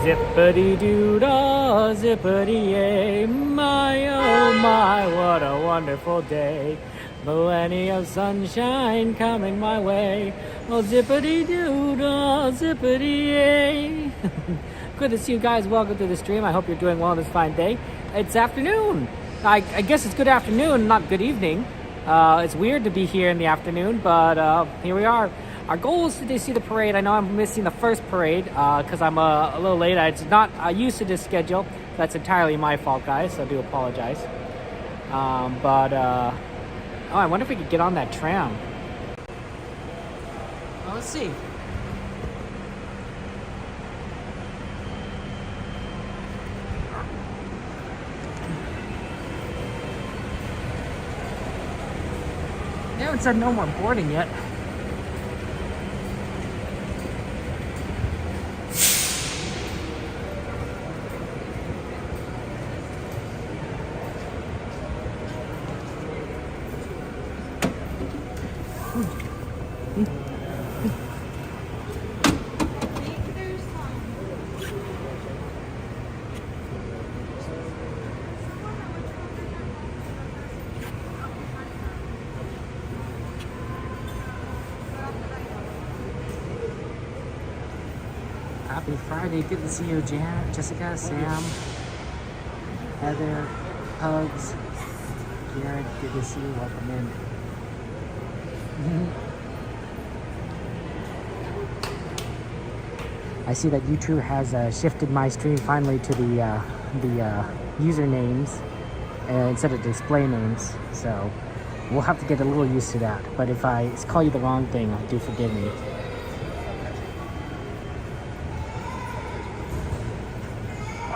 Zippity-doo-dah, zippity-yay, my oh my, what a wonderful day. Millennium of sunshine coming my way. Oh, zippity-doo-dah, zippity-yay. Good to see you guys. Welcome to the stream. I hope you're doing well on this fine day. It's afternoon. I guess it's good afternoon, not good evening. It's weird to be here in the afternoon, but here we are. Our goal is to see the parade. I know I'm missing the first parade because I'm a little late. It's not used to this schedule. That's entirely my fault, guys, so I do apologize. Oh, I wonder if we could get on that tram. Well, let's see. They haven't said no more boarding yet. Happy Friday. Good to see you, Janet, Jessica, Sam, Heather, Hugs, Jared. Good to see you. Welcome in. I see that YouTube has shifted my stream finally to the usernames instead of display names. So we'll have to get a little used to that. But if I call you the wrong thing, do forgive me.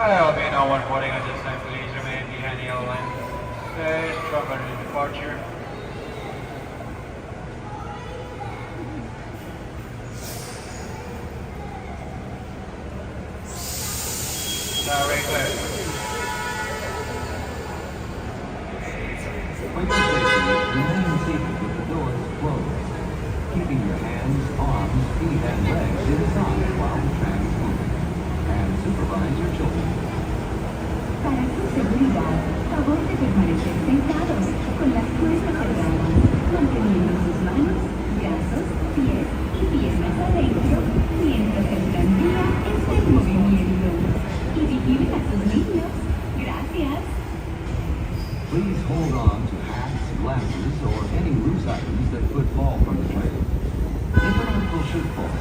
There will be no one boarding at this time. Please remain behind the yellow line. There is trouble in departure. Very clear. When you're safely, remain seated with the doors closed, keeping your hands, arms, feet, and legs inside while the tram is moving. And supervise your children. Para su seguridad, favor de permanecer sentados con las puertas cerradas, manteniendo sus manos, brazos, pies y piernas adentro mientras el tranvía esté en movimiento. Y vigilen a sus niños. Gracias. Please hold on to hats, glasses, or any loose items that could fall from the train. If an article should fall,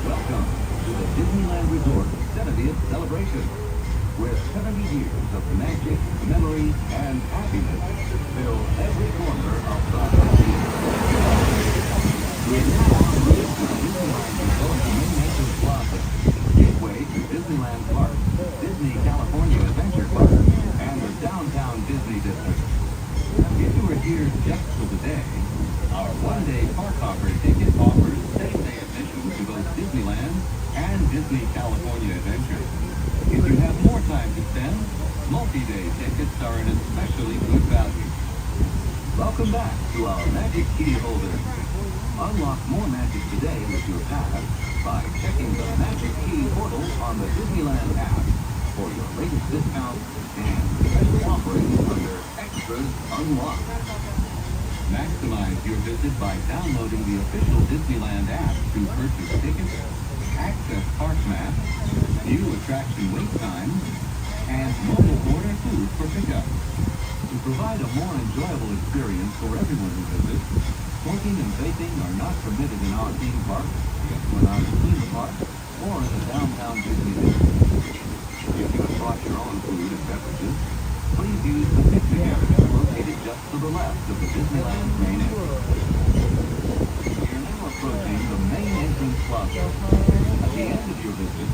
welcome to the Disneyland Resort 70th celebration, where 70 years of magic, memory, and happiness fill every corner of the happiest. We're now en route to Disneyland Resort's main entrance plaza, gateway to Disneyland Park, Disney California Adventure Park, and the downtown Disney District. If you are here just for the day, our one-day park hopper ticket offers same-day admission to both Disneyland and Disney California Adventure. If you have more time to spend, multi-day tickets are an especially good value. Welcome back to our Magic Key holder. Unlock more magic today with your pass by checking the Magic Key portal on the Disneyland app for your latest discounts and special offerings under Extras Unlocked. Maximize your visit by downloading the official Disneyland app to purchase tickets, access park maps, view attraction wait times, and mobile order food for pickup. To provide a more enjoyable experience for everyone who visits, smoking and vaping are not permitted in our theme park, when our theme park, or in the downtown Disney district. If you have brought your own food and beverages, please use the picnic area located just to the left of the Disneyland main entrance. We are now approaching the main entrance plaza. At the end of your visit,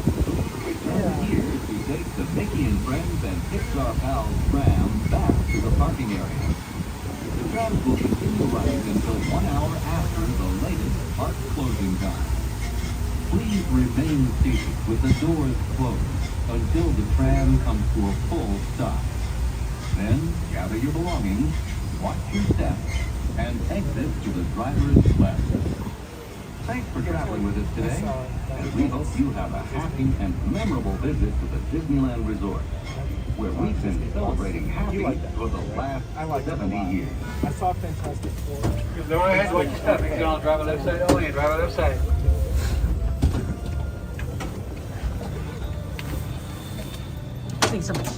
return here to take the Mickey and Friends and Pixar Pals tram back to the parking area. The trams will continue running until 1 hour after the latest park closing time. Please remain seated with the doors closed until the tram comes to a full stop. Then gather your belongings, watch your steps, and exit to the driver's left. Thanks for traveling with us today, and we hope you have a happy and memorable visit to the Disneyland Resort, where we've been celebrating happy for the last 70 years. I saw Fantastic Four. Go ahead, watch your step. Make it on driver left side only, driver left side. Thanks so much.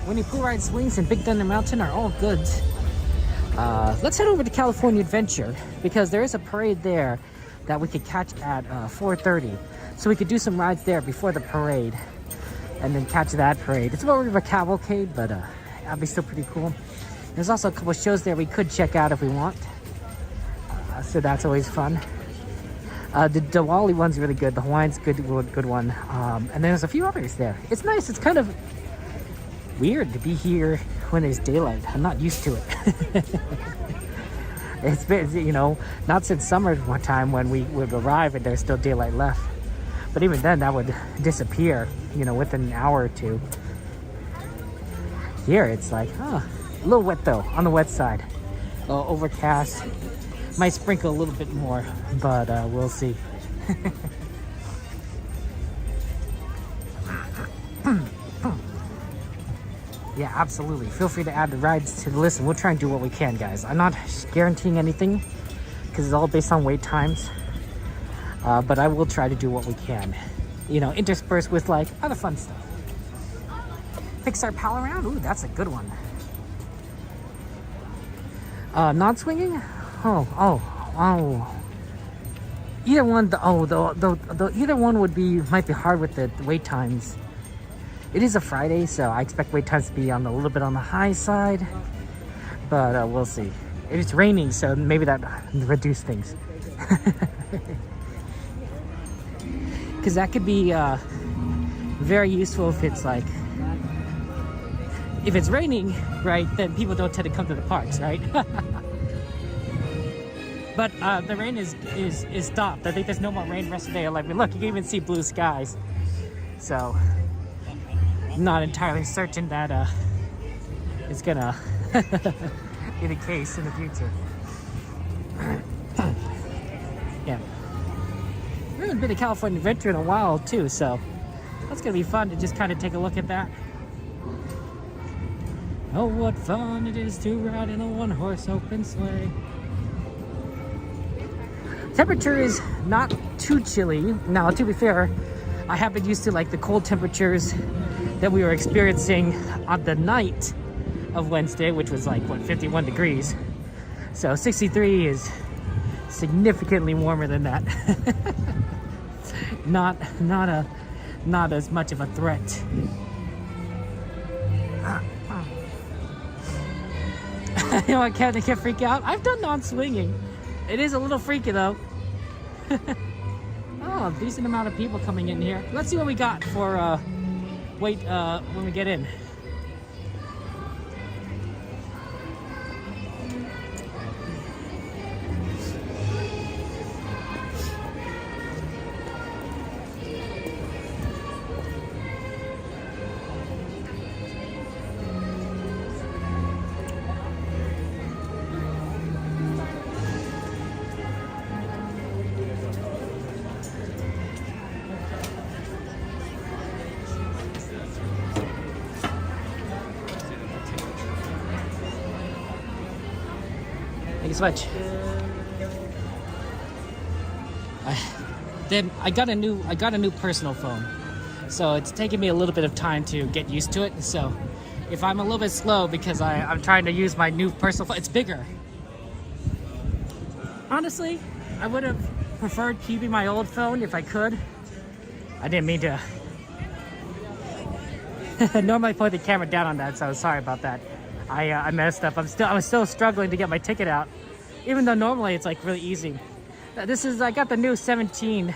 Winnie the Pooh ride swings and Big Thunder Mountain are all good. Let's head over to California Adventure because there is a parade there that we could catch at 4:30. So we could do some rides there before the parade and then catch that parade. It's more of a cavalcade, but that'd be still pretty cool. There's also a couple shows there we could check out if we want. So that's always fun. The Diwali one's really good. The Hawaiian's good one. And then there's a few others there. It's nice. It's kind of weird to be here when there's daylight. I'm not used to it. It's been, you know, not since summer one time when we would arrive and there's still daylight left. But even then, that would disappear, you know, within an hour or two. Here, it's like, a little wet though, on the wet side. Overcast. Might sprinkle a little bit more, but we'll see. Yeah, absolutely. Feel free to add the rides to the list, and we'll try and do what we can, guys. I'm not guaranteeing anything because it's all based on wait times, but I will try to do what we can. You know, interspersed with like other fun stuff. Pixar Pal Around? Ooh, that's a good one. Non-swinging? Oh. Either one, either one might be hard with the wait times. It is a Friday, so I expect wait times to be a little bit on the high side, but we'll see. It's raining, so maybe that reduces things. Because that could be very useful if it's like, if it's raining, right, then people don't tend to come to the parks, right? But the rain is stopped. I think there's no more rain the rest of the day. Like, look, you can even see blue skies. So, I'm not entirely certain that it's gonna be the case in the future. Yeah. We haven't been to California Adventure in a while, too, so that's gonna be fun to just kind of take a look at that. Oh, what fun it is to ride in a one-horse open sleigh. Temperature is not too chilly. Now, to be fair, I have been used to like the cold temperatures that we were experiencing on the night of Wednesday, which was like, what, 51 degrees. So 63 is significantly warmer than that. not as much of a threat. You know, I can't freak out. I've done non-swinging. It is a little freaky though. Oh, a decent amount of people coming in here. Let's see what we got for when we get in. Thank you so much. I got a new personal phone, so it's taking me a little bit of time to get used to it. So if I'm a little bit slow because I'm trying to use my new personal phone, it's bigger. Honestly, I would have preferred keeping my old phone if I could. I didn't mean to. Normally I put the camera down on that, so sorry about that. I messed up. I was still struggling to get my ticket out, even though normally it's like really easy. I got the new 17,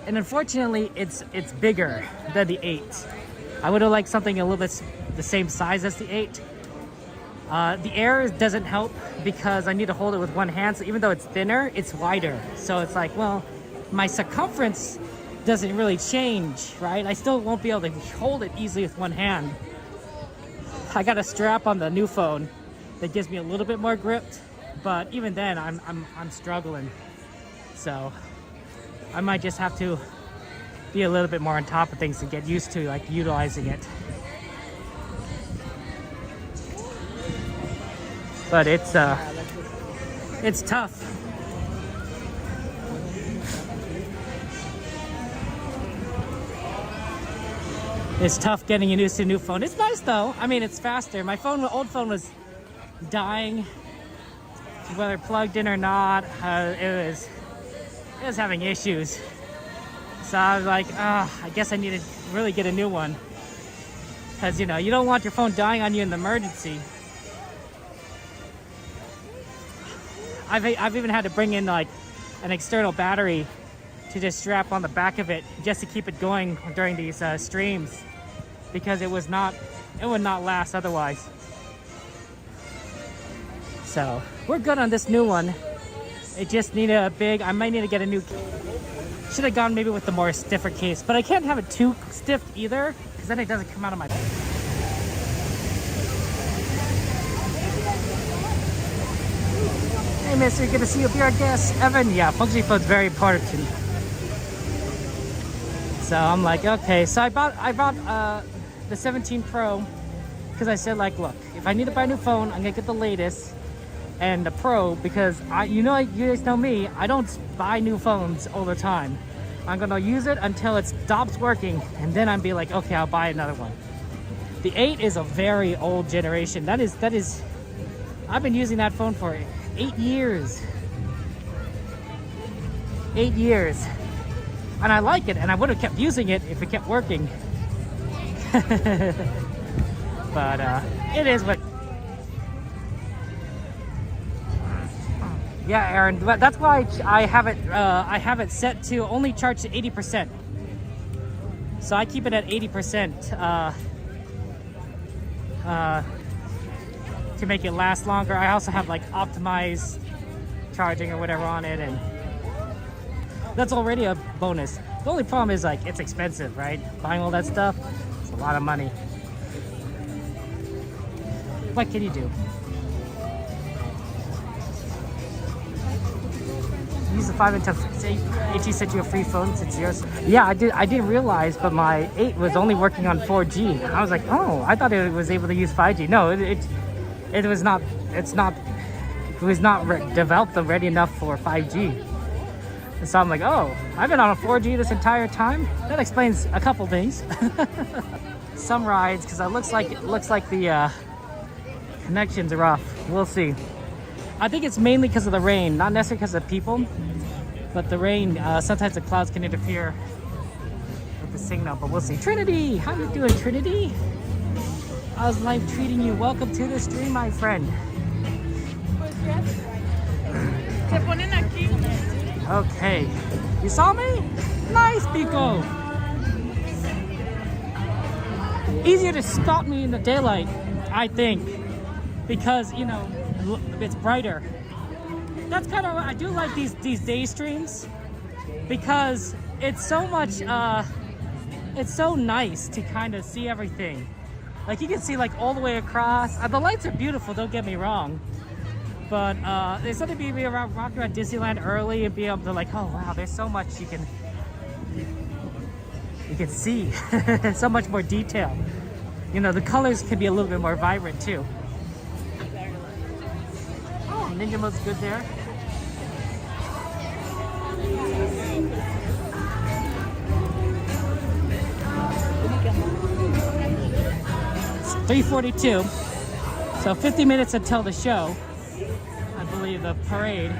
and unfortunately it's bigger than the 8. I would have liked something a little bit the same size as the 8, The air doesn't help because I need to hold it with one hand. So even though it's thinner, it's wider. So it's like, well, my circumference doesn't really change, right? I still won't be able to hold it easily with one hand. I got a strap on the new phone that gives me a little bit more grip, but even then I'm struggling. So I might just have to be a little bit more on top of things to get used to like utilizing it. But it's tough. It's tough getting used to a new phone. It's nice though. I mean, it's faster. My old phone was dying, whether plugged in or not. It was having issues. So I was like, I guess I need to really get a new one, because you know you don't want your phone dying on you in the emergency. I've even had to bring in like an external battery to just strap on the back of it just to keep it going during these streams, because it would not last otherwise. So we're good on this new one. It just needed I might need to get a new. Should have gone maybe with the more stiffer case, but I can't have it too stiff either, because then it doesn't come out of my. Hey mister, good to see you. Be our guest. Evan, yeah, functioning phone's very important to me. So I'm like, okay. So I bought the 17 Pro because I said like, look, if I need to buy a new phone, I'm gonna get the latest and the Pro, because you guys know me, I don't buy new phones all the time. I'm gonna use it until it stops working, and then I'll be like, okay, I'll buy another one. The 8 is a very old generation. That is. I've been using that phone for 8 years. 8 years. And I like it, and I would have kept using it if it kept working. But it is what. Yeah, Aaron. But that's why I have it set to only charge to 80%. So I keep it at 80%. To make it last longer. I also have like optimized charging or whatever on it, and that's already a bonus. The only problem is like it's expensive, right? Buying all that stuff, it's a lot of money. What can you do? Use the 5 until HE sent you a free phone since yours. Yeah, I didn't realize, but my 8 was only working on 4G. I was like, oh, I thought it was able to use 5G. No, it was not. It was not developed and ready enough for 5G. And so I'm like, oh, I've been on a 4G this entire time. That explains a couple things. Some rides, because it looks like the connections are off. We'll see. I think it's mainly because of the rain, not necessarily because of people, but the rain. Sometimes the clouds can interfere with the signal, but we'll see. Trinity, how you doing, Trinity? How's life treating you? Welcome to the stream, my friend. Okay, you saw me? Nice, Pico. Easier to spot me in the daylight, I think, because you know it's brighter. That's kind of I do like these day streams, because it's so much. It's so nice to kind of see everything. Like you can see like all the way across. The lights are beautiful, don't get me wrong. But there's something to be around walking around Disneyland early and be able to like, oh wow, there's so much you can see. So much more detail. You know, the colors can be a little bit more vibrant too. Oh, Ninja mode's good there. It's 3:42, so 50 minutes until the show. I believe the parade.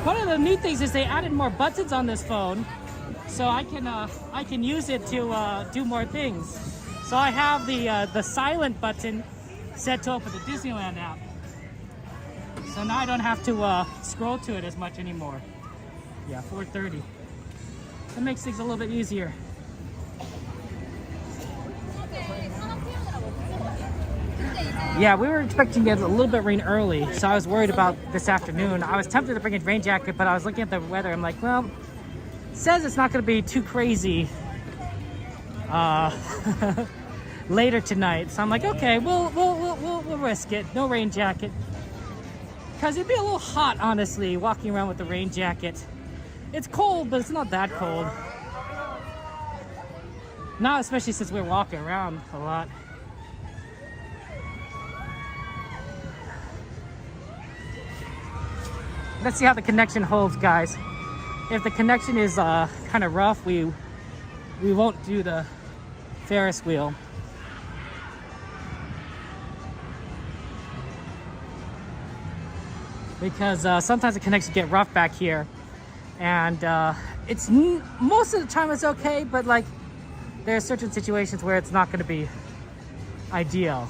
One of the neat things is they added more buttons on this phone, so I can use it to do more things. So I have the silent button set to open the Disneyland app. So now I don't have to scroll to it as much anymore. Yeah, 4:30. It makes things a little bit easier. Yeah, we were expecting to get a little bit of rain early, so I was worried about this afternoon. I was tempted to bring a rain jacket, but I was looking at the weather. I'm like, well, it says it's not going to be too crazy later tonight. So I'm like, okay, we'll risk it. No rain jacket. Because it'd be a little hot, honestly, walking around with the rain jacket. It's cold, but it's not that cold. Not especially since we're walking around a lot. Let's see how the connection holds, guys. If the connection is kind of rough, we won't do the Ferris wheel. Because sometimes the connections get rough back here. And it's most of the time it's okay, but like there are certain situations where it's not going to be ideal.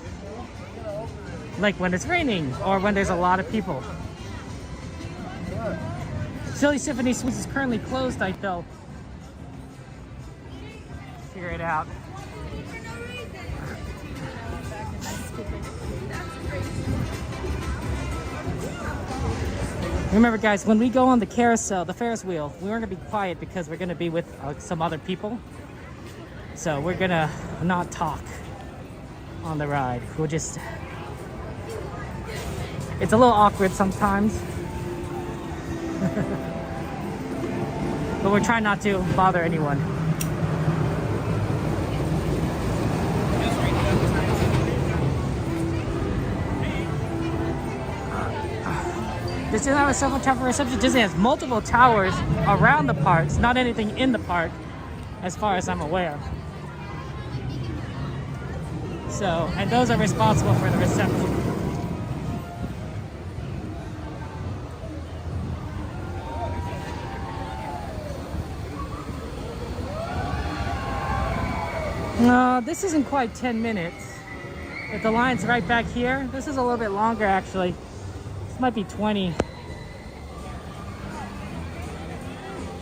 Like when it's raining or when there's a lot of people. Symphony Suites is currently closed, I felt. Figure it out. Remember, guys, when we go on the carousel, the Ferris wheel, we weren't gonna be quiet because we're gonna be with some other people. So we're gonna not talk on the ride. We'll just... It's a little awkward sometimes. But we're trying not to bother anyone. Disneyland has several tower reception. Disney has multiple towers around the parks, not anything in the park, as far as I'm aware. So, and those are responsible for the reception. No, this isn't quite 10 minutes. If the line's right back here, this is a little bit longer actually. This might be 20.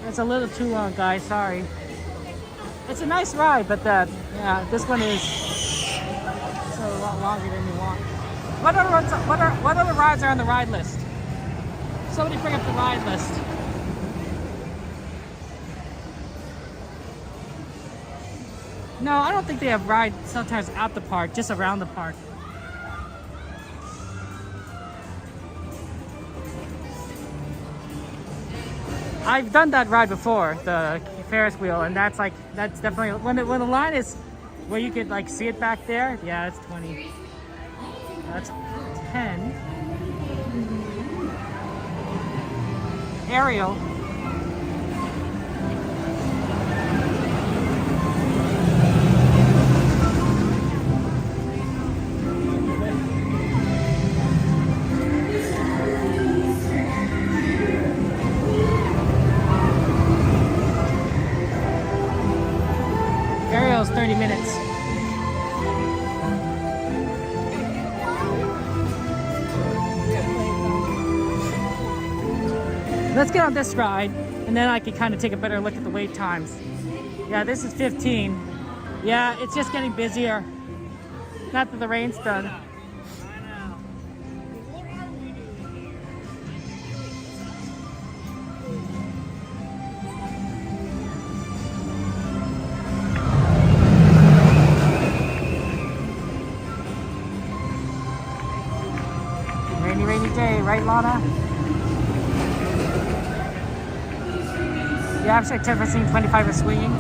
It's a little too long, guys, sorry. It's a nice ride, but yeah, this one is a lot longer than you want. What other rides are on the ride list? Somebody bring up the ride list. No, I don't think they have rides sometimes at the park, just around the park. I've done that ride before, the Ferris wheel, and that's definitely when the line is where you could like see it back there. Yeah, it's 20. That's 10. Ariel. Ariel's 30 minutes. Let's get on this ride, and then I can kind of take a better look at the wait times. Yeah, this is 15. Yeah, it's just getting busier. Not that the rain's done. Rainy day, right, Lana? Yeah, I'm sure 10%, 25 is swinging.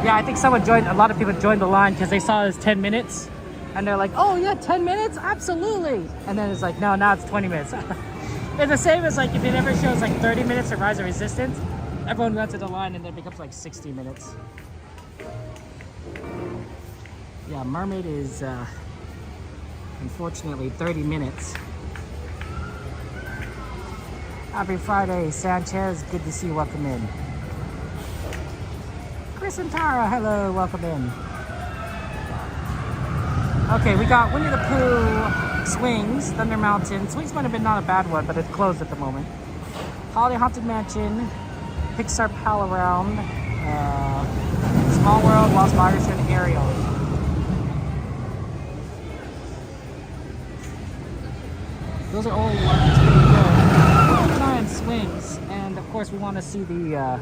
Yeah, I think a lot of people joined the line because they saw it as 10 minutes. And they're like, oh yeah, 10 minutes? Absolutely. And then it's like, no, now it's 20 minutes. It's the same as like if it ever shows like 30 minutes of Rise of Resistance, everyone runs to the line and then it becomes like 60 minutes. Yeah, Mermaid is unfortunately 30 minutes. Happy Friday, Sanchez. Good to see you. Welcome in. Chris and Tara, hello. Welcome in. Okay, we got Winnie the Pooh, Swings, Thunder Mountain. Swings might have been not a bad one, but it's closed at the moment. Holiday Haunted Mansion, Pixar Pal Around, Small World, Lost Virus, and Ariel. Those are all pretty good. Keep an eye on swings, and of course we want to see the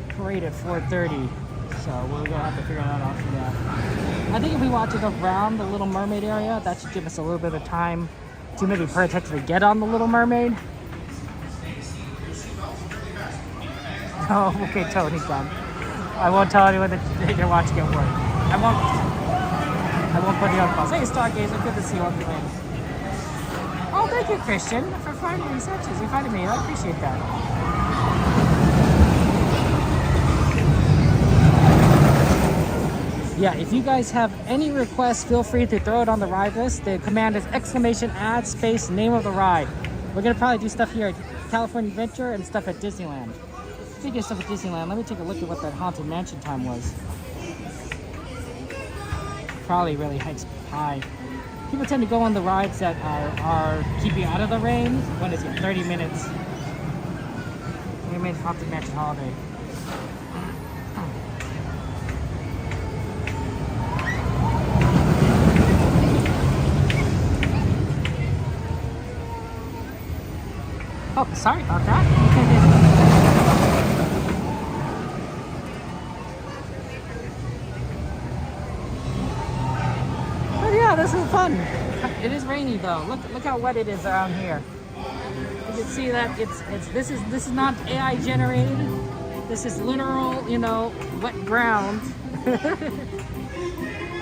parade at 4:30. So we're gonna have to figure that out. Yeah. I think if we watch it around the Little Mermaid area, that should give us a little bit of time to maybe potentially get on the Little Mermaid. Oh, okay, Tony's done. I won't tell anyone that you're watching at work. I won't put you on pause. Hey, Stargazer, good to see you on the end. Oh, thank you, Christian, for finding me searches. You finding me. I appreciate that. Yeah, if you guys have any requests, feel free to throw it on the ride list. The command is !add space name of the ride. We're gonna probably do stuff here at California Adventure and stuff at Disneyland. Speaking of stuff at Disneyland, let me take a look at what that Haunted Mansion time was. Probably really high. People tend to go on the rides that are keep you out of the rain. What is it, 30 minutes? We made Haunted Mansion Holiday. Oh, sorry about that. But yeah, this is fun. It is rainy though. Look how wet it is around here. You can see that this is not AI generated. This is literal, you know, wet ground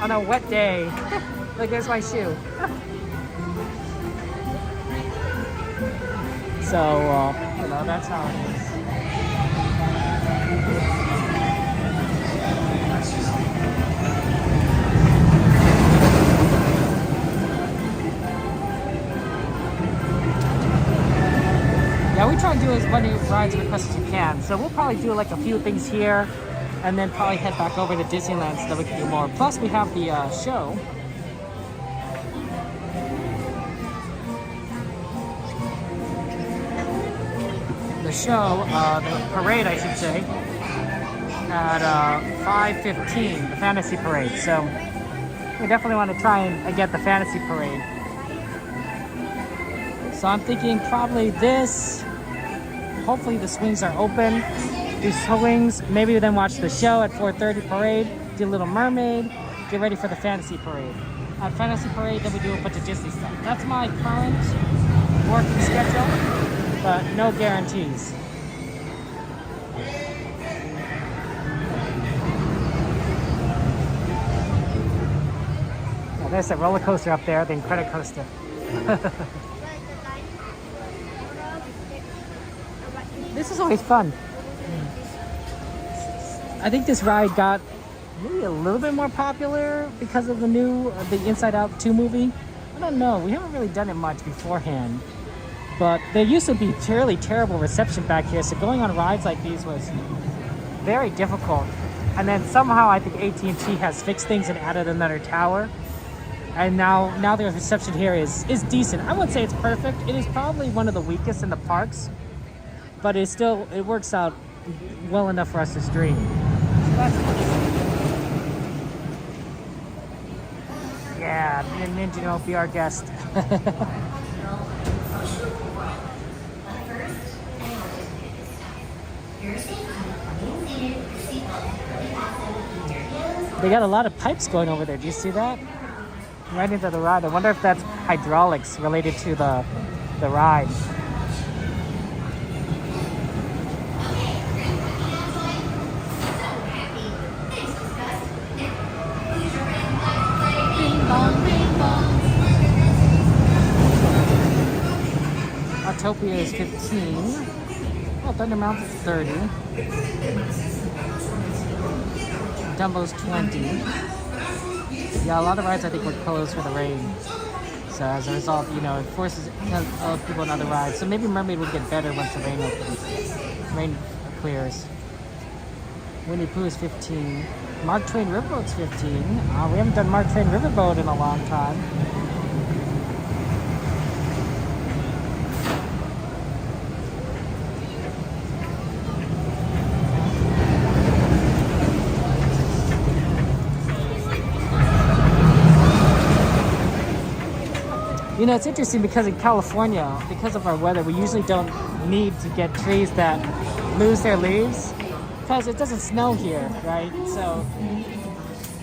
on a wet day. Look, there's my shoe. So, you know, that's how it is. Yeah, we try to do as many rides requests as we can. So we'll probably do like a few things here and then probably head back over to Disneyland so that we can do more. Plus we have the show. The parade, I should say, at 5:15, the Fantasy Parade. So we definitely want to try and get the Fantasy Parade. So I'm thinking probably this. Hopefully the swings are open. Do swings, maybe then watch the show at 4:30 parade, do Little Mermaid, get ready for the Fantasy Parade. At Fantasy Parade, then we do a bunch of Disney stuff. That's my current working schedule. But no guarantees. Well, there's a roller coaster up there, the Incredicoaster. This is always fun. I think this ride got maybe a little bit more popular because of the Inside Out 2 movie. I don't know. We haven't really done it much beforehand. But there used to be really terrible reception back here, so going on rides like these was very difficult. And then somehow I think AT&T has fixed things and added another tower. And now the reception here is decent. I wouldn't say it's perfect. It is probably one of the weakest in the parks, but it works out well enough for us to stream. So that's yeah, Ninja will be our guest. They got a lot of pipes going over there. Do you see that? Right into the ride. I wonder if that's hydraulics related to the ride. Bing bong, bing bong. Autopia is 15. Oh, Thunder Mountain's 30. Dumbo's 20. Yeah, a lot of rides I think were closed for the rain. So as a result, you know, it forces people on other rides. So maybe Mermaid would get better once the rain clears. Winnie the Pooh is 15. Mark Twain Riverboat's 15. We haven't done Mark Twain Riverboat in a long time. You know, it's interesting because in California, because of our weather, we usually don't need to get trees that lose their leaves because it doesn't snow here, right? So,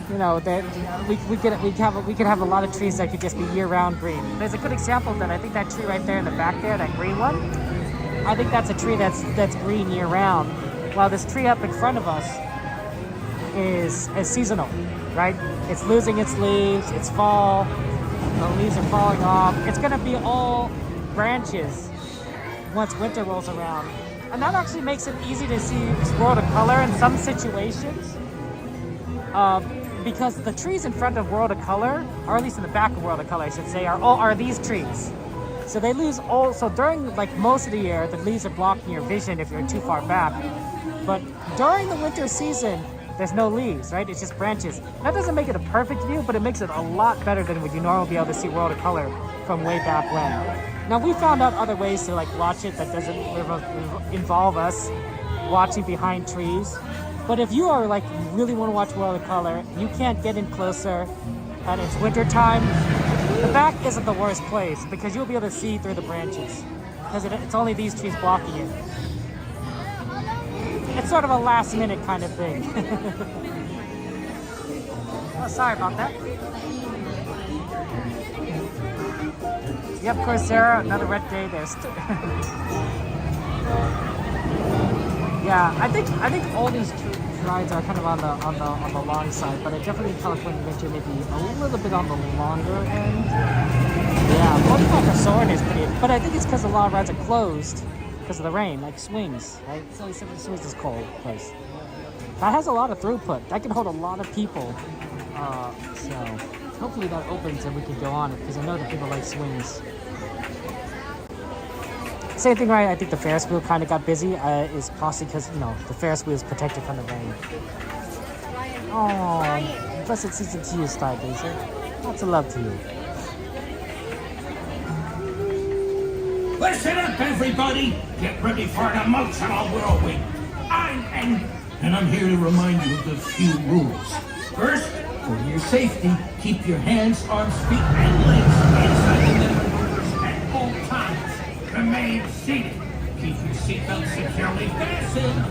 you know, that we could have a lot of trees that could just be year-round green. There's a good example of that. I think that tree right there in the back there, that green one, I think that's a tree that's green year-round, while this tree up in front of us is seasonal, right? It's losing its leaves, it's fall, the leaves are falling off. It's gonna be all branches once winter rolls around. And that actually makes it easy to see World of Color in some situations. Because the trees in front of World of Color, or at least in the back of World of Color I should say, are these trees. So they lose all, so during like most of the year, the leaves are blocking your vision if you're too far back. But during the winter season, there's no leaves, right? It's just branches. That doesn't make it a perfect view, but it makes it a lot better than would you normally be able to see World of Color from way back when. Now we found out other ways to like watch it that doesn't involve us watching behind trees. But if you are like really want to watch World of Color, you can't get in closer and it's winter time, the back isn't the worst place because you'll be able to see through the branches because it's only these trees blocking it. It's sort of a last minute kind of thing. Oh, sorry about that. Yep, Coursera, another red day. There's. Yeah, I think all these rides are kind of on the long side, but I definitely in California Adventure maybe a little bit on the longer end. Yeah, Wonderland Resort is pretty, but I think it's because a lot of rides are closed because of the rain, like swings, right? So swings is cold place. That has a lot of throughput. That can hold a lot of people. So hopefully that opens and we can go on it because I know that people like swings. Same thing, right? I think the Ferris wheel kind of got busy. Is possibly because, you know, the Ferris wheel is protected from the rain. Oh, blessed season to you, Stargazer. Lots of love to you. Listen up, everybody! Get ready for an emotional whirlwind. And I'm here to remind you of the few rules. First, for your safety, keep your hands, arms, feet, and legs inside the metal movers at all times. Remain seated. Keep your seatbelt securely fastened.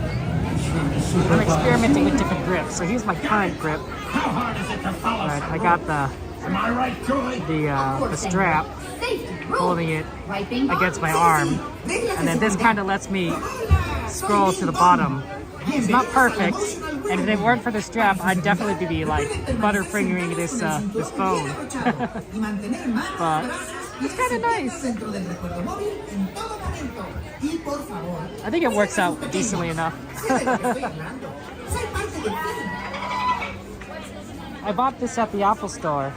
I'm experimenting with different grips. So here's my current grip. How hard is it to follow? Right, I got Am I right, Joy? the strap holding it against my arm, and then this kind of lets me scroll to the bottom. It's not perfect, and if it weren't for the strap, I'd definitely be like butterfingering this phone. But it's kind of nice. I think it works out decently enough. I bought this at the Apple Store,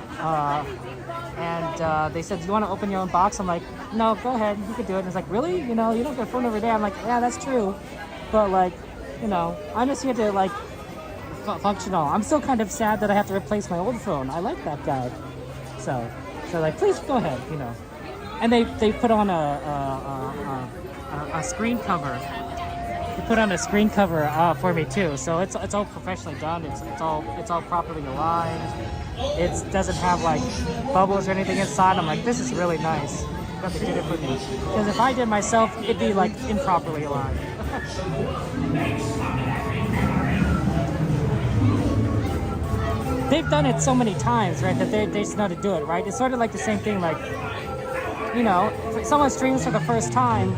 and they said, "Do you want to open your own box?" I'm like, "No, go ahead, you can do it." And it's like, "Really? You know, you don't get a phone every day." I'm like, "Yeah, that's true, but like, you know, I'm just here to like functional. I'm still kind of sad that I have to replace my old phone. I like that guy, so like, please go ahead, you know." And they put on a screen cover. They put on a screen cover for me too, so it's all professionally done. It's all properly aligned. It doesn't have like bubbles or anything inside. I'm like, this is really nice that they did it for me, because if I did myself, it'd be like improperly aligned. They've done it so many times, right, that they just know to do it, right? It's sort of like the same thing, like, you know, if someone streams for the first time,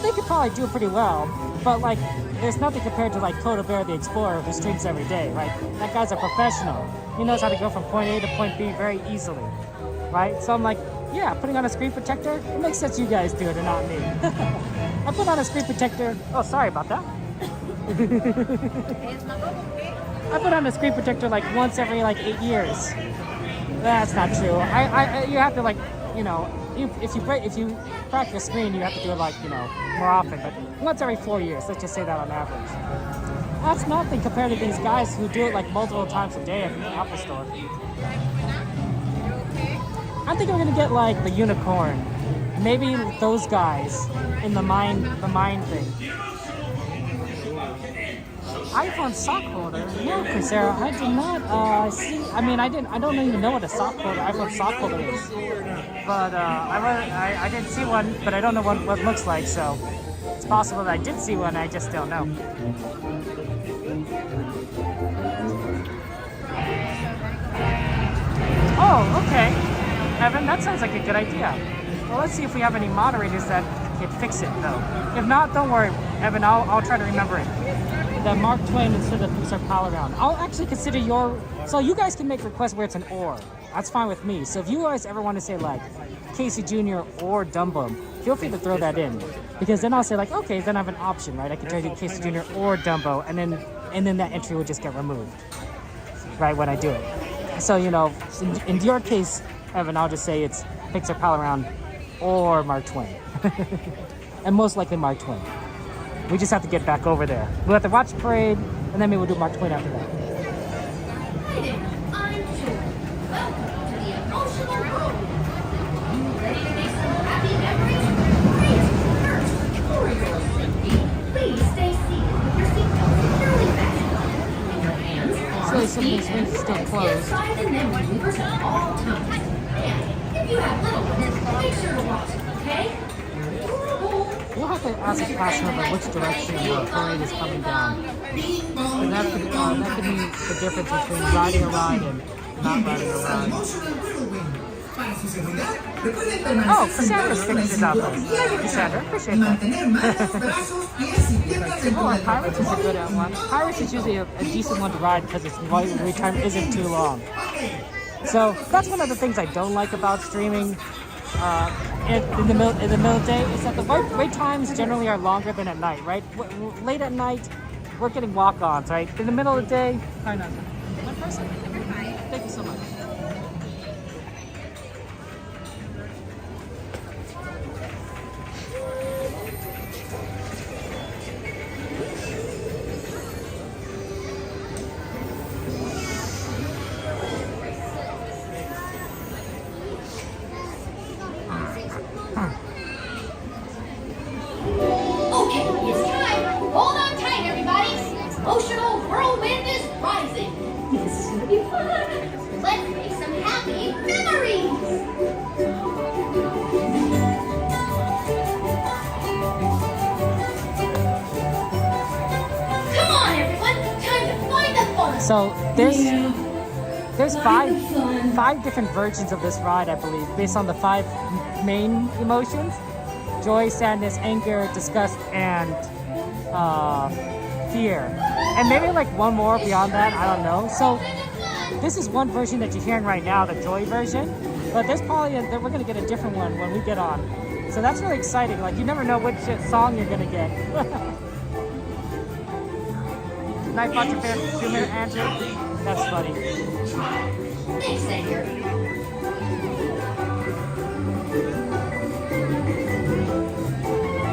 they could probably do it pretty well, but like, there's nothing compared to like Coda Bear the Explorer who streams every day, right? That guy's a professional. He knows how to go from point A to point B very easily, right? So I'm like, yeah, putting on a screen protector, it makes sense you guys do it and not me. I put on a screen protector, oh, sorry about that. I put on a screen protector like once every like 8 years. That's not true. You have to like, you know, if you crack your screen, you have to do it like, you know, more often, but once every 4 years. Let's just say that on average. That's nothing compared to these guys who do it like multiple times a day at the Apple Store. I think I'm gonna get like the unicorn. Maybe those guys in the mine thing. iPhone sock holder? No, Sarah, I did not see. I mean, I don't even know what a sock holder, iPhone sock holder is. But I didn't see one, but I don't know what it looks like. So it's possible that I did see one. I just don't know. Oh, okay, Evan, that sounds like a good idea. Well, let's see if we have any moderators that can fix it, though. If not, don't worry, Evan. I'll try to remember it. The Mark Twain instead of Pixar Pal Around. I'll actually consider your. So you guys can make requests where it's an or. That's fine with me. So if you guys ever want to say like Casey Jr. or Dumbo, feel free to throw that in, because then I'll say like, okay, then I have an option, right? I can try to do Casey Jr. or Dumbo, and then that entry will just get removed, right, when I do it. So you know, in your case, Evan, I'll just say it's Pixar Pal Around or Mark Twain, and most likely Mark Twain. We just have to get back over there. We'll have to watch the parade, and then maybe we'll do Mark Twain after that. Hi there, I'm Joy. Welcome to the emotional world. You ready to make some happy memories? Great! First, for your safety, please stay seated with your seatbelt securely fastened. Keep your hands, arms, feet, and legs inside the memory movers at all times. And if you have little ones, make sure to watch them, okay? We'll have to ask the class member which direction the parade is coming down. And that could mean the difference between riding a ride and not riding a ride. Oh, Cassandra's figured this out. Thank you, Cassandra. Appreciate that. Oh, Pirates is a good one. Pirates is usually a decent one to ride because its wait time isn't too long. So that's one of the things I don't like about streaming. In the middle of the day, is that the wait times generally are longer than at night, right? Late at night, we're getting walk-ons, right? In the middle of the day, kind of. One person? Thank you so much. Okay, it's time. Hold on tight, everybody. Emotional whirlwind is rising. This is gonna be fun. Let's make some happy memories. Come on, everyone. Time to find the fun. So there's five different versions of this ride, I believe, based on the 5 main emotions: joy, sadness, anger, disgust, and fear. And maybe like one more beyond that, I don't know. So this is one version that you're hearing right now, the joy version, but there's probably we're gonna get a different one when we get on. So that's really exciting. Like, you never know which song you're gonna get. Night watch your favorite 2-minute Andrew. That's funny. Thanks, Edgar.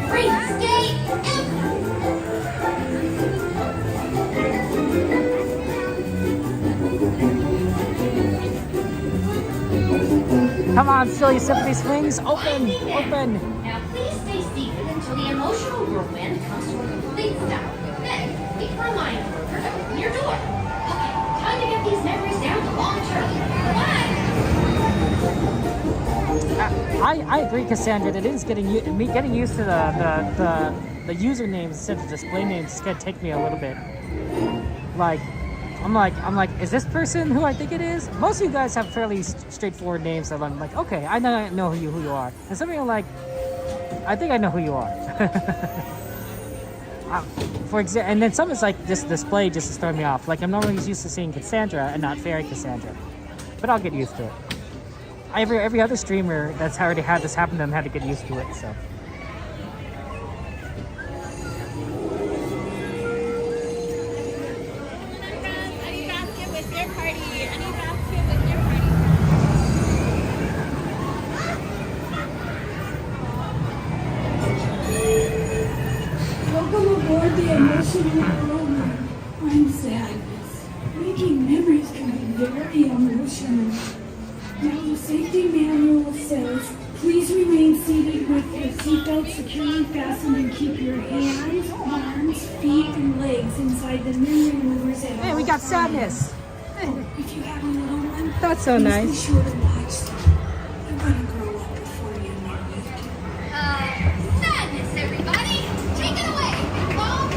Free stay Come on, silly Symphony swings, open, open. Now please stay seated until the emotional whirlwind comes to a complete stop. Then, keep reminding workers to open your door. Okay, time to get these memories down the long turkey. Bye! I agree, Cassandra. It is getting used to the usernames instead of display names. It's gonna take me a little bit. Like, I'm like, is this person who I think it is? Most of you guys have fairly straightforward names, so I'm like, okay, I know who you are. And some of you are like, I think I know who you are. For example, and then some is like this display just to throw me off. Like, I'm normally used to seeing Cassandra and not Fairy Cassandra, but I'll get used to it. Every other streamer that's already had this happen to them had to get used to it. So. Welcome aboard the emotional whirlwind. I'm sadness. Making memories can be very emotional. Now the safety manual says Please remain seated with your seatbelt securely fastened and keep your hands, arms, feet, and legs inside the memory movers at Hey, all we got times. sadness. If you have a little one, That's so please nice. be sure to watch them. They're gonna grow up before you know it. Sadness, everybody! Take it away, Bing-Bong!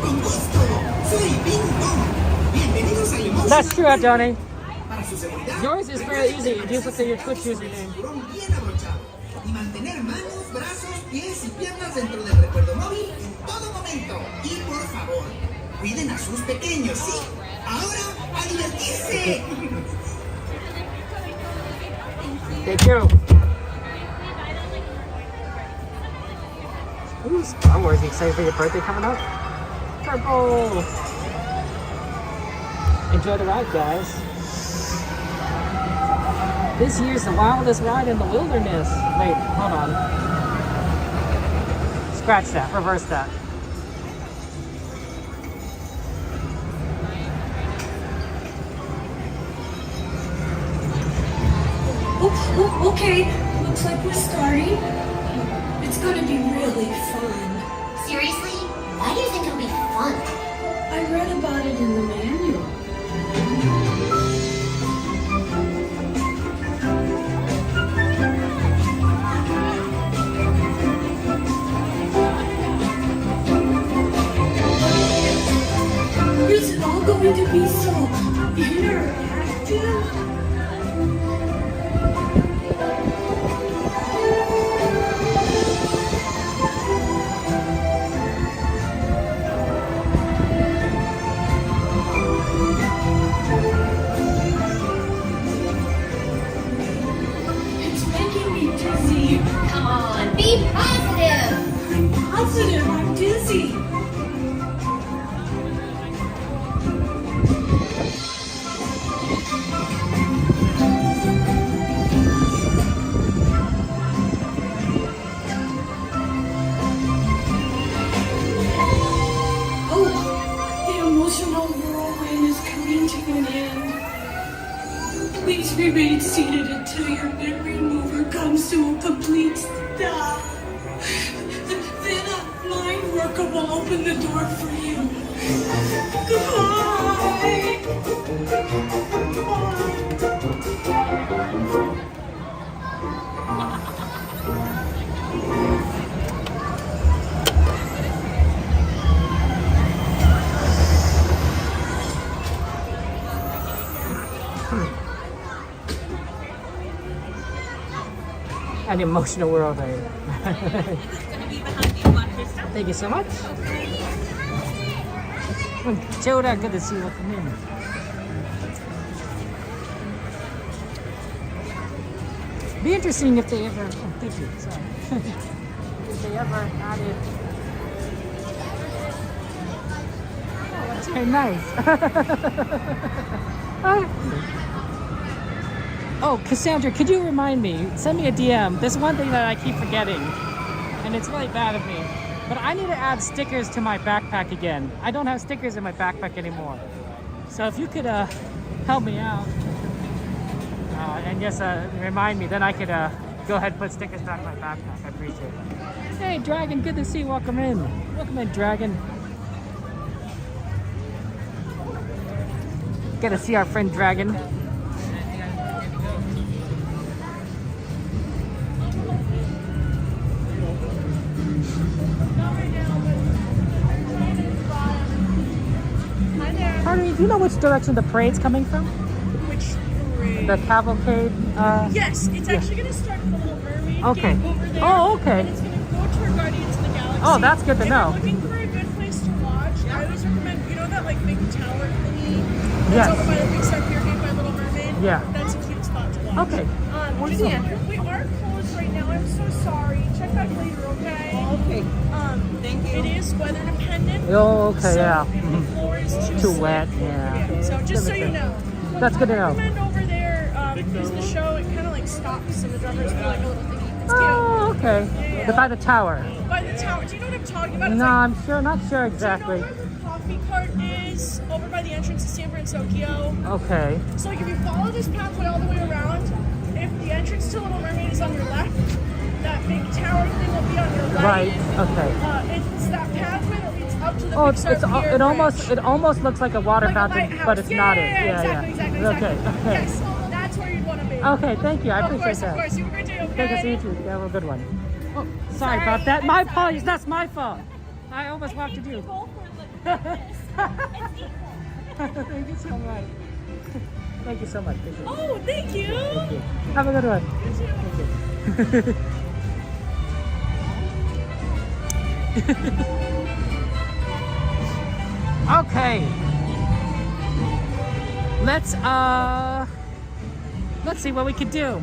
Con gusto, soy Bing Bong. Bienvenidos al emotional. That's true, Johnny. Para su seguridad, Yours is very easy. You just look at your Twitch username. cinturón bien abrochado y mantener manos, brazos, pies y piernas dentro del recuerdo móvil en todo momento. Y por favor, cuiden a sus pequeños, ¿sí? Ahora, a divertirse. Thank you. Ooh, Star Wars. You excited for your birthday coming up? Purple. Enjoy the ride, guys. This year's the wildest ride in the wilderness. Wait, hold on. Scratch that. Reverse that. Okay, looks like we're starting. It's gonna be really fun. Seriously? Why do you think it'll be fun? I read about it in the manual. Is it all going to be so interactive? It's making me dizzy. Come on, be positive! I'm positive I'm dizzy. Oh, the emotional whirlwind is coming to an end. Please remain seated until your memory mover comes to a complete stop. Then a mind worker will open the door for you. Goodbye. An emotional world. Thank you so much. Joda, good to see you. Welcome in. Be interesting if they ever. Oh, thank you. Sorry. If they ever added. Oh, that's very nice. Oh, Cassandra, could you remind me? Send me a DM. There's one thing that I keep forgetting, and it's really bad of me. But I need to add stickers to my backpack again. I don't have stickers in my backpack anymore. So if you could help me out and just remind me, then I could go ahead and put stickers back in my backpack. I appreciate it. Hey, Dragon, good to see you. Welcome in. Welcome in, Dragon. Get to see our friend Dragon. Do you know which direction the parade's coming from? Which parade? The cavalcade? Yes, it's actually going to start with the Little Mermaid Okay. gate over there. Oh, okay. And it's going to go to our Guardians of the Galaxy. Oh, that's good to know. If you're looking for a good place to watch, I always recommend, you know that like big tower thingy? Yes. That's over by the Big Star Pier gate by Little Mermaid? Yeah. That's a cute spot to watch. Okay. Awesome. We are closed right now. I'm so sorry. Check back later, okay? Okay. Thank you. It is weather dependent. Oh, okay, so yeah. If the floor is too Too slick, wet, yeah. So just so you know. That's good to I know. recommend over there, because the show, it kind of like stops and the drummers do like a little thingy. It's Oh, okay. Yeah. By the tower. cute. By the tower. Do you know what I'm talking about? It's No, like, I'm sure, not sure exactly. do you know where the coffee cart is? Over by the entrance to San Francisco. Okay. So like if you follow this pathway all the way around, if the entrance to Little Mermaid is on your left, Right. Okay. It's that pathway that leads up to the Oh, Pixar it almost looks like a water like a fountain, lighthouse. but it's not it. Exactly. Okay. Yes, that's where you'd want to be. Okay, thank you. I appreciate that. Of course. You have a great day, okay? Thank you, see you too. You have a good one. Oh, sorry about that. My apologies. That's my fault. I almost walked to you. Thank you so much. Thank you so much. Oh, thank you. Thank you. Have a good one. Thank you. Okay. Let's see what we could do.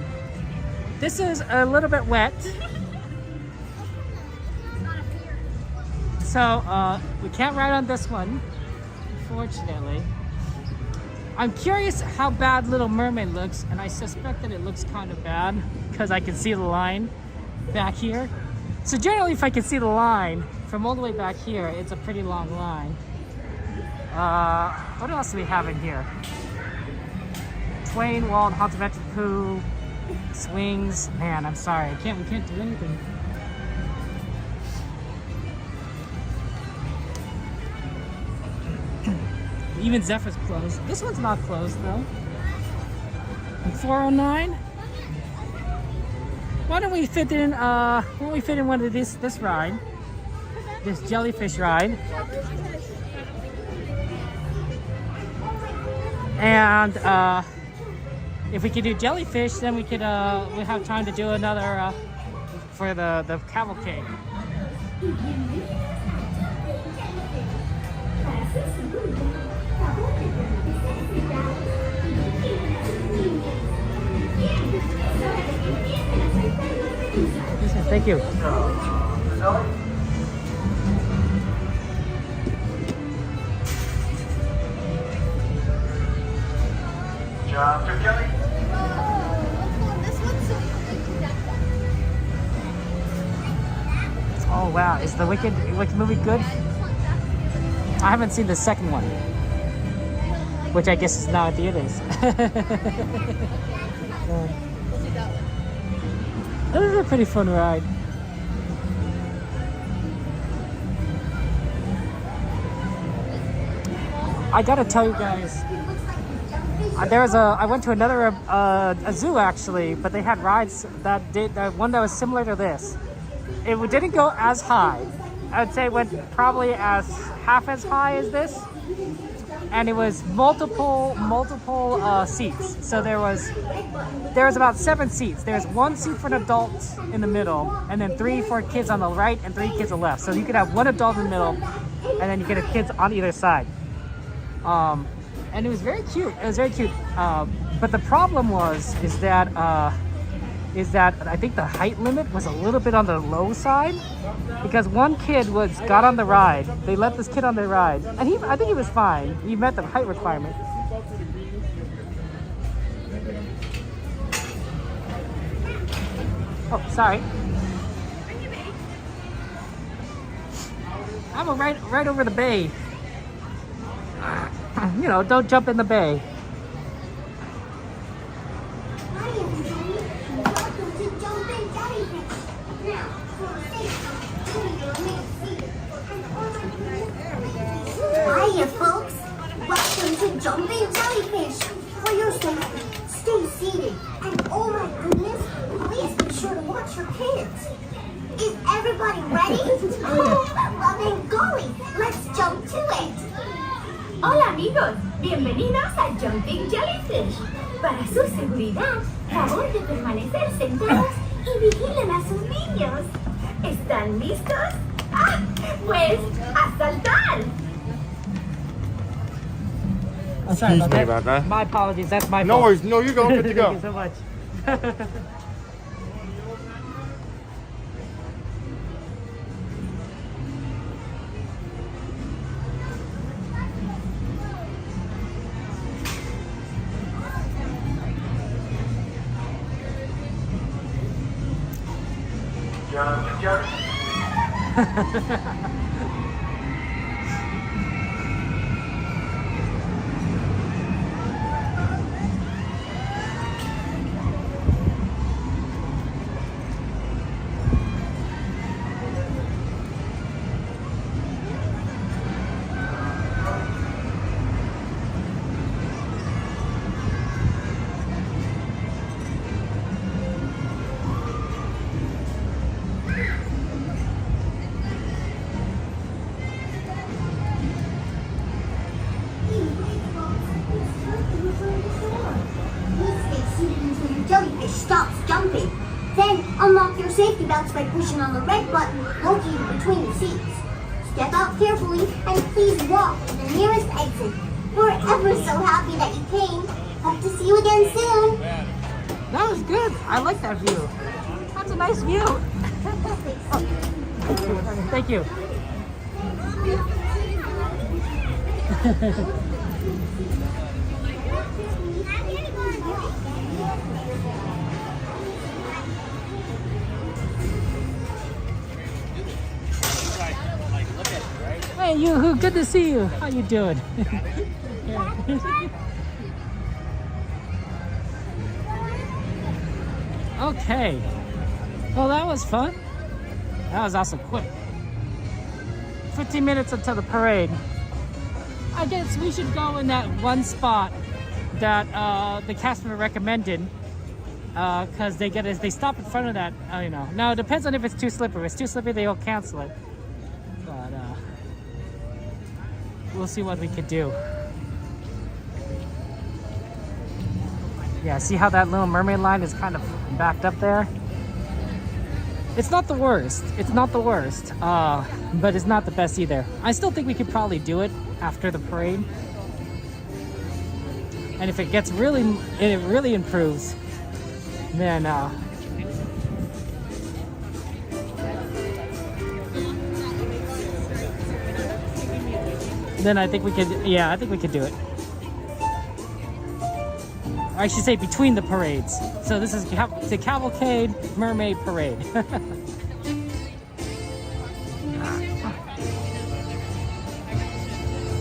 This is a little bit wet. So we can't ride on this one, unfortunately. I'm curious how bad Little Mermaid looks, and I suspect that it looks kind of bad because I can see the line back here. So generally, if I can see the line from all the way back here, it's a pretty long line. What else do we have in here? Twain, Walt, Haunted Mansion, Pooh, swings. Man, I'm sorry, we can't do anything. Even Zephyr's closed. This one's not closed though. And 409. Why don't we fit in one of this ride? This Jellyfish ride. And if we could do Jellyfish, then we could we have time to do another for the cavalcade. Thank you. Job to Kelly. Oh wow, is the Wicked movie good? I haven't seen the second one, which I guess is now at theaters. This is a pretty fun ride. I gotta tell you guys, I went to another a zoo actually, but they had rides that did one that was similar to this. It didn't go as high. I would say it went probably as half as high as this, and it was multiple seats. So there was about 7 seats. There's 1 seat for an adult in the middle, and then 3 for kids on the right and 3 kids on the left. So you could have 1 adult in the middle, and then you could have kids on either side. And it was very cute. It was very cute. But the problem is that I think the height limit was a little bit on the low side, because one kid got on the ride. They let this kid on the ride, and I think he was fine. He met the height requirement. Oh, sorry. I'm right over the bay. You know, don't jump in the bay. Hiya, folks. Welcome to Jumping Jellyfish. For your safety, stay seated. And oh my goodness, please be sure to watch your kids. Is everybody ready? Oh, well then golly, let's jump to it. Hola amigos, bienvenidos a Jumping Jellyfish. Para su seguridad, favor de permanecer sentados y vigilen a sus niños. ¿Están listos? ¡Ah! Pues, ¡a saltar! I'm sorry Excuse me about that. My apologies, that's my No fault. worries, no, you're going, good to go. Thank you so much. Job to Kelly. Jellyfish stops jumping. Then unlock your safety belts by pushing on the red button located between the seats. Step out carefully and please walk to the nearest exit. We're ever so happy that you came. Hope to see you again soon. That was good. I like that view. That's a nice view. Thank you. Hey, you. Good to see you. How you doing? Okay. Well, that was fun. That was also quick. 15 minutes until the parade. I guess we should go in that one spot that the cast member recommended, because they stop in front of that. You know. Now it depends on if it's too slippery. If it's too slippery, they'll cancel it. But we'll see what we could do. Yeah, see how that little mermaid line is kind of backed up there? It's not the worst. It's not the worst. But it's not the best either. I still think we could probably do it after the parade. And if it gets it really improves, then I think we could, yeah, I think we could do it. Or I should say between the parades. So this is the Cavalcade Mermaid Parade.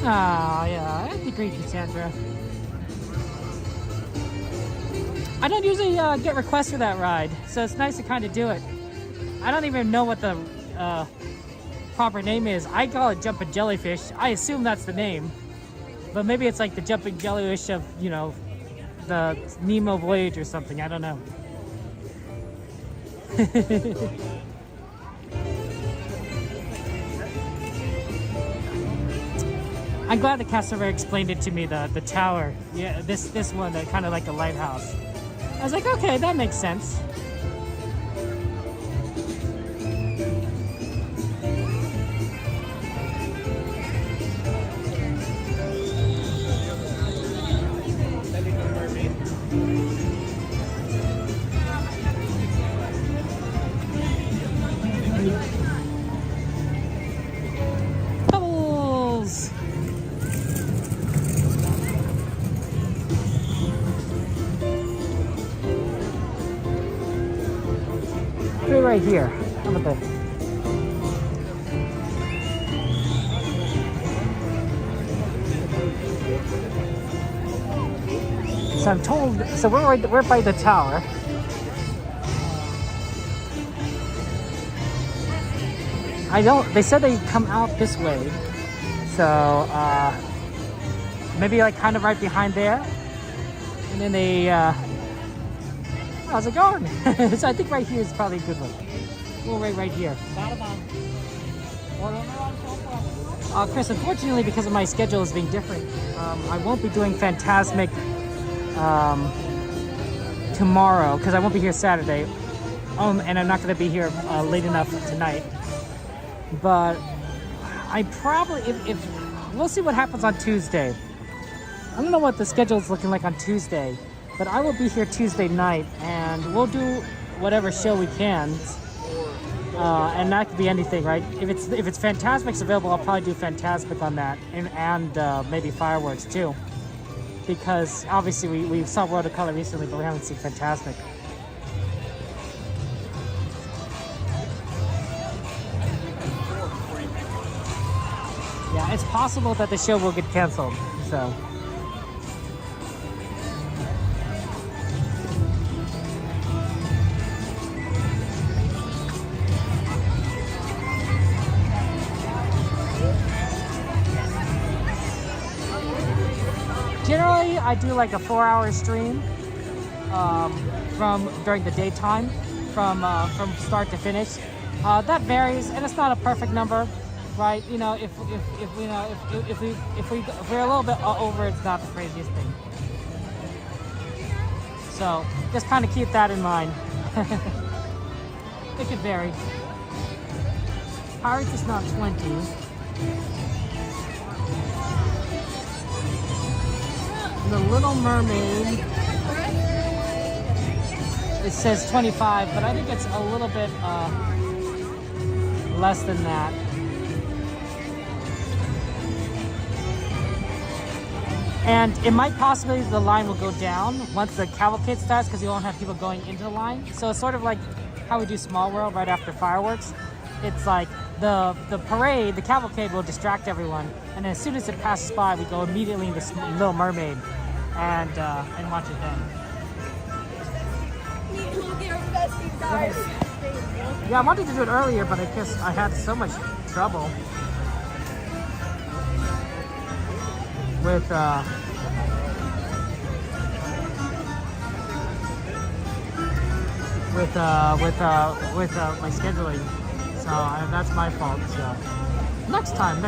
Oh, yeah, I agree with you, Sandra. I don't usually get requests for that ride, so it's nice to kind of do it. I don't even know what the proper name is. I call it Jumping Jellyfish. I assume that's the name. But maybe it's like the Jumping Jellyfish of, you know, the Nemo Voyage or something. I don't know. I'm glad the customer explained it to me, the tower. Yeah, this one, kind of like a lighthouse. I was like, okay, that makes sense. Right here. How about that? So I'm told. So we're by the tower. They said they come out this way. So maybe like kind of right behind there, and then they. How's it going? So I think right here is probably a good one. We'll wait right here. Chris, unfortunately, because of my schedule is being different, I won't be doing Fantasmic tomorrow because I won't be here Saturday. And I'm not going to be here late enough tonight. But I probably, if we'll see what happens on Tuesday. I don't know what the schedule is looking like on Tuesday. But I will be here Tuesday night, and we'll do whatever show we can, and that could be anything, right? If it's Fantasmic's available, I'll probably do Fantasmic on that, and maybe fireworks too, because obviously we saw World of Color recently, but we haven't seen Fantasmic. Yeah, it's possible that the show will get canceled, so. Generally, I do like a 4-hour stream during the daytime, from start to finish. That varies, and it's not a perfect number, right? You know, if we're a little bit over, it's not the craziest thing. So So just kind of keep that in mind. It could vary. Pirates is not 20. The Little Mermaid, it says 25, but I think it's a little bit less than that. And it might possibly, the line will go down once the cavalcade starts because you won't have people going into the line. So it's sort of like how we do Small World right after fireworks. It's like the parade, the cavalcade will distract everyone. And as soon as it passes by, we go immediately into Little Mermaid and watch it then. Yeah, I wanted to do it earlier, but I guess I had so much trouble with my scheduling, so that's my fault. So next time.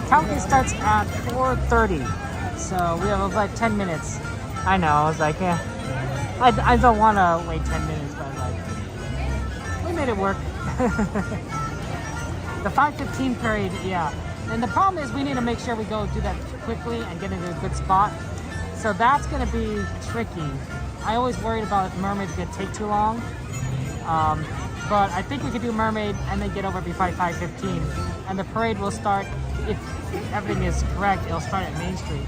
Cavalcade starts at 4:30, so we have about 10 minutes. I know, I was like, yeah, I don't want to wait 10 minutes, but like, we made it work. The 5:15 parade, yeah. And the problem is we need to make sure we go do that quickly and get into a good spot. So that's going to be tricky. I always worried about if Mermaid's going to take too long. But I think we could do Mermaid and then get over before 5:15. And the parade will start, if everything is correct, it'll start at Main Street.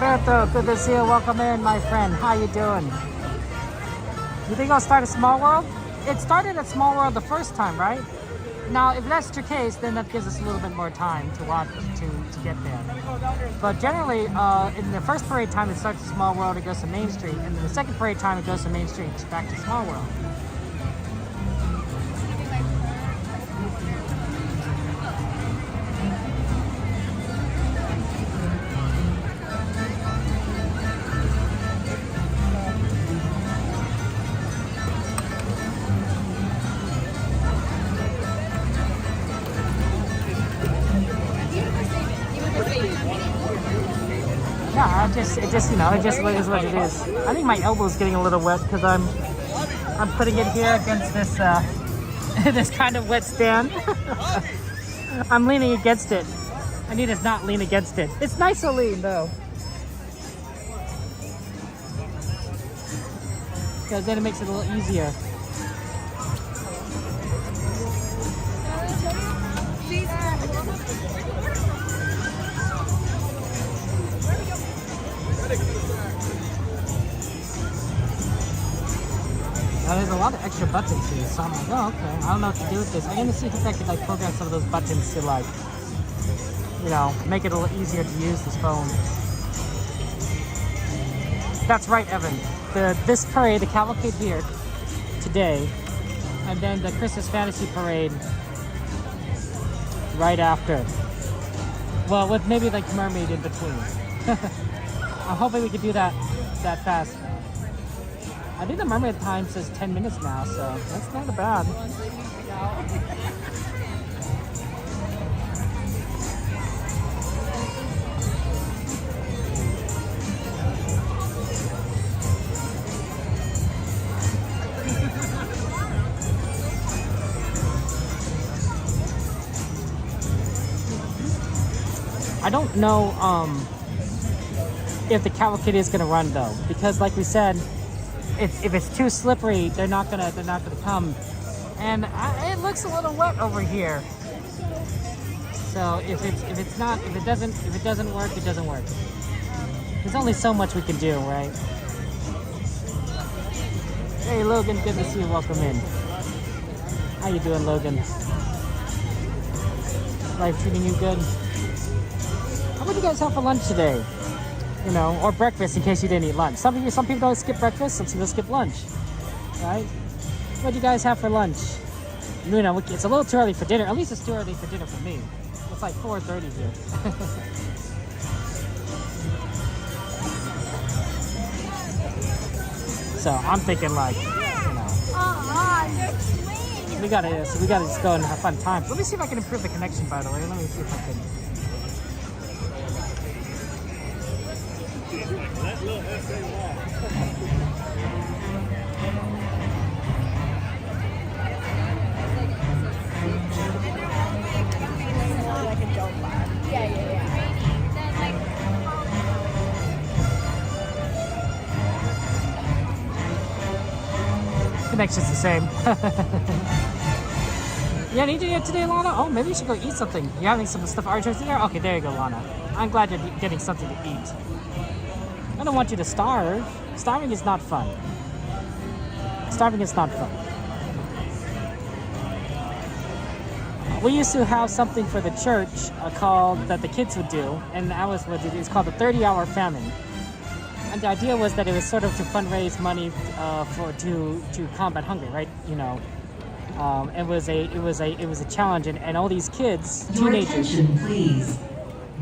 Humberto, good to see you. Welcome in, my friend. How you doing? You think I'll start a Small World? It started at Small World the first time, right? Now, if that's the case, then that gives us a little bit more time to watch to get there. But generally, in the first parade time, it starts at Small World, it goes to Main Street, and then the second parade time, it goes to Main Street, back to Small World. Yeah, it just is what it is. I think my elbow's getting a little wet because I'm putting it here against this this kind of wet stand. I'm leaning against it. I need to not lean against it. It's nice to lean though, because then it makes it a little easier. Now, there's a lot of extra buttons here, so I'm like, oh, okay, I don't know what to do with this. I'm gonna see if I can like program some of those buttons to like, you know, make it a little easier to use this phone. That's right, Evan. This parade, the cavalcade here today, and then the Christmas Fantasy Parade right after. Well, with maybe like Mermaid in between. I'm hoping we can do that fast. I think the Mermaid time says 10 minutes now, so that's not bad. I don't know if the cavalcade is gonna run though, because like we said, if it's too slippery, they're not gonna come. And it looks a little wet over here. So if it doesn't work, it doesn't work. There's only so much we can do, right? Hey Logan, good to see you. Welcome in. How you doing, Logan? Life treating you good? How about you guys have for lunch today? You know, or breakfast in case you didn't eat lunch. Some people don't skip breakfast, some people skip lunch. Right? What do you guys have for lunch? You know, it's a little too early for dinner. At least it's too early for dinner for me. It's like 4:30 here. So I'm thinking like, you know, we gotta just go and have fun times. Let me see if I can improve the connection, by the way. Let me see if I can. Connection's the same. Yeah, need to eat today, Lana? Oh, maybe you should go eat something. You having some stuff archers in there? Okay, there you go, Lana. I'm glad you're getting something to eat. I don't want you to starve. Starving is not fun. Starving is not fun. We used to have something for the church called that the kids would do, and that was what it is called the 30-hour famine. And the idea was that it was sort of to fundraise money to combat hunger, right? You know, it was a challenge, and all these kids, teenagers. Your attention, please.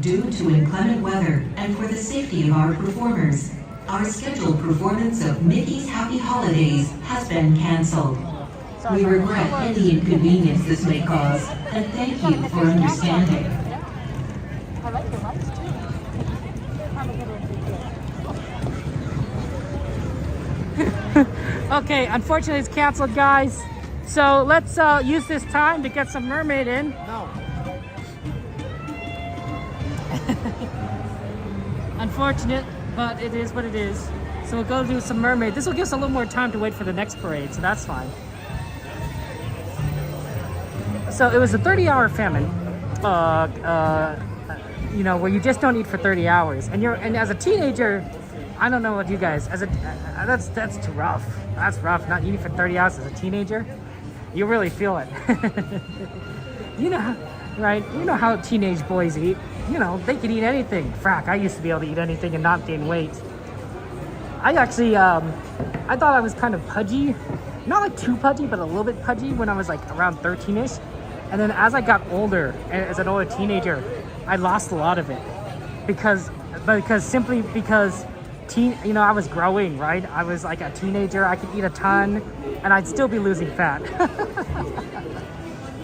Due to inclement weather and for the safety of our performers, our scheduled performance of Mickey's Happy Holidays has been canceled. We regret any inconvenience this may cause, and thank you for understanding. I like the lights too. Okay, unfortunately it's canceled, guys. So let's use this time to get some Mermaid in. No. Unfortunate, but it is what it is. So we'll go do some Mermaid. This will give us a little more time to wait for the next parade, so that's fine. So it was a 30-hour famine, you know, where you just don't eat for 30 hours. And as a teenager, I don't know what you guys, that's too rough. That's rough, not eating for 30 hours as a teenager. You really feel it. You know, right? You know how teenage boys eat. You know, they can eat anything. Frack, I used to be able to eat anything and not gain weight. I actually, I thought I was kind of pudgy. Not like too pudgy, but a little bit pudgy when I was like around 13-ish. And then as I got older, and as an older teenager, I lost a lot of it. Simply because you know, I was growing, right? I was like a teenager, I could eat a ton, and I'd still be losing fat.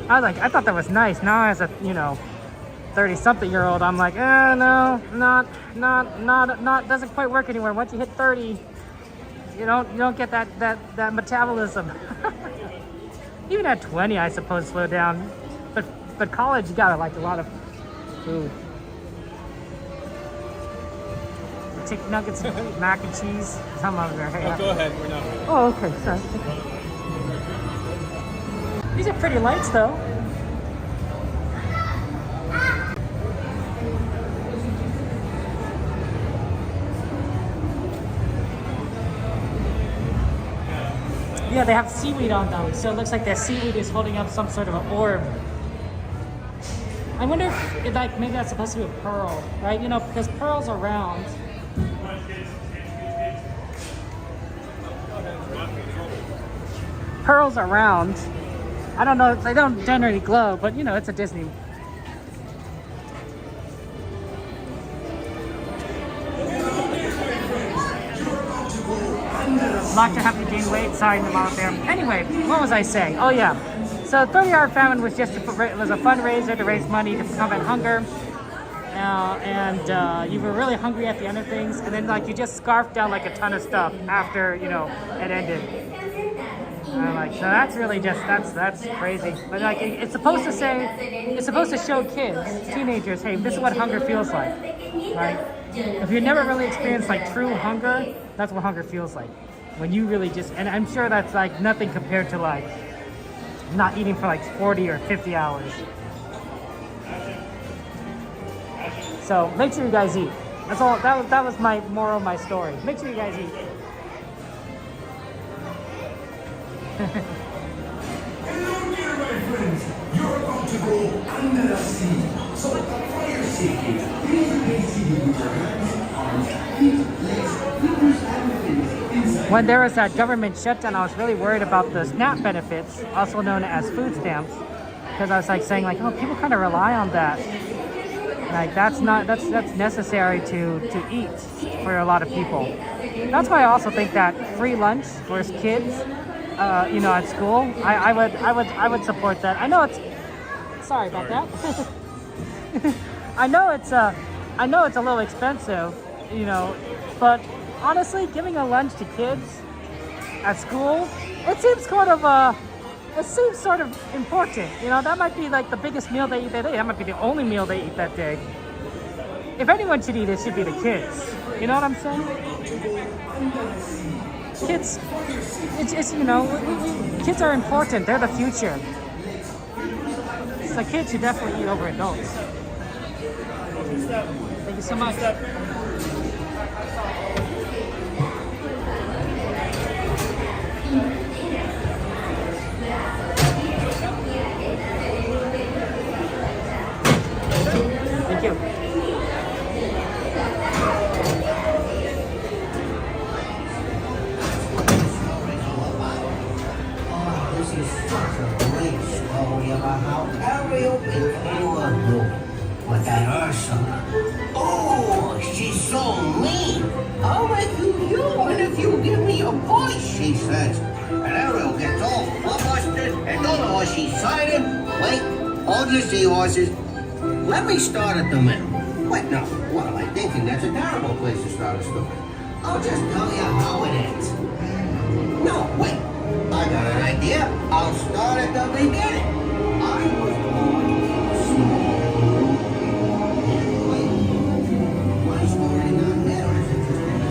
I thought that was nice. Now as a, you know, 30-something-year-old, I'm like, no, not, doesn't quite work anymore. Once you hit 30, you don't get that metabolism. Even at 20, I suppose, slow down. But college, you gotta like a lot of food. Chicken nuggets, mac and cheese. Some of them. Oh, go ahead. We're not. Oh, okay. Sorry. These are pretty lights, though. Yeah, they have seaweed on them, so it looks like that seaweed is holding up some sort of an orb. I wonder if, like, maybe that's supposed to be a pearl, right? You know, because pearls are round. Pearls are round. I don't know, they don't generally glow, but you know, it's a Disney. Locked to have to gain weight, sorry them out there. Anyway, what was I saying? Oh yeah, so 30-hour famine was just a fundraiser to raise money to combat hunger. And you were really hungry at the end of things, and then like you just scarfed down like a ton of stuff after, you know, it ended. Like, so that's really just, that's crazy. But like, it's supposed to show kids, teenagers, hey, this is what hunger feels like, right? If you've never really experienced like true hunger, that's what hunger feels like. When you really just, and I'm sure that's like nothing compared to like not eating for like 40 or 50 hours. So make sure you guys eat. That's all. That was my moral of my story. Make sure you guys eat. Hello there, my friends. You're about to go under the sea. So for your safety, please remain seated with your hands, arms, feet, legs, fingers, and fins inside. When there was that government shutdown, I was really worried about the SNAP benefits, also known as food stamps, because I was like saying like, oh, people kind of rely on that. Like that's necessary to eat for a lot of people. That's why I also think that free lunch for kids, at school, I would support that. I know it's sorry about that. I know it's a little expensive, but honestly, giving a lunch to kids at school, it seems sort of important. That might be like the biggest meal they eat that day. That might be the only meal they eat that day. If anyone should eat, it should be the kids. You know what I'm saying? Kids, kids are important. They're the future. So kids should definitely eat over adults. Thank you so much. Thank you. This is such a great story about how Ariel became a room. But that Ursula, oh, she's so mean. I'll make you and if you give me a voice, she says. And Ariel gets all flustered and don't know what she's signing. Wait, hold your seahorses. Let me start at the middle. Wait, no, what am I thinking? That's a terrible place to start a story. I'll just tell you how it ends. No, wait, I got an idea. I'll start at the beginning. I was born small. Wait, my story not there is interesting.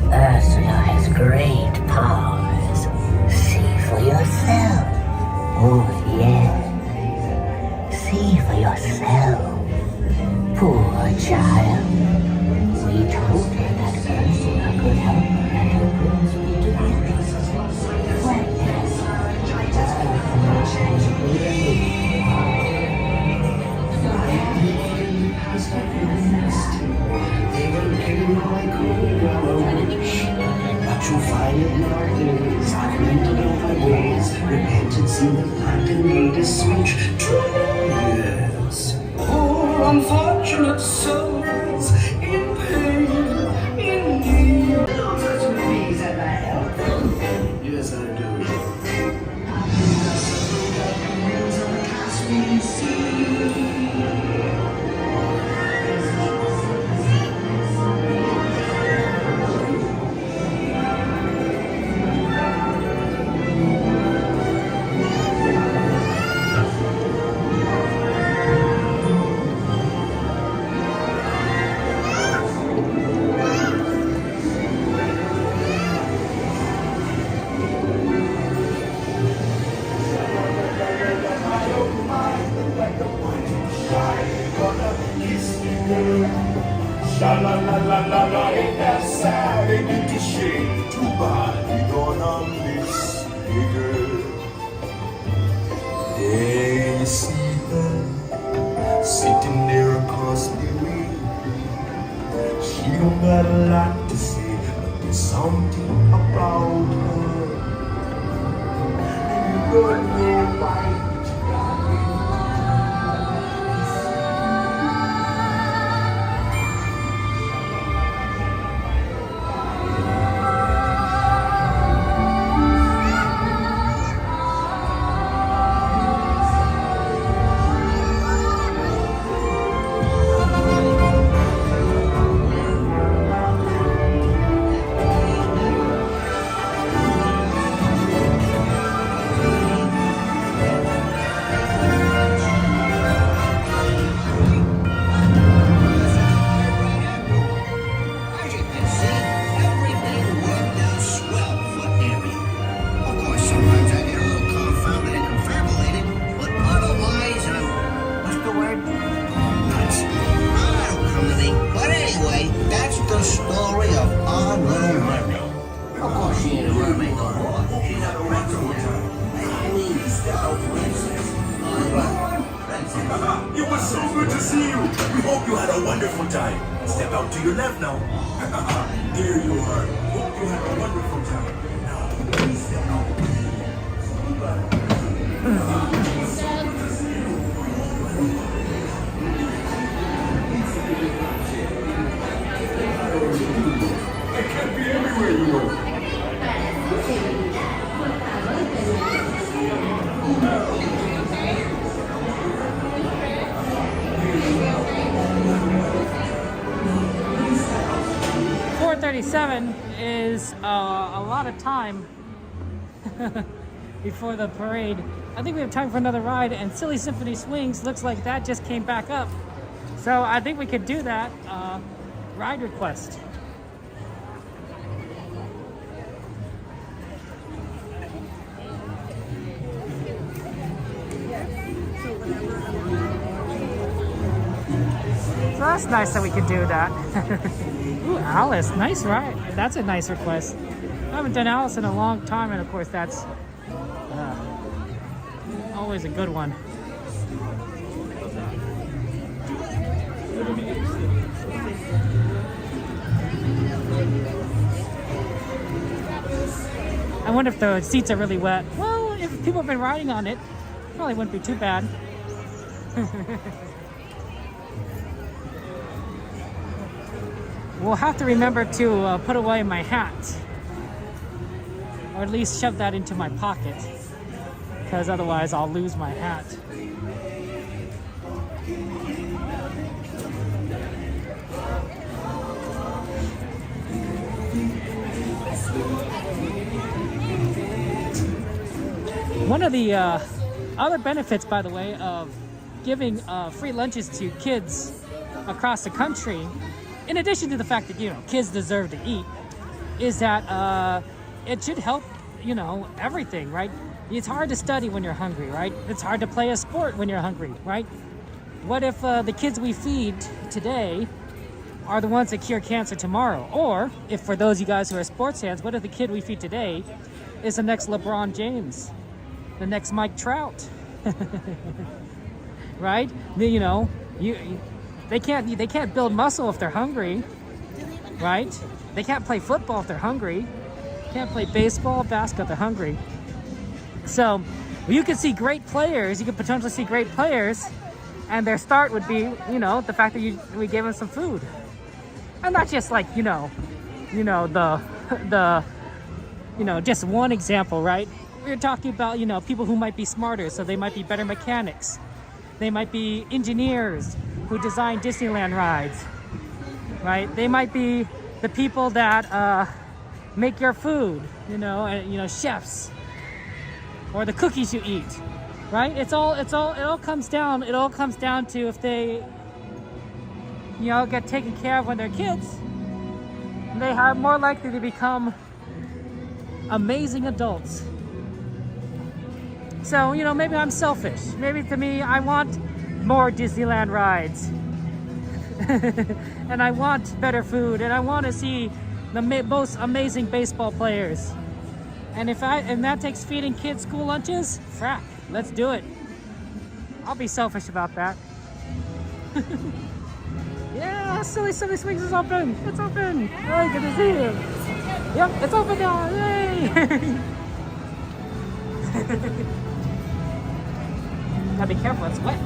Ursula has great powers. See for Oh, yes. See for yourself. Poor child. We told her that Ursula could help her and her prince be together. They were looking like what you'll find at nowadays, mental overlays, repentance in the blood and made a switch. Yes. Poor unfortunate souls in pain, in need. Don't touch me, please, and I help them. Yes, I do. Sha-la-la-la-la-la, ain't that sad, ain't it a shame? Too bad we gonna miss you, girl. Hey, see her sitting there across the way. She don't got a lot to say, but there's something about her. And you don't know why. It was so good to see you. We hope you had a wonderful time. Step out to your left now. There you are. Hope you had a wonderful time. Now, please step out. I can't be everywhere you were. 4:37 is a lot of time before the parade. I think we have time for another ride, and Silly Symphony Swings looks like that just came back up. So I think we could do that ride request. So that's nice that we could do that. Ooh, Alice, nice ride. That's a nice request. I haven't done Alice in a long time, and of course that's always a good one. I wonder if the seats are really wet. Well, if people have been riding on it, probably wouldn't be too bad. We'll have to remember to put away my hat, or at least shove that into my pocket, because otherwise I'll lose my hat. One of the other benefits, by the way, of giving free lunches to kids across the country, in addition to the fact that, you know, kids deserve to eat, is that it should help, you know, everything, right? It's hard to study when you're hungry, right? It's hard to play a sport when you're hungry, right? What if the kids we feed today are the ones that cure cancer tomorrow? Or if for those of you guys who are sports fans, what if the kid we feed today is the next LeBron James, the next Mike Trout, right? You know, they can't build muscle if they're hungry, right? They can't play football if they're hungry. Can't play baseball, basketball if they're hungry. So you could see great players. You could potentially see great players, and their start would be, you know, the fact that we gave them some food, and not just like just one example, right? We're talking about people who might be smarter, so they might be better mechanics. They might be engineers who design Disneyland rides, right? They might be the people that make your food, chefs. Or the cookies you eat, right? It all comes down to if they, get taken care of when they're kids, they are more likely to become amazing adults. So, maybe I'm selfish. Maybe to me, I want more Disneyland rides. And I want better food, and I want to see the most amazing baseball players. And and that takes feeding kids school lunches, frack, let's do it. I'll be selfish about that. Yeah, Silly Swings is open. It's open. Hey, good to see you. Yep, it's open now. Yay! Gotta be careful, it's wet.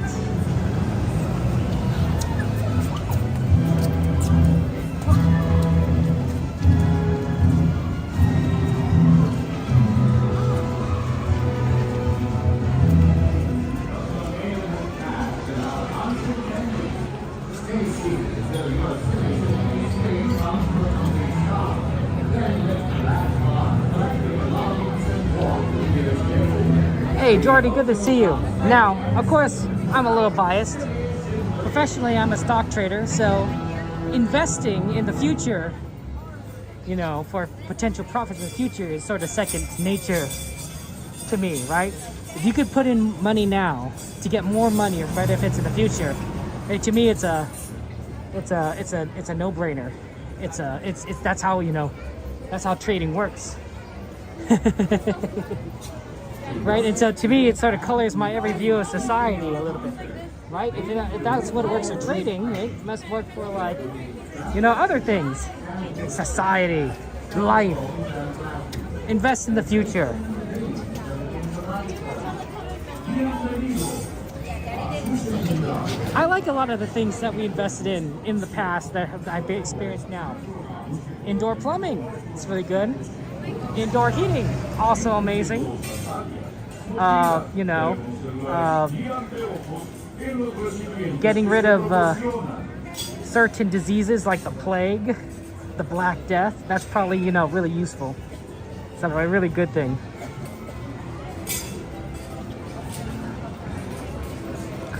Hey Jordy, good to see you. Now, of course, I'm a little biased. Professionally, I'm a stock trader, so investing in the future, for potential profits in the future is sort of second nature to me, right? If you could put in money now to get more money or benefits in the future, to me it's a no-brainer. That's how trading works. Right, and so to me, it sort of colors my every view of society a little bit, right? If that's what works for trading, it must work for other things, society, life. Invest in the future. I like a lot of the things that we invested in the past that I've experienced now. Indoor plumbing, it's really good. Indoor heating, also amazing. Getting rid of certain diseases like the plague, the Black Death. That's probably, really useful. It's a really good thing.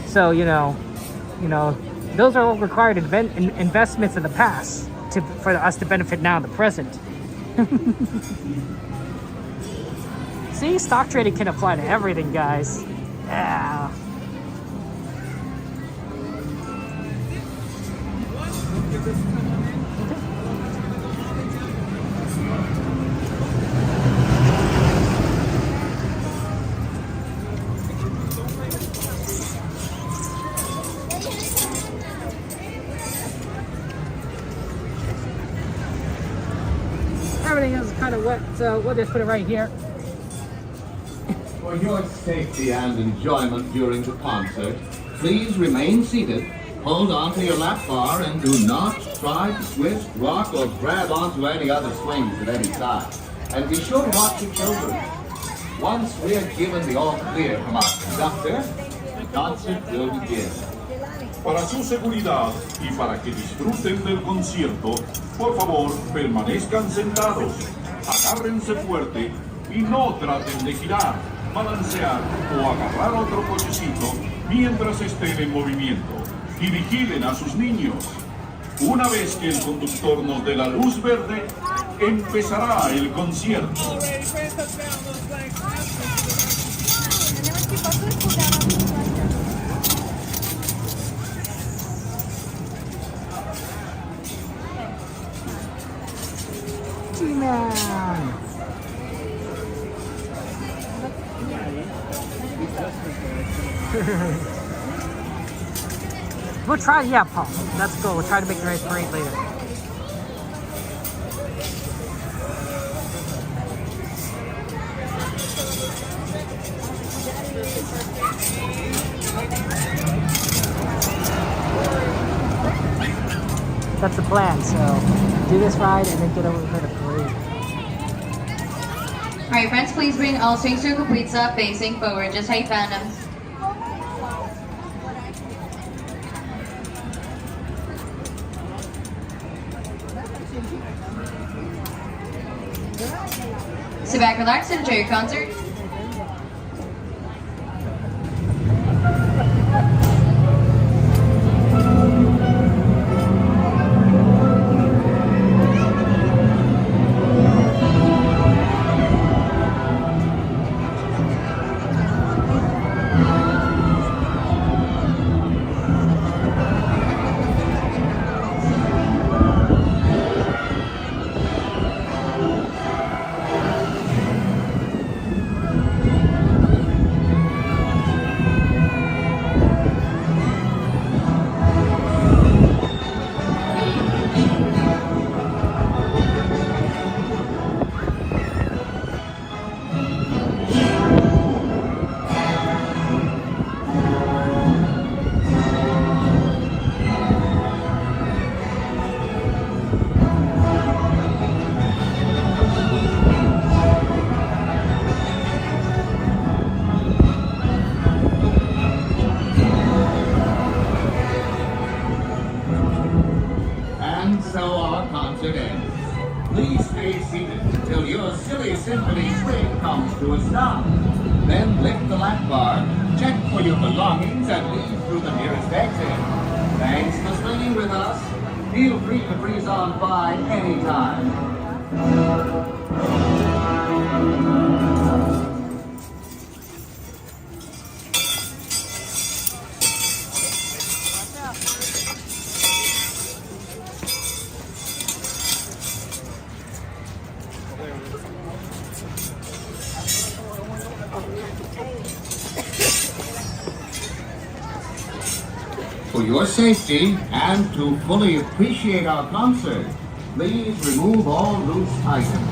So, those are all required investments in the past for us to benefit now in the present. See, stock trading can apply to everything, guys. Yeah. Everything is kind of wet, so we'll just put it right here. For your safety and enjoyment during the concert, please remain seated, hold on to your lap bar, and do not try to twist, rock, or grab onto any other swings at any time. And be sure to watch your children. Once we are given the all clear from our conductor, the concert will begin. Para su seguridad y para que disfruten del concierto, por favor, permanezcan sentados, agárrense fuerte y no traten de girar, balancear o agarrar otro cochecito mientras estén en movimiento. Y vigilen a sus niños. Una vez que el conductor nos dé la luz verde, empezará el concierto. We'll try, yeah, Paul. Let's go. We'll try to make the nice parade later. That's the plan, so do this ride and then get over for the parade. Alright, friends, please bring all swings to a complete stop, facing forward, just how you found them. Sit back, relax, and enjoy your concert. Please stay seated until your silly symphony swing comes to a stop. Then lift the lap bar, check for your belongings, and leave through the nearest exit. Thanks for swinging with us. Feel free to breeze on by anytime. For your safety and to fully appreciate our concert, please remove all loose items,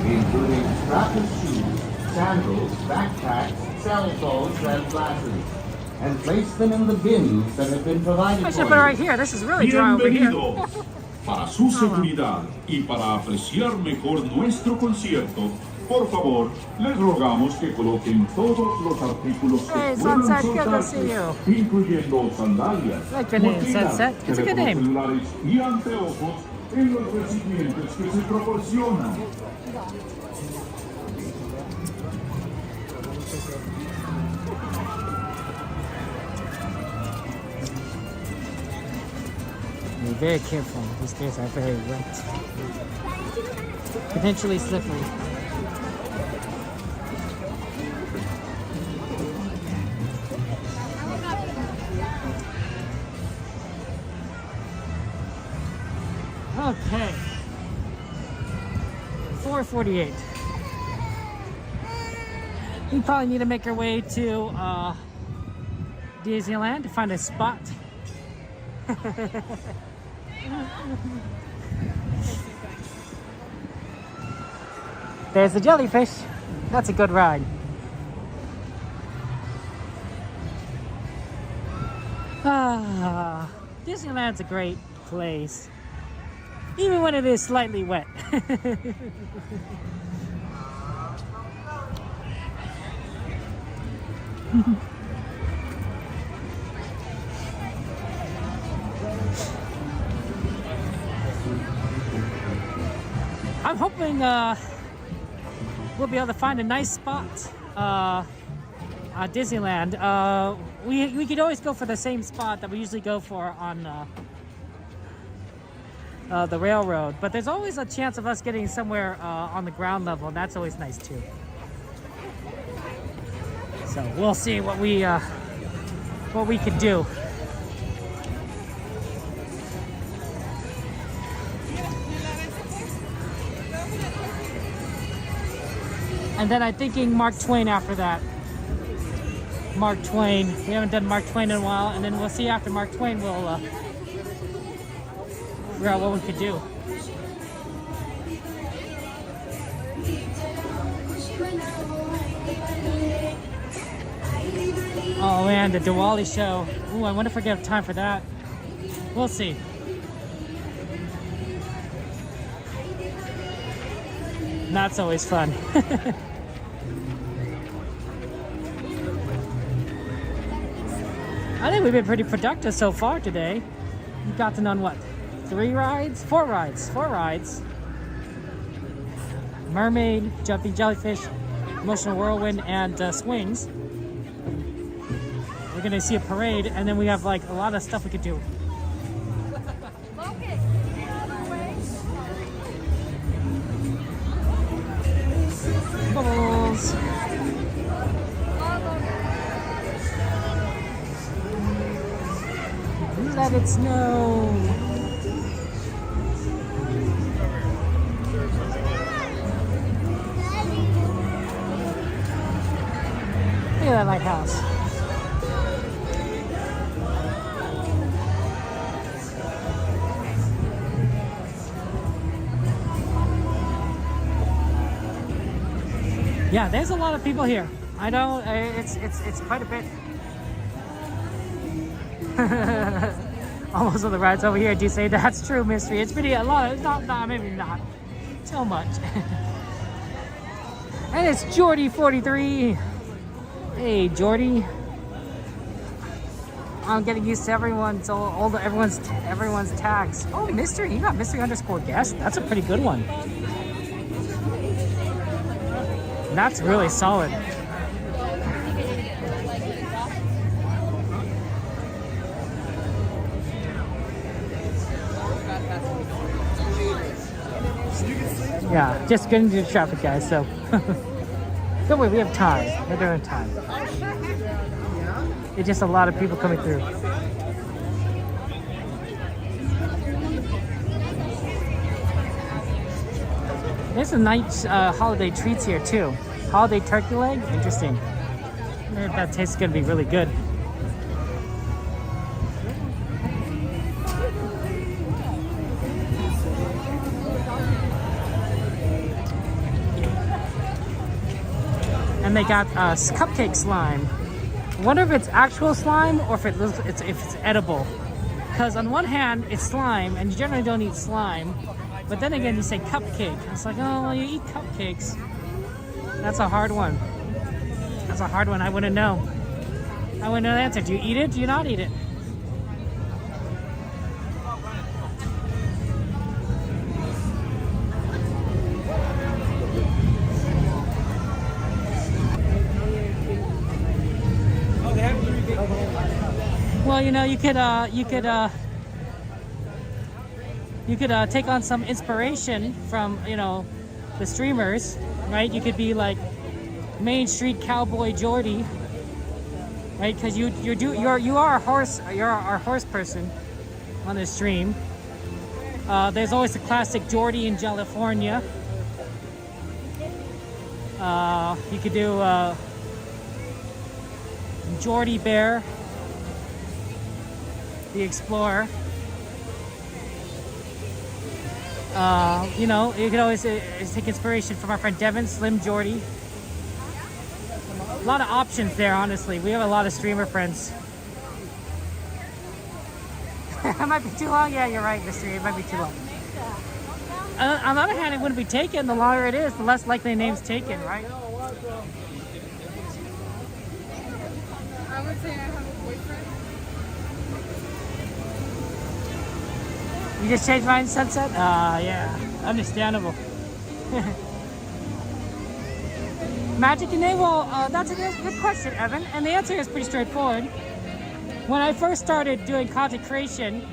including strapless shoes, sandals, backpacks, cell phones, and glasses, and place them in the bins that have been provided I for should put it right here. This is really dry over here. Bienvenidos. Para su seguridad y para apreciar mejor nuestro concierto, por favor, les rogamos que coloquen todos los artículos que Hey, puedan Sunset, good to soltarse, see you. incluyendo sandalias, Like your name, mochilas, Sunset. It's a good name. celulares y anteojos en los recipientes que se proporcionan. Be very careful. These stairs are very wet. Potentially slippery. Okay. 4:48. We probably need to make our way to Disneyland to find a spot. There's the Jellyfish. That's a good ride. Disneyland's a great place, even when it is slightly wet. I'm hoping we'll be able to find a nice spot at Disneyland. We could always go for the same spot that we usually go for on the railroad, but there's always a chance of us getting somewhere on the ground level, and that's always nice too. So we'll see what we could do. And then I'm thinking Mark Twain after that. Mark Twain. We haven't done Mark Twain in a while, and then we'll see after Mark Twain. We'll figure out what we could do. Oh man, the Diwali show. Ooh, I wonder if we have time for that. We'll see. That's always fun. I think we've been pretty productive so far today. We've gotten on what? 4 rides. Mermaid, Jumping Jellyfish, Emotional Whirlwind, and Swings. We're gonna see a parade, and then we have like a lot of stuff we could do. Bubbles. Let it snow. Look at that lighthouse. Yeah, there's a lot of people here. I know it's quite a bit. Almost on the rides over here. Do you say that's true, Mystery? It's pretty a lot. It's not maybe not so much. And it's Jordy43. Hey, Jordy. I'm getting used to everyone's tags. Oh, Mystery, you got Mystery_guest. That's a pretty good one. That's really solid. Yeah, just getting into the traffic, guys, so. Don't worry, we have time. We're doing time. It's just a lot of people coming through. There's some nice holiday treats here, too. Holiday turkey leg? Interesting. That tastes gonna be really good. And they got cupcake slime. I wonder if it's actual slime or if it's edible. Because on one hand, it's slime, and you generally don't eat slime. But then again, you say cupcake. It's like, oh, well, you eat cupcakes. That's a hard one. That's a hard one. I wouldn't know. I wouldn't know the answer. Do you eat it? Do you not eat it? Well, you know, you could take on some inspiration from, you know, the streamers, right? You could be like Main Street Cowboy Jordy, right? Because you are a horse person on the stream. There's always the classic Jordy in California. You could do Jordy Bear, the Explorer. You know, you can always take inspiration from our friend Devin, Slim Jordy. A lot of options there, honestly. We have a lot of streamer friends. That might be too long. Yeah, you're right, Mystery. It might be too long. On the other hand, it wouldn't be taken. The longer it is, the less likely the name's taken, right? I would say I have a boyfriend. You just changed mine, Sunset? Yeah, understandable. Magic and name? Well, that's a good question, Evan. And the answer is pretty straightforward. When I first started doing content creation,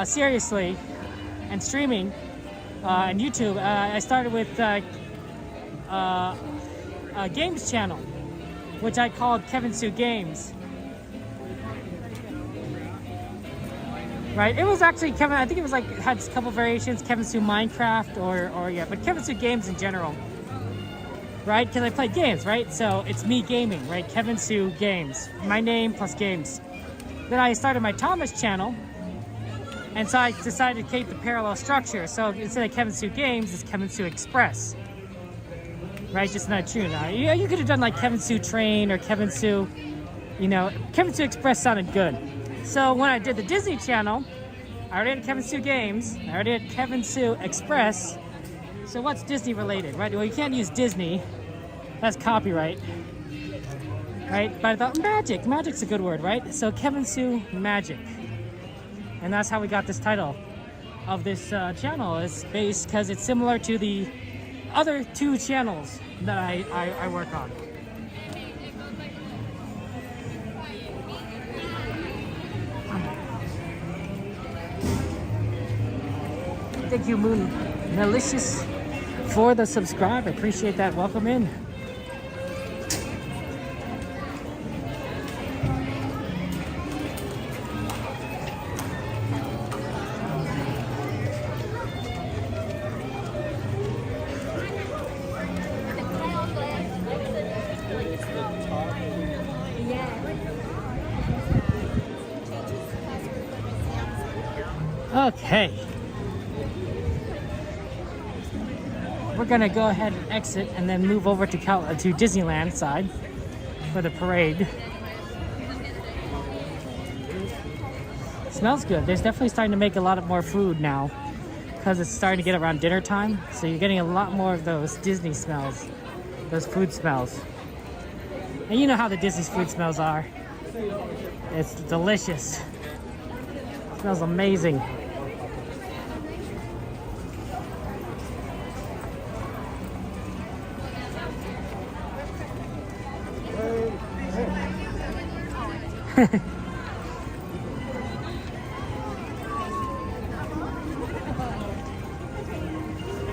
seriously, and streaming, and YouTube, I started with a games channel, which I called Kevin Sue Games. Right, it was actually Kevin. I think it was like had a couple variations, Kevin Sue Minecraft, or yeah, but Kevin Sue Games in general. right? Because I play games, right? So it's me gaming, right? Kevin Sue Games. My name plus games. Then I started my Thomas channel, and so I decided to keep the parallel structure. So instead of Kevin Sue Games, it's Kevin Sue Express. Right? Just not true now. You could have done like Kevin Sue Train or Kevin Sue, you know, Kevin Sue Express sounded good. So when I did the Disney channel, I already had Kevin Sue Games, I already had Kevin Sue Express. So what's Disney related, right? Well, you can't use Disney. That's copyright. Right? But I thought magic. Magic's a good word, right? So Kevin Sue Magic. And that's how we got this title of this channel. It's based because it's similar to the other 2 channels that I work on. Thank you, Moon Malicious, for the subscribe. I appreciate that. Welcome in. Okay. We're gonna go ahead and exit and then move over to Disneyland side for the parade. Smells good. There's definitely starting to make a lot of more food now because it's starting to get around dinner time. So you're getting a lot more of those Disney smells, those food smells. And you know how the Disney food smells are. It's delicious. It smells amazing.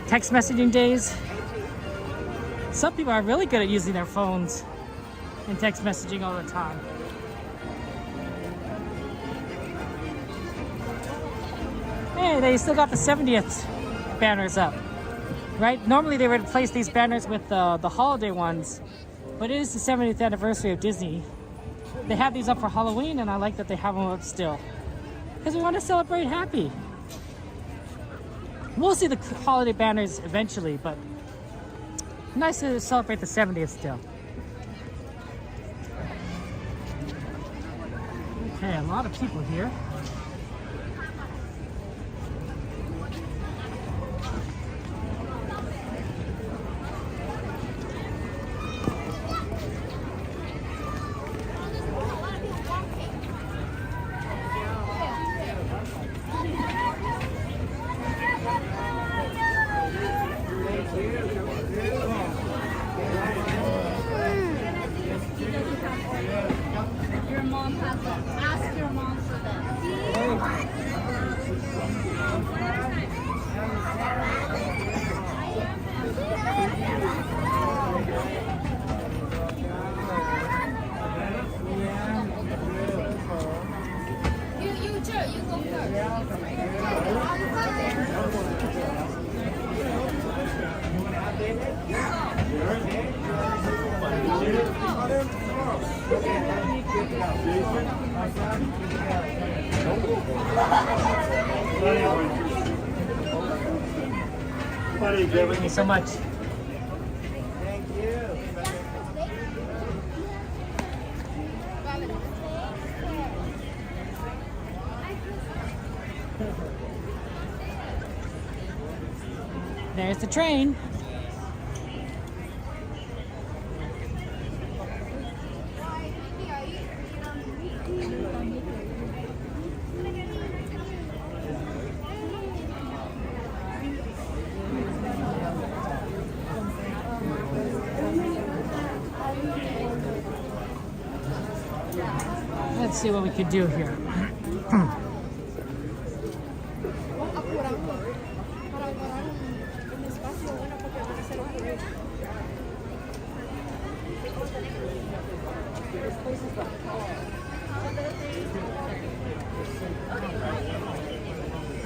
Text messaging days. Some people are really good at using their phones and text messaging all the time. Hey, they still got the 70th banners up, right? Normally they would replace these banners with the holiday ones, but it is the 70th anniversary of Disney. They have these up for Halloween, and I like that they have them up still because we want to celebrate happy. We'll see the holiday banners eventually, but nice to celebrate the 70th still. Okay, a lot of people here. Your mom has them. Ask your mom for them. You too. You go Thank you so much. Thank you. There's the train. Let's see what we could do here.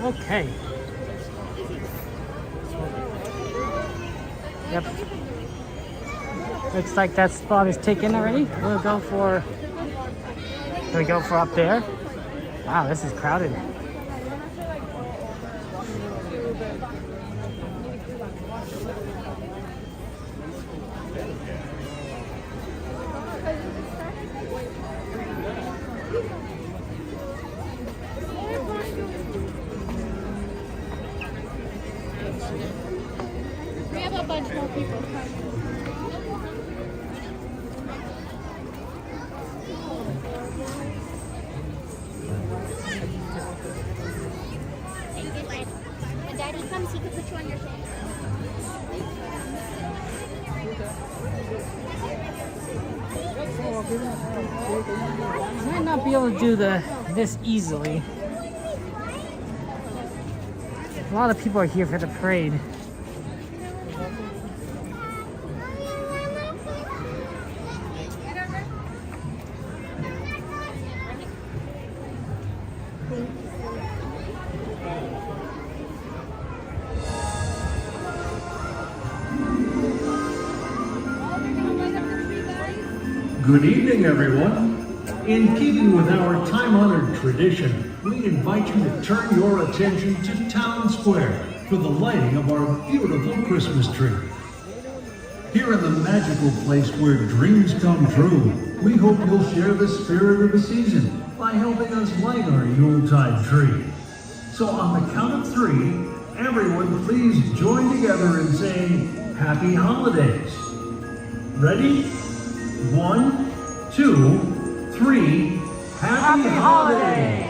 Okay. Yep. Looks like that spot is taken already. We'll go for... Can we go for up there? Wow, this is crowded. We have a bunch more people coming. When Daddy comes, he can put you on your face. Might not be able to do this easily. A lot of people are here for the parade. Good evening, everyone. In keeping with our time-honored tradition, we invite you to turn your attention to Town Square for the lighting of our beautiful Christmas tree. Here in the magical place where dreams come true, we hope you'll share the spirit of the season by helping us light our Yuletide tree. So on the count of 3, everyone please join together in saying Happy Holidays. Ready? 1, 2, 3, Happy Holidays!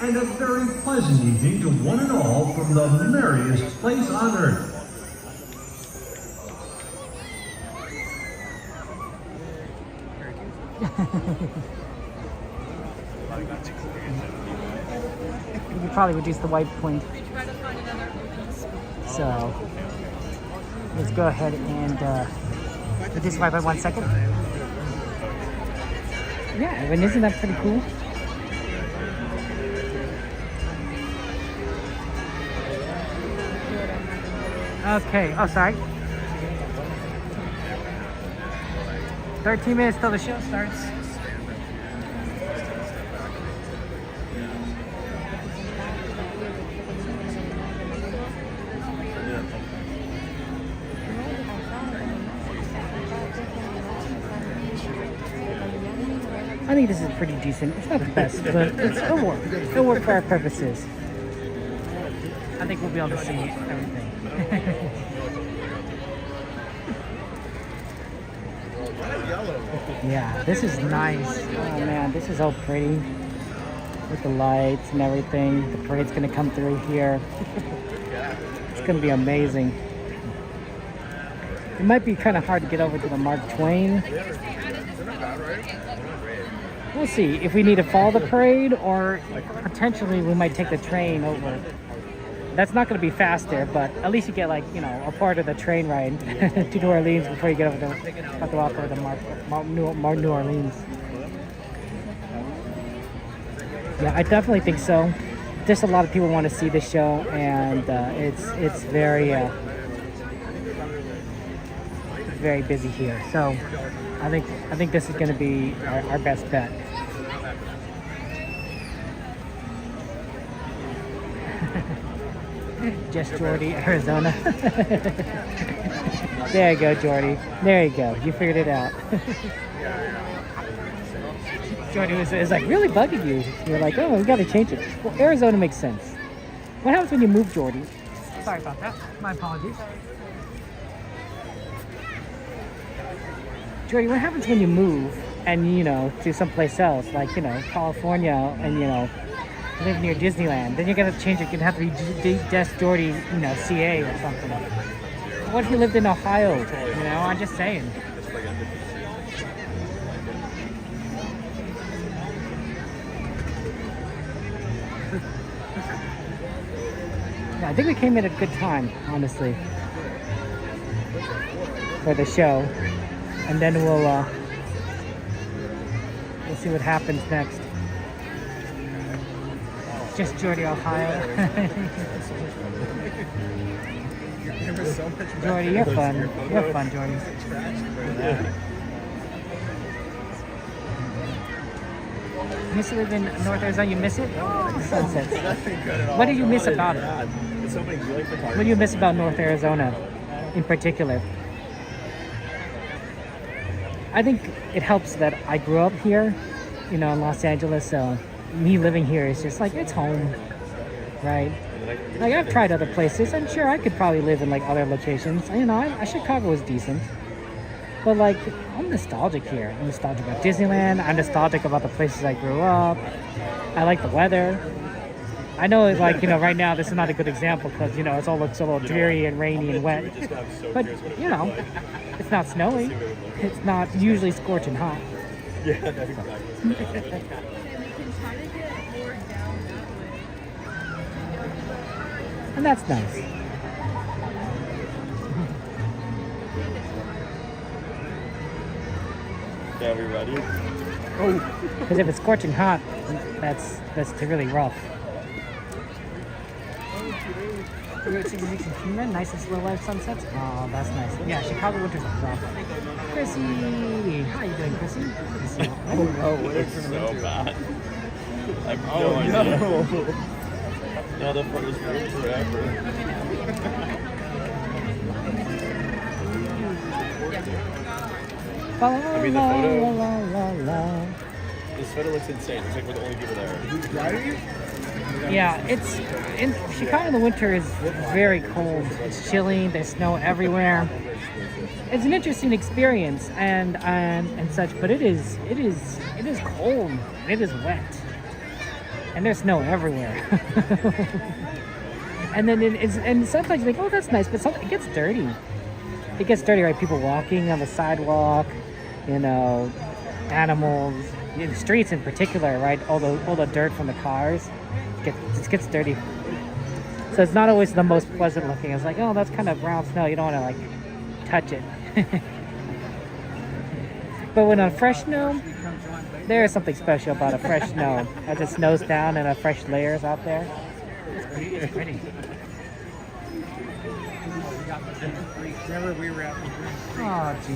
And a very pleasant evening to one and all from the merriest place on earth. You could probably reduce the white point. So let's go ahead and reduce the white by 1 second. Yeah, I mean, isn't that pretty cool? Okay, oh sorry. 13 minutes till the show starts. I think this is pretty decent. It's not the best, but it'll work. It'll work for our purposes. I think we'll be able to see everything. Yeah, this is nice. Oh man, this is so pretty. With the lights and everything. The parade's gonna come through here. It's gonna be amazing. It might be kind of hard to get over to the Mark Twain. We'll see if we need to follow the parade or potentially we might take the train over. That's not going to be fast there, but at least you get like, you know, a part of the train ride to New Orleans before you get over to New Orleans. Yeah, I definitely think so. Just a lot of people want to see this show, and it's very busy here. So I think this is going to be our best bet. Just Jordy, Arizona. There you go, Jordy. There you go. You figured it out. Jordy is like really bugging you. You're like, oh, we got to change it. Well, Arizona makes sense. What happens when you move, Jordy? Sorry about that. My apologies. Jordy, what happens when you move and, you know, to someplace else, like, you know, California, and, you know, live near Disneyland? Then you're going to change it. You're going to have to be Just Jordy, you know, CA or something. What if you lived in Ohio? You know, I'm just saying. Yeah, I think we came at a good time, honestly, for the show. And then we'll see what happens next. just Jordy, Ohio. Jordy, you're fun. You're fun, Jordy. You used to live in North Arizona. You miss it? Oh, the sunsets. What do you miss about it? What do you miss about North Arizona in particular? I think it helps that I grew up here, you know, in Los Angeles, so me living here is just like, it's home, right? Like, I've tried other places. I'm sure I could probably live in like other locations. You know, Chicago was decent. But like, I'm nostalgic here. I'm nostalgic about Disneyland. I'm nostalgic about the places I grew up. I like the weather. I know, like, you know, right now this is not a good example because, you know, it all looks a little dreary and rainy and wet. But, you know, it's not snowy. It's not usually scorching hot. Yeah, that's exactly. And that's nice. Yeah, we ready? Oh, because if it's scorching hot, that's really rough. Nice and slow life sunsets. Oh, that's nice. Yeah, Chicago winters are rough. Chrissy, how you doing, Chrissy? It's so bad. I have no idea. No, the front is really forever. I mean, this photo looks insane. Looks like we're the only people there. Yeah, it's in Chicago in the winter is very cold. It's chilling. There's snow everywhere. It's an interesting experience and such, but it is cold. It is wet, and there's snow everywhere. And then and sometimes you think, oh, that's nice, but sometimes it gets dirty. It gets dirty, right? People walking on the sidewalk, you know, animals, in the streets in particular, right? All the dirt from the cars, it gets dirty. So it's not always the most pleasant looking. It's like, oh, that's kind of brown snow. You don't want to like touch it. But when on fresh snow, there is something special about a fresh snow. As it snows down and a fresh layers out there. It's pretty. Remember we were at Oh, gee.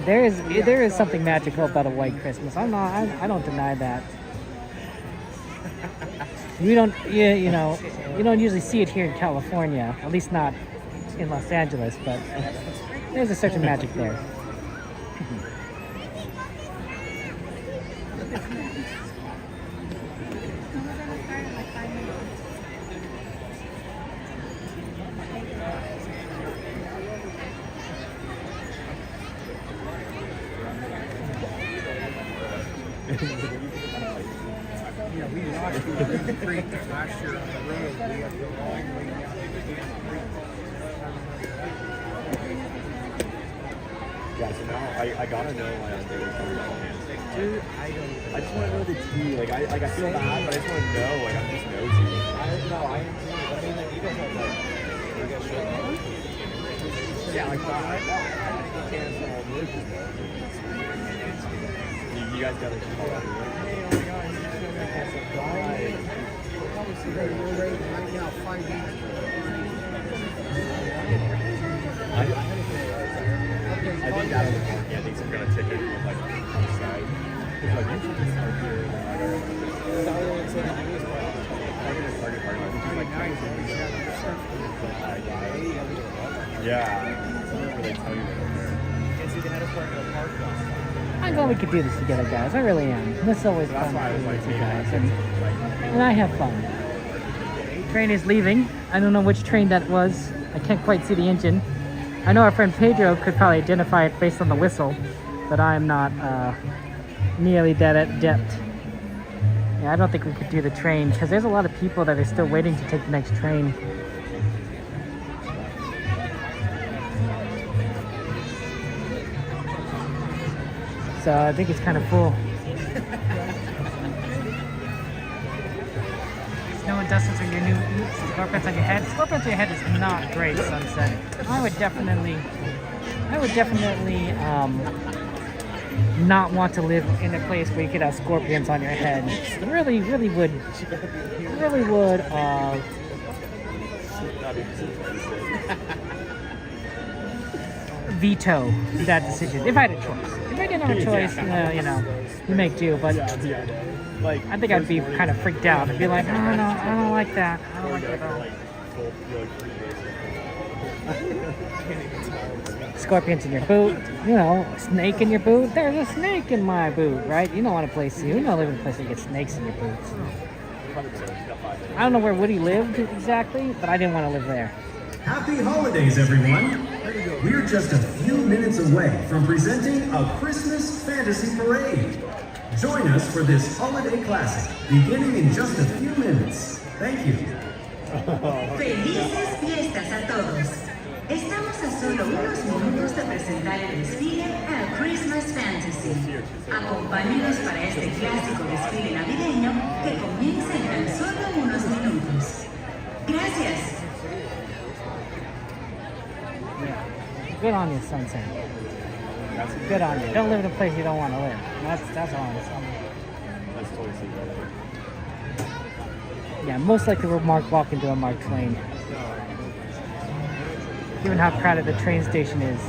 There is something magical about a white Christmas. I don't deny that. You don't usually see it here in California, at least not in Los Angeles, but there's a certain magic there. Yeah, we watched the Creek last year on the road. We had to go all the way down to the Creek. Yeah, so now I gotta know why I'm really coming out. Dude, I just want to know the tea. Like I feel bad, but I just want to know. Like I'm just nosy. I am too. I mean, like, you guys have like, you guys should. Yeah, like I cancel all this. You guys gotta keep all that. Hey, oh my God, you're just gonna cancel. Right. Obviously, we're rating right now 5 each. I think that'll look fun. Yeah, I think some kind of ticket with like on the side. It's like you should just start here. That's all it's going to do is target. I think it's like nice. Yeah. Somewhere where they tell you that they're there. And see, they had us park in a park last time. I'm glad we could do this together, guys. I really am. This is always fun to do with you guys, and I have fun. Train is leaving. I don't know which train that was. I can't quite see the engine. I know our friend Pedro could probably identify it based on the whistle, but I'm not nearly that adept. Yeah, I don't think we could do the train because there's a lot of people that are still waiting to take the next train. So I think it's kind of full. Snow and dust on your new scorpions on your head. Scorpions on your head is not great sunset. I would definitely not want to live in a place where you could have scorpions on your head. Really would veto that decision if I had a choice. If I didn't have a choice, you know, you make do. But I think I'd be kind of freaked out. I'd be like, oh, no, I don't like that. I don't like that at all. Scorpions in your boot, you know, snake in your boot. There's a snake in my boot, right? You don't want a place, you don't live in a place where you get snakes in your boots. I don't know where Woody lived exactly, but I didn't want to live there. Happy holidays, everyone! We're just a few minutes away from presenting a Christmas fantasy parade. Join us for this holiday classic, beginning in just a few minutes. Thank you. Felices fiestas a todos. Estamos a solo unos minutos de presentar el desfile A Christmas Fantasy. Acompáñenos para este clásico desfile navideño que comienza en tan solo unos minutos. Gracias. Good on you, Sunset. Good on you. Don't live in a place you don't want to live. That's all I'm saying. That's totally secret. Yeah, most likely we're walking to a Mark Twain. Given how crowded the train station is.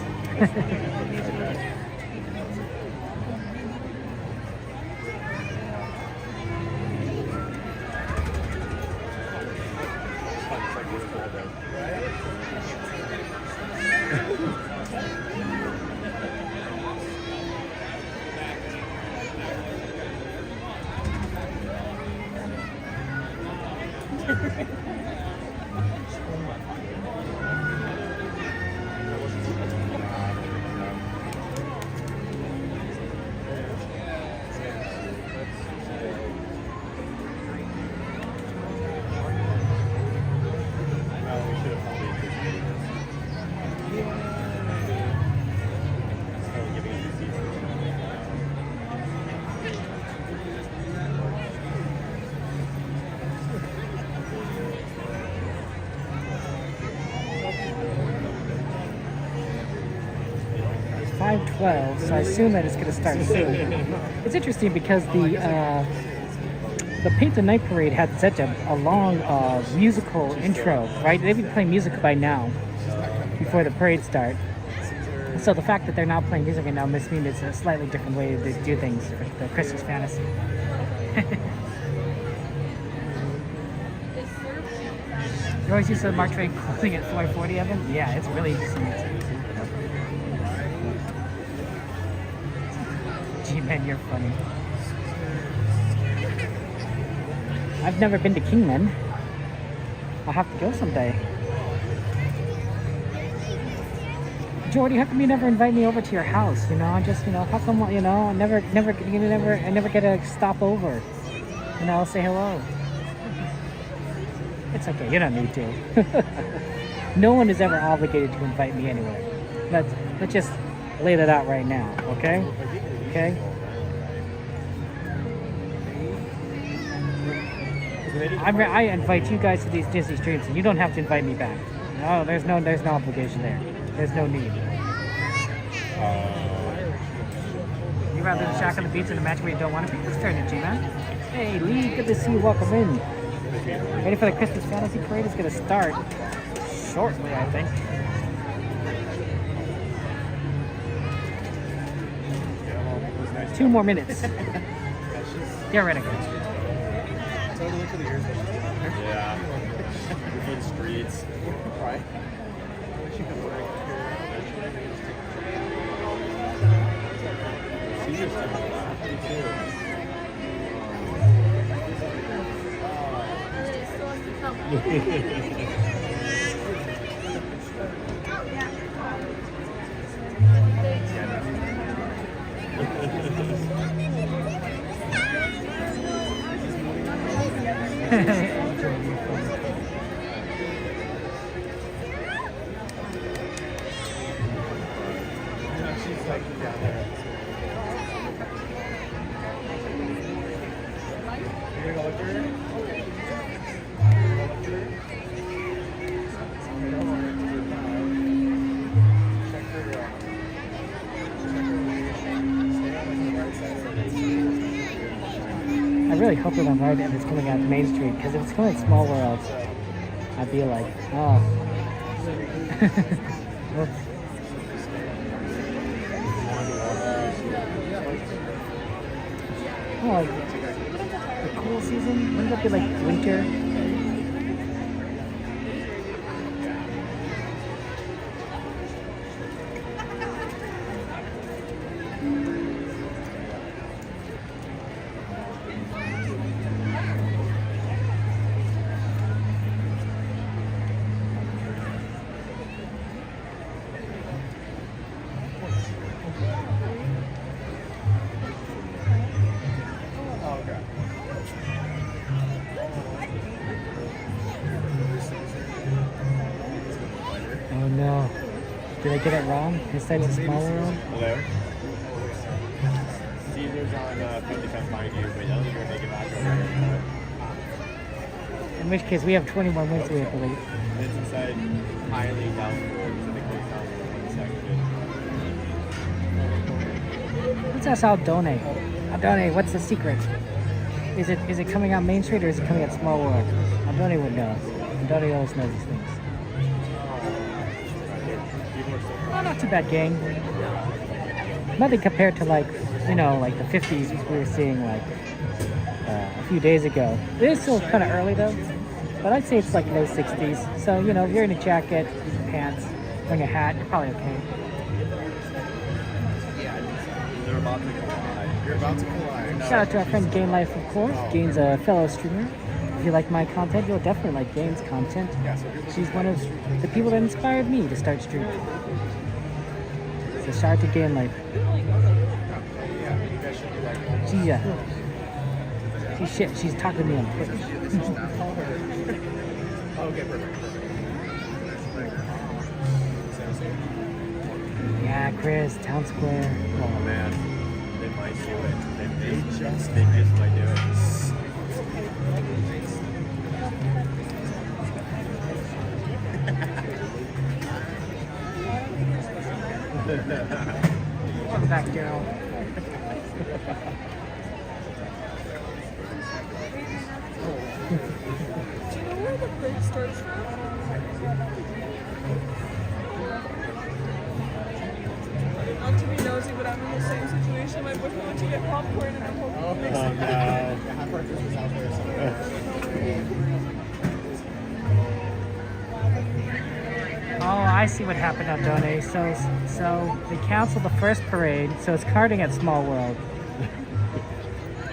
So I assume that it's going to start soon. It's interesting because the Paint the Night Parade had such a long musical intro, right? They've been playing music by now, before the parade start. So the fact that they're not playing music right now must mean it's a slightly different way to do things for the Christmas fantasy. You always used to Mark Twain closing at 4:40 of them? Yeah, it's really interesting. G-Man, you're funny. I've never been to Kingman. I'll have to go someday. Jordy, how come you never invite me over to your house? You know, I just, you know, how come, you know, I never get a stop over. You know, say hello. It's okay, you don't need to. No one is ever obligated to invite me anywhere. Let's just lay that out right now, okay? Okay? I invite you guys to these Disney streams, and you don't have to invite me back. No, there's no obligation there. There's no need. You rather the shack on the beach in a match where you don't want to be? Let's turn it, G-Man. Hey, Lee, good to see you. Welcome in. Ready for the Christmas Fantasy Parade? It's going to start shortly, I think. Two more minutes. Get ready, guys. Yeah. Before the streets. Right. She's like down there. You're gonna look at her? Check her really hoping I'm right and it's coming out Main Street, because if it's coming at Small World, I'd be like, oh. Whoops. Oh, like the cool season? Wouldn't that be like winter? Oh no. Did I get it wrong? This side's a Small World? Hello? Caesar's on Friendly Come Find You, but I don't think you're gonna make it back over here. In which case, we have 20 more minutes we have to wait. It's inside highly doubtful, so the case down for one section. Let's ask Aldone. Aldone, what's the secret? Is it coming out Main Street or is it coming out Small World? Aldone would know. Aldone always knows these things. Oh, not too bad, gang. Nothing compared to like, you know, like the 50s we were seeing like a few days ago. It is still kind of early though, but I'd say it's like low 60s. So, you know, if you're in a jacket, pants, wearing a hat, you're probably okay. They're about to collide. You're about to collide. Shout out to our friend Gain Life, of course. Gain's a fellow streamer. If you like my content, you'll definitely like Gain's content. She's one of the people that inspired me to start streaming. So shout out to Gain Life. She's talking to me on Twitch. Okay, perfect. Yeah, Chris, Town Square. Oh man, they might do it. They just might do it. Welcome back, Daryl. Do you know where the bridge starts from? Not to be nosy, but I'm in the same situation. My boyfriend went to get popcorn and I'm hoping to mix it. Oh, I see what happened on Done. So they canceled the first parade, so it's karting at Small World.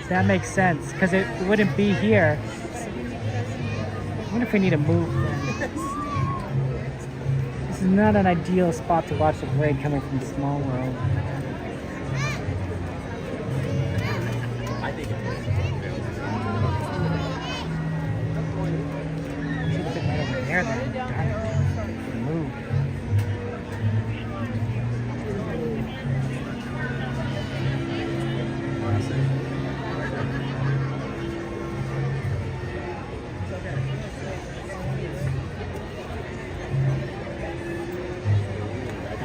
That makes sense, because it wouldn't be here. I wonder if we need to move then. This is not an ideal spot to watch the parade coming from Small World. I think it is. Should fit right over there then. Darn it. Move.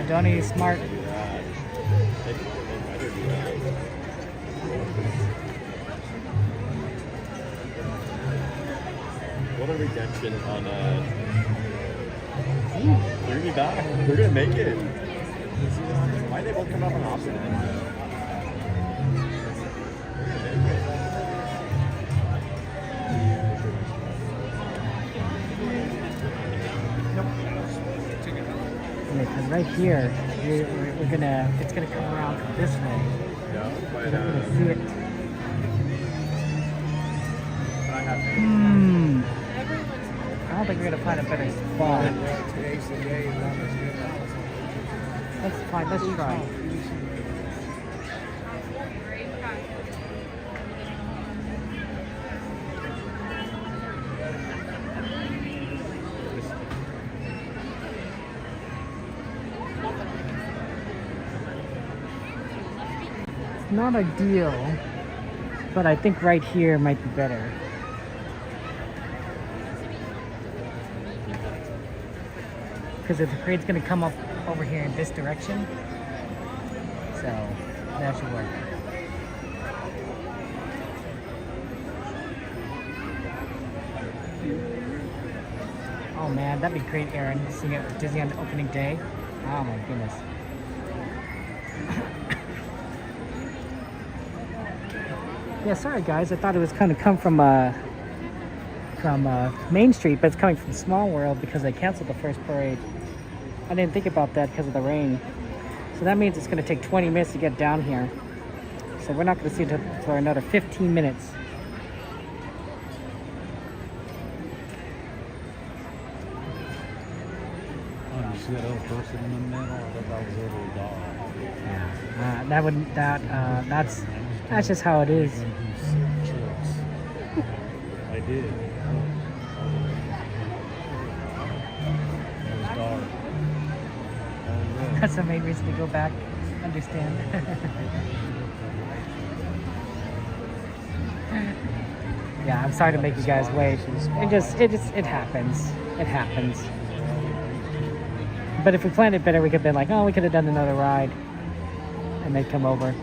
Donnie is smart. What a redemption on they're gonna be back. They're gonna make it. Why they both come up on opposite ends? Because right here, we're gonna, it's gonna come around this way. Yeah, but We're gonna see it. I don't think we're gonna find a better spot. Let's try. Not ideal, but I think right here might be better. Because if the parade's gonna come up over here in this direction, so that should work. Oh man, that'd be great, Aaron, seeing it at Disneyland opening day. Oh my goodness. Yeah, sorry guys, I thought it was kind of come from Main Street, but it's coming from Small World because they canceled the first parade. I didn't think about that because of the rain. So that means it's going to take 20 minutes to get down here. So we're not going to see it for another 15 minutes. Oh, you see that other person in the middle? I thought that was a little dog. Yeah, that's just how it is. I did. It was dark. That's a main reason to go back. Understand. Yeah, I'm sorry to make you guys wait. It happens. It happens. But if we planned it better, we could have been like, oh, we could have done another ride, and they'd come over.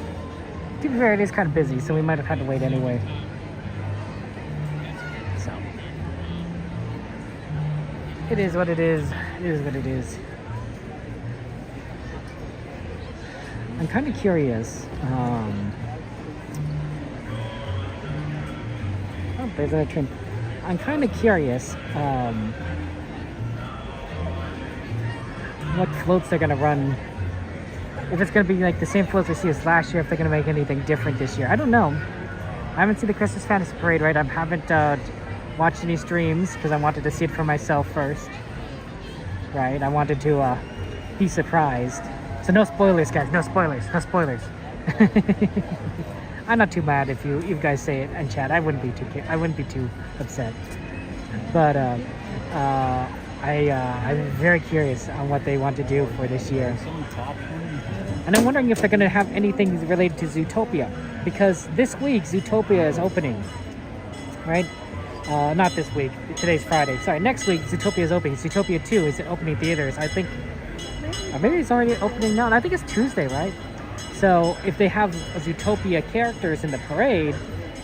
To be fair, it is kind of busy, so we might have had to wait anyway. So it is what it is. It is what it is. I'm kind of curious. Oh, there's a trim. I'm kind of curious what floats they're gonna run. If it's gonna be like the same floats we see as last year, if they're gonna make anything different this year. I don't know. I haven't seen the Christmas Fantasy Parade, right? I haven't watched any streams because I wanted to see it for myself first. Right? I wanted to be surprised. So no spoilers, guys. No spoilers. No spoilers. I'm not too mad if you guys say it in chat. I wouldn't be too upset. But I'm very curious on what they want to do for this year. And I'm wondering if they're going to have anything related to Zootopia, because this week Zootopia is opening, right? Not this week. Today's Friday. Sorry, next week Zootopia is opening. Zootopia 2 is opening theaters. I think. Maybe it's already opening now. I think it's Tuesday, right? So if they have Zootopia characters in the parade,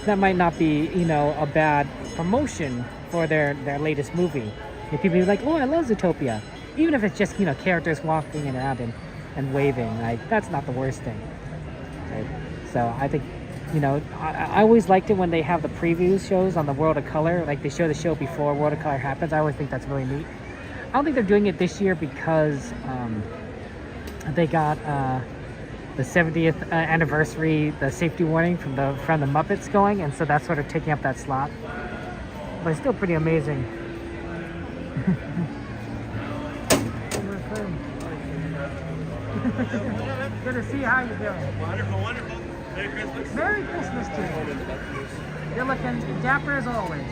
that might not be, a bad promotion for their latest movie. And people be like, oh, I love Zootopia. Even if it's just, characters walking around and waving. Like, that's not the worst thing. Right? So I think, I always liked it when they have the preview shows on the World of Color. Like, they show the show before World of Color happens. I always think that's really neat. I don't think they're doing it this year because they got the 70th anniversary, the safety warning from the Muppets going, and so that's sort of taking up that slot. But it's still pretty amazing. Good to see you. How you doing? Wonderful, wonderful. Merry Christmas. Merry Christmas to you. You're looking dapper as always.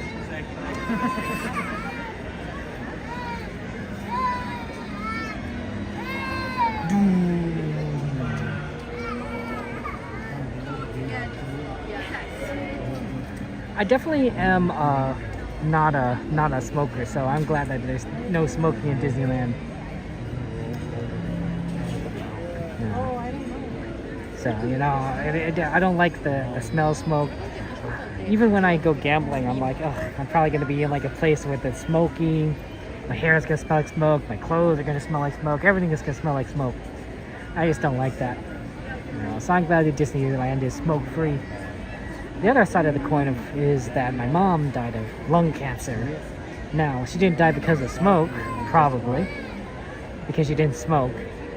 I definitely am not a smoker, so I'm glad that there's no smoking in Disneyland. Oh, I don't know. So I don't like the smell of smoke. Even when I go gambling, I'm like, oh, I'm probably gonna be in like a place with it's smoky. My hair is gonna smell like smoke. My clothes are gonna smell like smoke. Everything is gonna smell like smoke. I just don't like that. So I'm glad that Disneyland is smoke-free. The other side of the coin is that my mom died of lung cancer. Now, she didn't die because of smoke, probably, because she didn't smoke.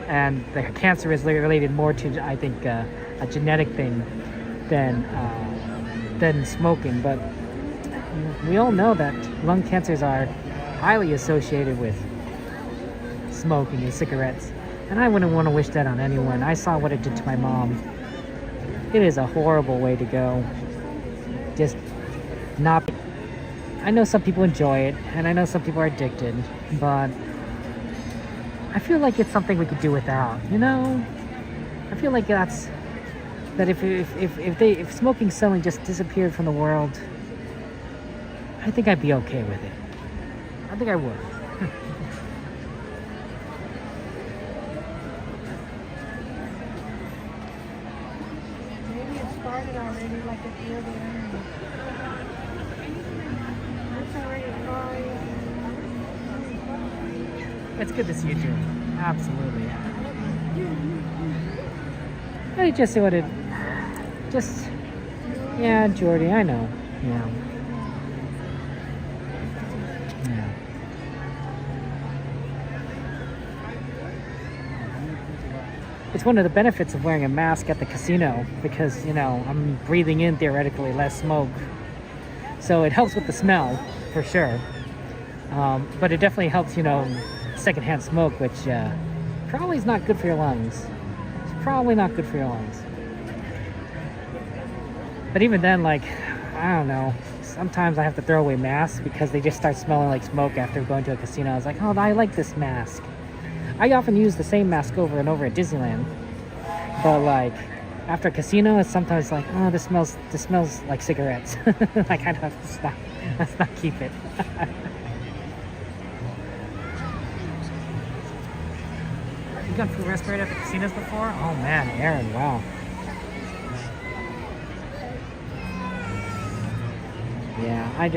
And the cancer is related more to, I think, a genetic thing than smoking. But we all know that lung cancers are highly associated with smoking and cigarettes. And I wouldn't want to wish that on anyone. I saw what it did to my mom. It is a horrible way to go. Just not. I know some people enjoy it, and I know some people are addicted, but I feel like it's something we could do without. I feel like that if smoking suddenly just disappeared from the world, I think I'd be okay with it. I think I would. Maybe it started already, like at the other end. It's already 5. It's good to see you too. Absolutely. I just see what it. Just. Yeah, Jordy, I know. Yeah. Yeah. It's one of the benefits of wearing a mask at the casino because, you know, I'm breathing in theoretically less smoke. So it helps with the smell, for sure. But it definitely helps, you know, secondhand smoke, which probably is not good for your lungs. It's probably not good for your lungs. But even then, like, I don't know. Sometimes I have to throw away masks because they just start smelling like smoke after going to a casino. I was like, oh, I like this mask. I often use the same mask over and over at Disneyland. But like, after a casino, it's sometimes like, oh, this smells like cigarettes. I kind of have to stop. Let's not keep it. You gone through respirator at the casinos before? Oh man, Aaron, wow. Yeah, I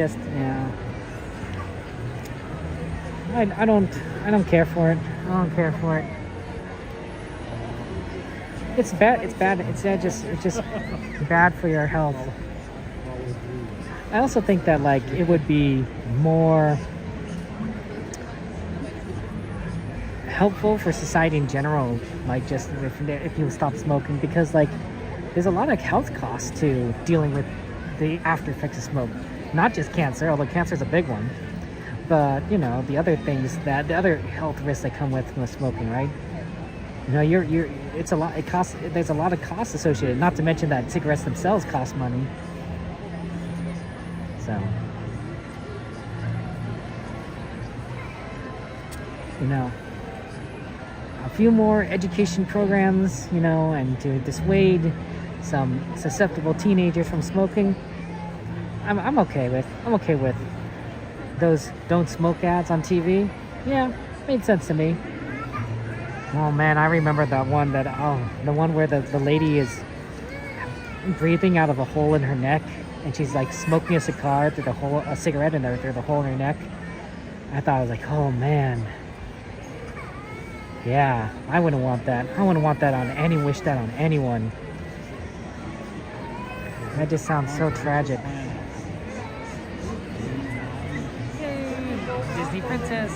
don't care for it. I don't care for it. It's bad. It's just bad for your health. I also think that like it would be more helpful for society in general, like just if you stop smoking, because like there's a lot of health costs to dealing with the after effects of smoke. Not just cancer, although cancer is a big one, but you know the other things the other health risks that come with smoking, right? You know, it's a lot. It costs. There's a lot of costs associated. Not to mention that cigarettes themselves cost money. So, you know, a few more education programs, you know, and to dissuade some susceptible teenagers from smoking. I'm okay with. I'm okay with those don't smoke ads on TV. Yeah, made sense to me. Oh man, I remember that one the one where the lady is breathing out of a hole in her neck and she's like smoking a cigar through a cigarette in there through the hole in her neck. I thought, I was like, oh man. Yeah, I wouldn't want that. I wouldn't want that wish that on anyone. That just sounds so tragic. Yay, Disney princess.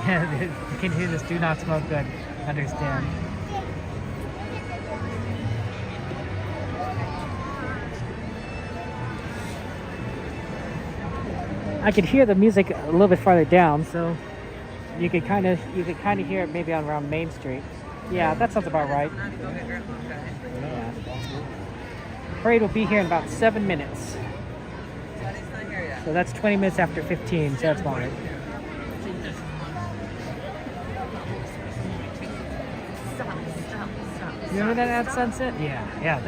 Yeah, you can hear this do not smoke good. Understand. I could hear the music a little bit farther down, so you could kind of hear it maybe on around Main Street. Yeah, that sounds about right. Yeah. Parade will be here in about 7 minutes. So that's 20 minutes after 15, so that's about right. Remember that ad, Sunset? Yeah.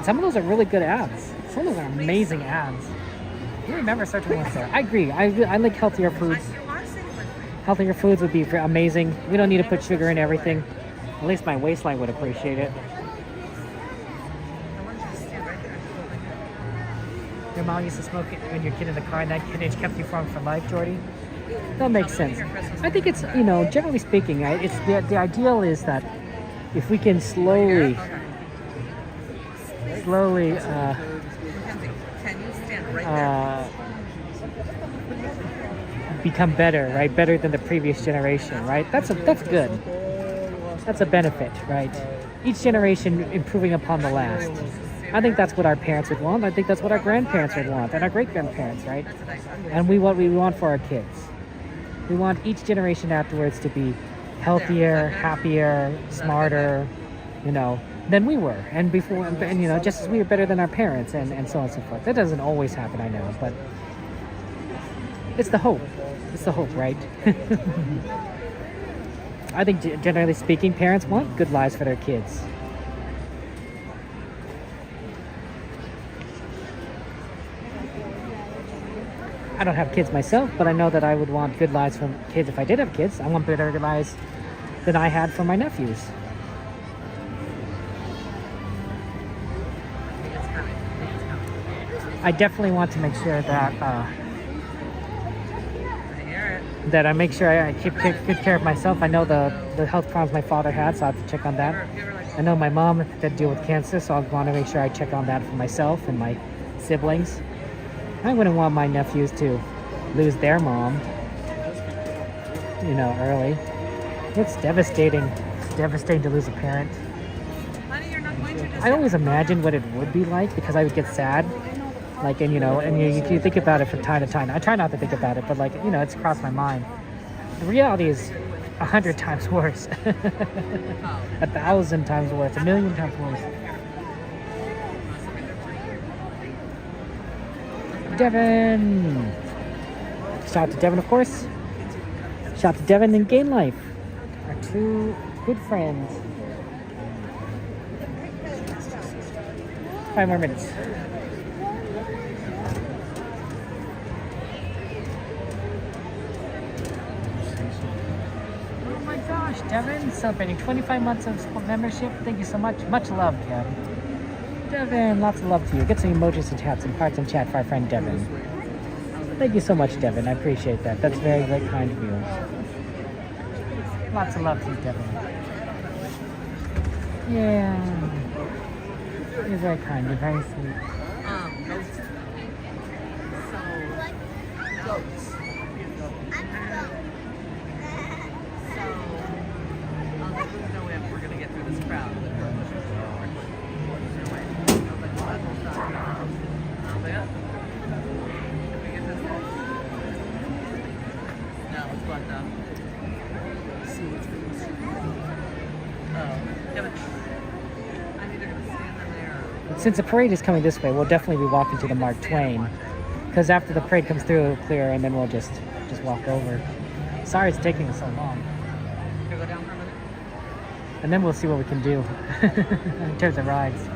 Some of those are really good ads. Some of those are amazing ads. You remember searching once there. I agree. I like healthier foods. Healthier foods would be amazing. We don't need to put sugar in everything. At least my waistline would appreciate it. Your mom used to smoke it when your kid in the car, and that kid kept you from for life, Jordy? That makes sense. I think it's, you know, generally speaking, right, it's the ideal is that if we can slowly become better, right? Better than the previous generation, right? That's good. That's a benefit, right? Each generation improving upon the last. I think that's what our parents would want. I think that's what our grandparents would want, and our great-grandparents, right? And we want for our kids. We want each generation afterwards to be healthier, happier, smarter, you know, than we were, and before, and you know, just as we were better than our parents, and so on and so forth. That doesn't always happen, I know, but it's the hope. It's the hope, right? I think generally speaking, parents want good lives for their kids. I don't have kids myself, but I know that I would want good lives for kids if I did have kids. I want better lives than I had for my nephews. I definitely want to make sure that that I make sure I keep good care of myself. I know the health problems my father had, so I have to check on that. I know my mom had to deal with cancer, so I want to make sure I check on that for myself and my siblings. I wouldn't want my nephews to lose their mom, you know, early. It's devastating. It's devastating to lose a parent. I always imagined what it would be like because I would get sad. Like, and you know, and you think about it from time to time. I try not to think about it, but like, you know, it's crossed my mind. The reality is 100 times worse. 1,000 times worse. 1,000,000 times worse. Devin! Shout out to Devin, of course. Shout out to Devin and Game Life. Our two good friends. 5 more minutes. Oh my gosh, Devin, celebrating 25 months of membership. Thank you so much. Much love, Kevin. Devin, lots of love to you. Get some emojis and chats and hearts and chat for our friend Devin. Thank you so much, Devin. I appreciate that. That's very, very kind of you. Lots of love to you, Devin. Yeah. You're very kind. You're very sweet. Goats. There's no way we're gonna get through this crowd. Since the parade is coming this way, we'll definitely be walking to the Mark Twain. Because after the parade comes through, it'll clear, and then we'll just walk over. Sorry it's taking us so long. Can we go down for a minute? And then we'll see what we can do in terms of rides.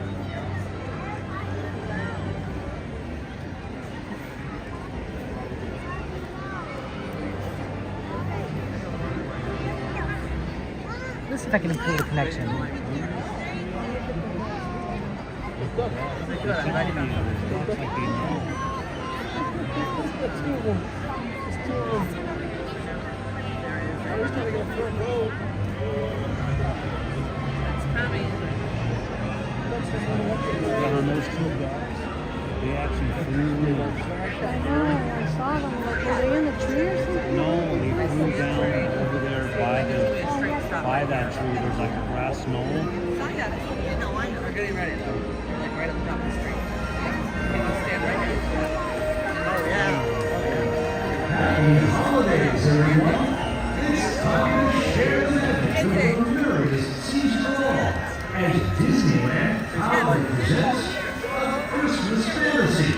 Let's see if I can improve the connection. On those 2 guys, they actually flew in. I know, I saw them. Like, were they in the tree or something? No, they flew down over there by that tree. There's like a grass knoll. We're getting ready though. We're like right at the top of the street. Can you stand right here? Oh yeah. Happy holidays, everyone! It's time to share the adventure of the merriest season of all as Disneyland proudly presents A Christmas Fantasy.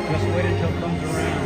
Just wait until it comes around.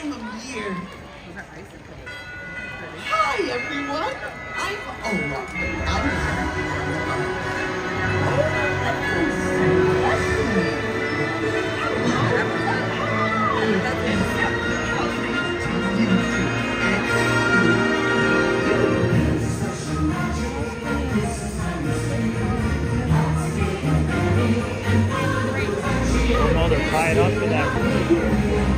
time of year. Hi, everyone. Oh, they're tied up to that.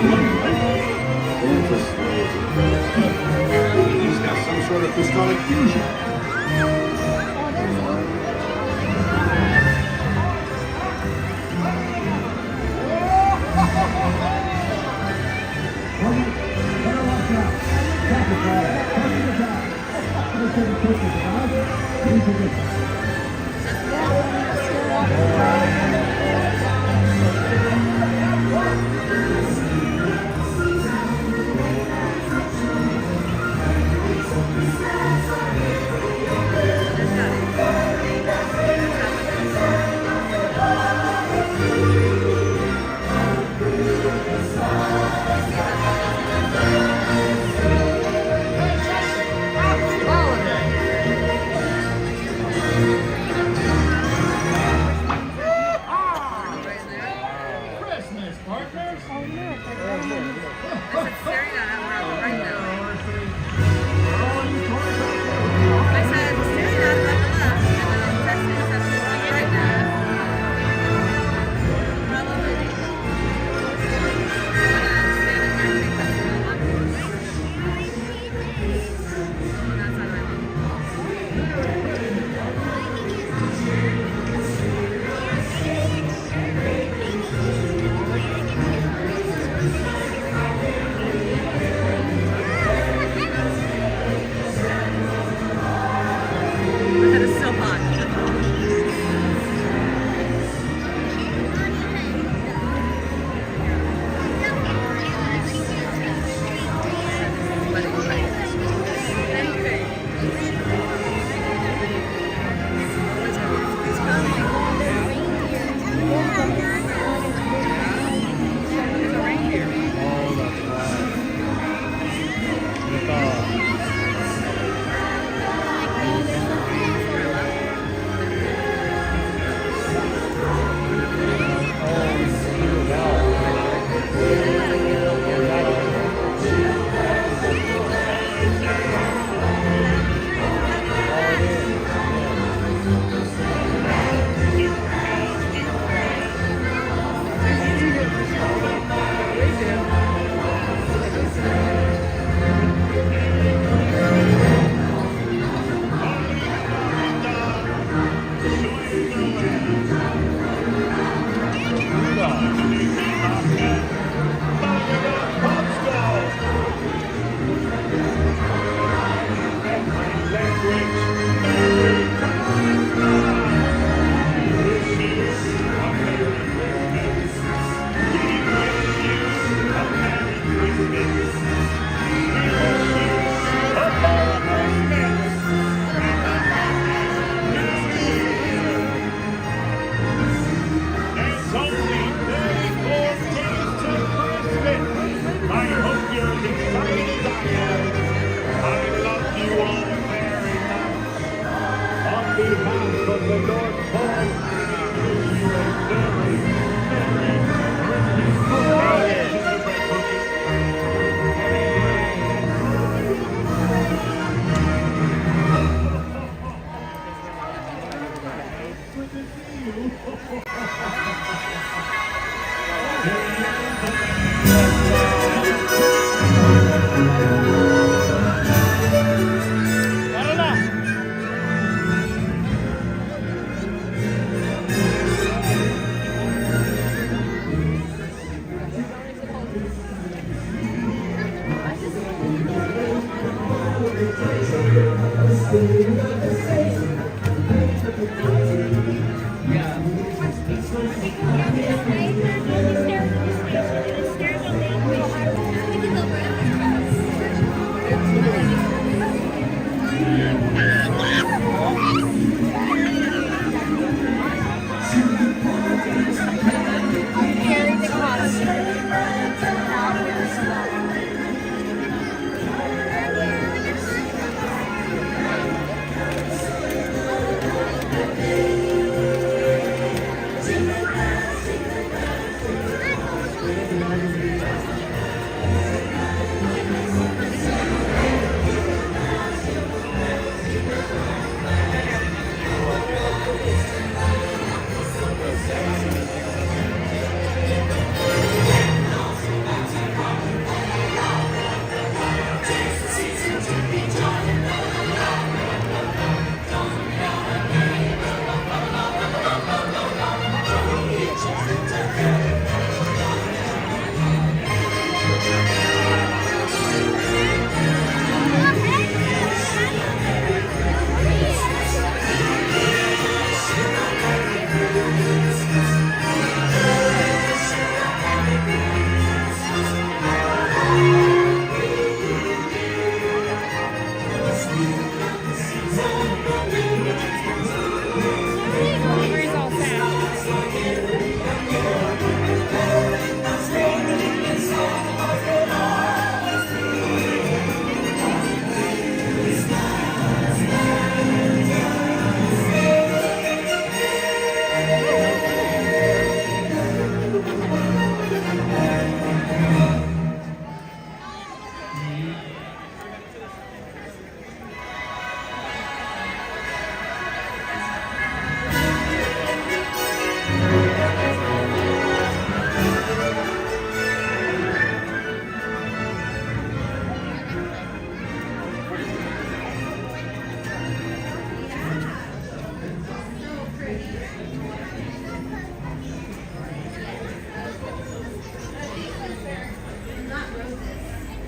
He's got some sort of crystallic fusion.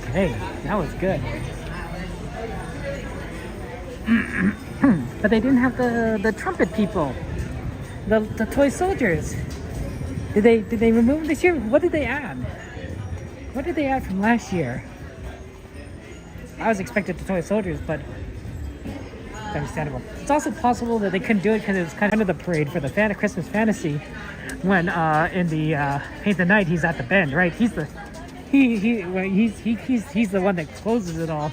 Okay, that was good. But they didn't have the trumpet people, the toy soldiers. Did they remove them this year? What did they add? What did they add from last year? I was expecting the toy soldiers, but understandable. It's also possible that they couldn't do it because it was kind of the parade for the Christmas fantasy. When in the Paint the Night, he's at the bend, right? He's the he's the one that closes it all.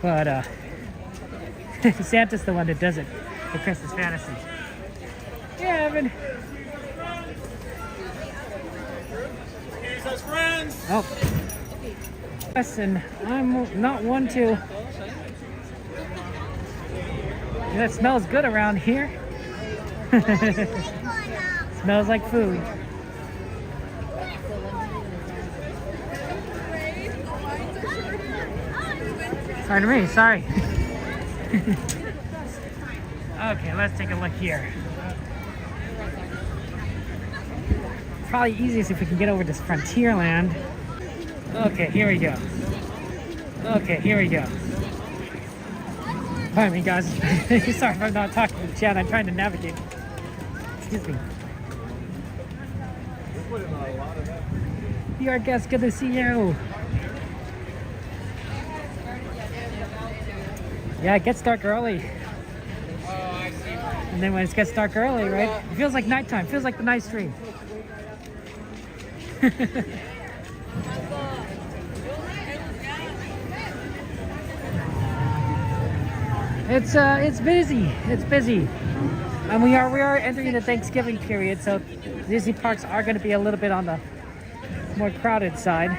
But Santa's the one that does it for Christmas fantasy. Yeah, Evan. Here's friends. Oh. Listen, I'm not one to. That smells good around here. Smells like food. Sorry to me, sorry. Okay, let's take a look here. Probably easiest if we can get over to Frontierland. Okay, here we go. Okay, here we go. Pardon me, guys. Sorry if I'm not talking to the chat. I'm trying to navigate. Excuse me. Be our guest. Good to see you. Yeah, it gets dark early. And then when it gets dark early, right? It feels like nighttime. It feels like the night stream. It's busy. It's busy. And we are entering the Thanksgiving period, so Disney parks are going to be a little bit on the more crowded side.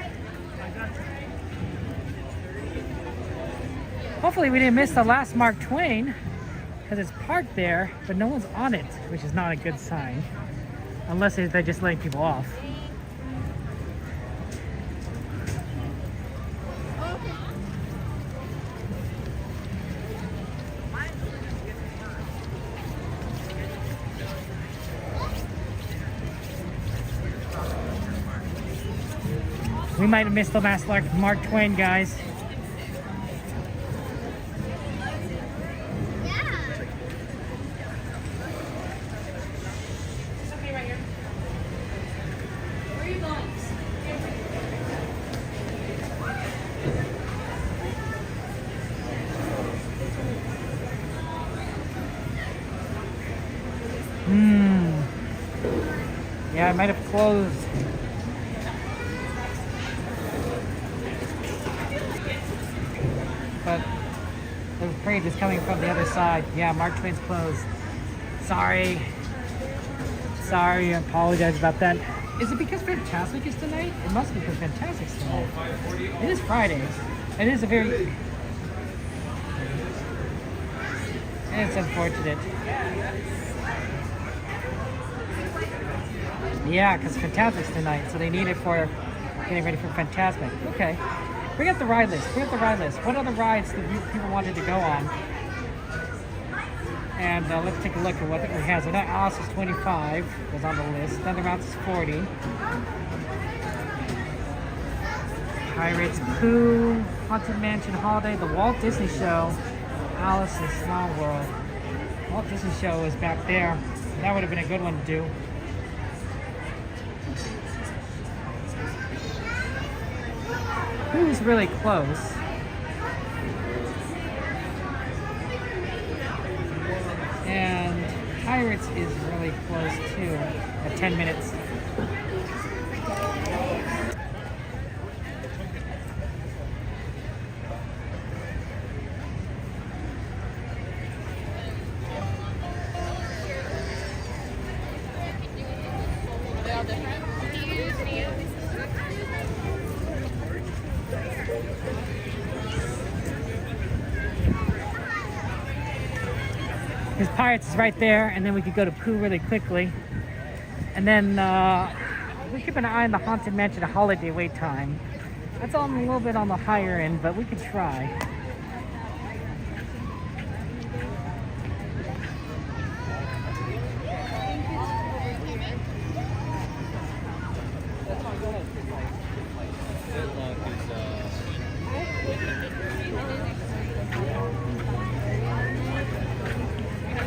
Hopefully we didn't miss the last Mark Twain, because it's parked there, but no one's on it, which is not a good sign, unless they're just letting people off. We might have missed the last Mark Twain, guys. Yeah, I might have closed. But the parade is coming from the other side. Yeah, Mark Twain's closed. Sorry. Sorry, I apologize about that. Is it because Fantastic is tonight? It must be because Fantastic's tonight. It is Friday. It is a very... It's unfortunate. Yeah, because Fantastic's tonight, so they need it for getting ready for Fantastic. Okay. Bring up the ride list. Bring up the ride list. What other rides do people wanted to go on? And let's take a look at what it has. So that Alice is 25 was on the list. Thundermount is 40. Pirates, Pooh, Haunted Mansion Holiday, the Walt Disney Show, Alice in Small World. Walt Disney Show is back there. That would have been a good one to do. Pooh's really close. And Pirates is really close too, at 10 minutes. His Pirates is right there, and then we could go to Pooh really quickly. And then we keep an eye on the Haunted Mansion holiday wait time. That's a little bit on the higher end, but we could try.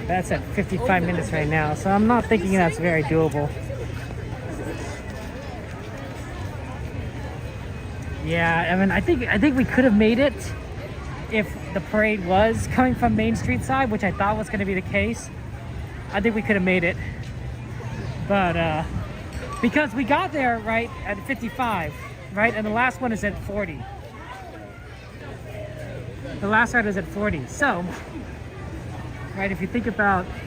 That's at 55 minutes right now, so I'm not thinking that's very doable. Yeah, I mean, I think we could have made it if the parade was coming from Main Street side, which I thought was going to be the case. I think we could have made it, but because we got there right at 55, right, and the last one is at 40. The last ride is at 40, so. Right, if you think about it,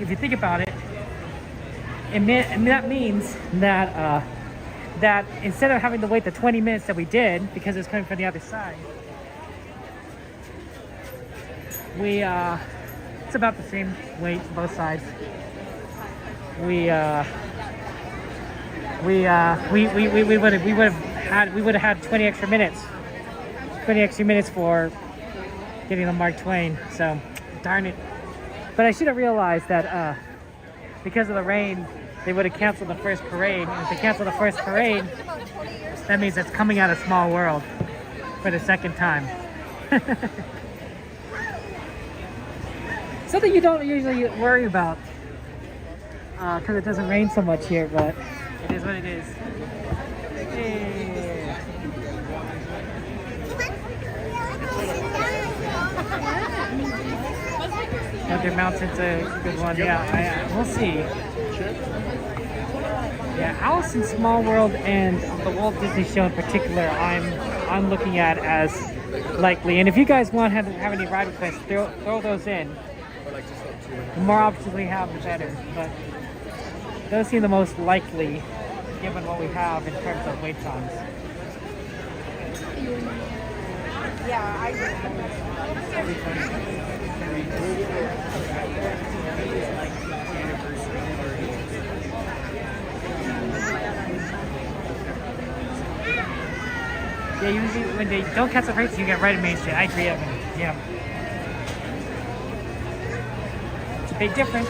that means that that instead of having to wait the 20 minutes that we did because it's coming from the other side, it's about the same wait both sides. We would have had 20 extra minutes for getting the Mark Twain. So darn it. But I should have realized that because of the rain, they would have canceled the first parade. And if they cancel the first parade, that means it's coming out of Small World for the second time. Something you don't usually worry about because it doesn't rain so much here, but it is what it is. Hey. Thunder Mountain's a good one. Yeah, we'll see. Yeah, Alice in Small World and the Walt Disney Show in particular, I'm looking at as likely. And if you guys want to have any ride requests, throw those in. The more options we have, the better. But those seem the most likely, given what we have in terms of wait times. Yeah, usually when they don't cancel rates, you get right in Main Street. I agree, Evan. Yeah. It's a big difference.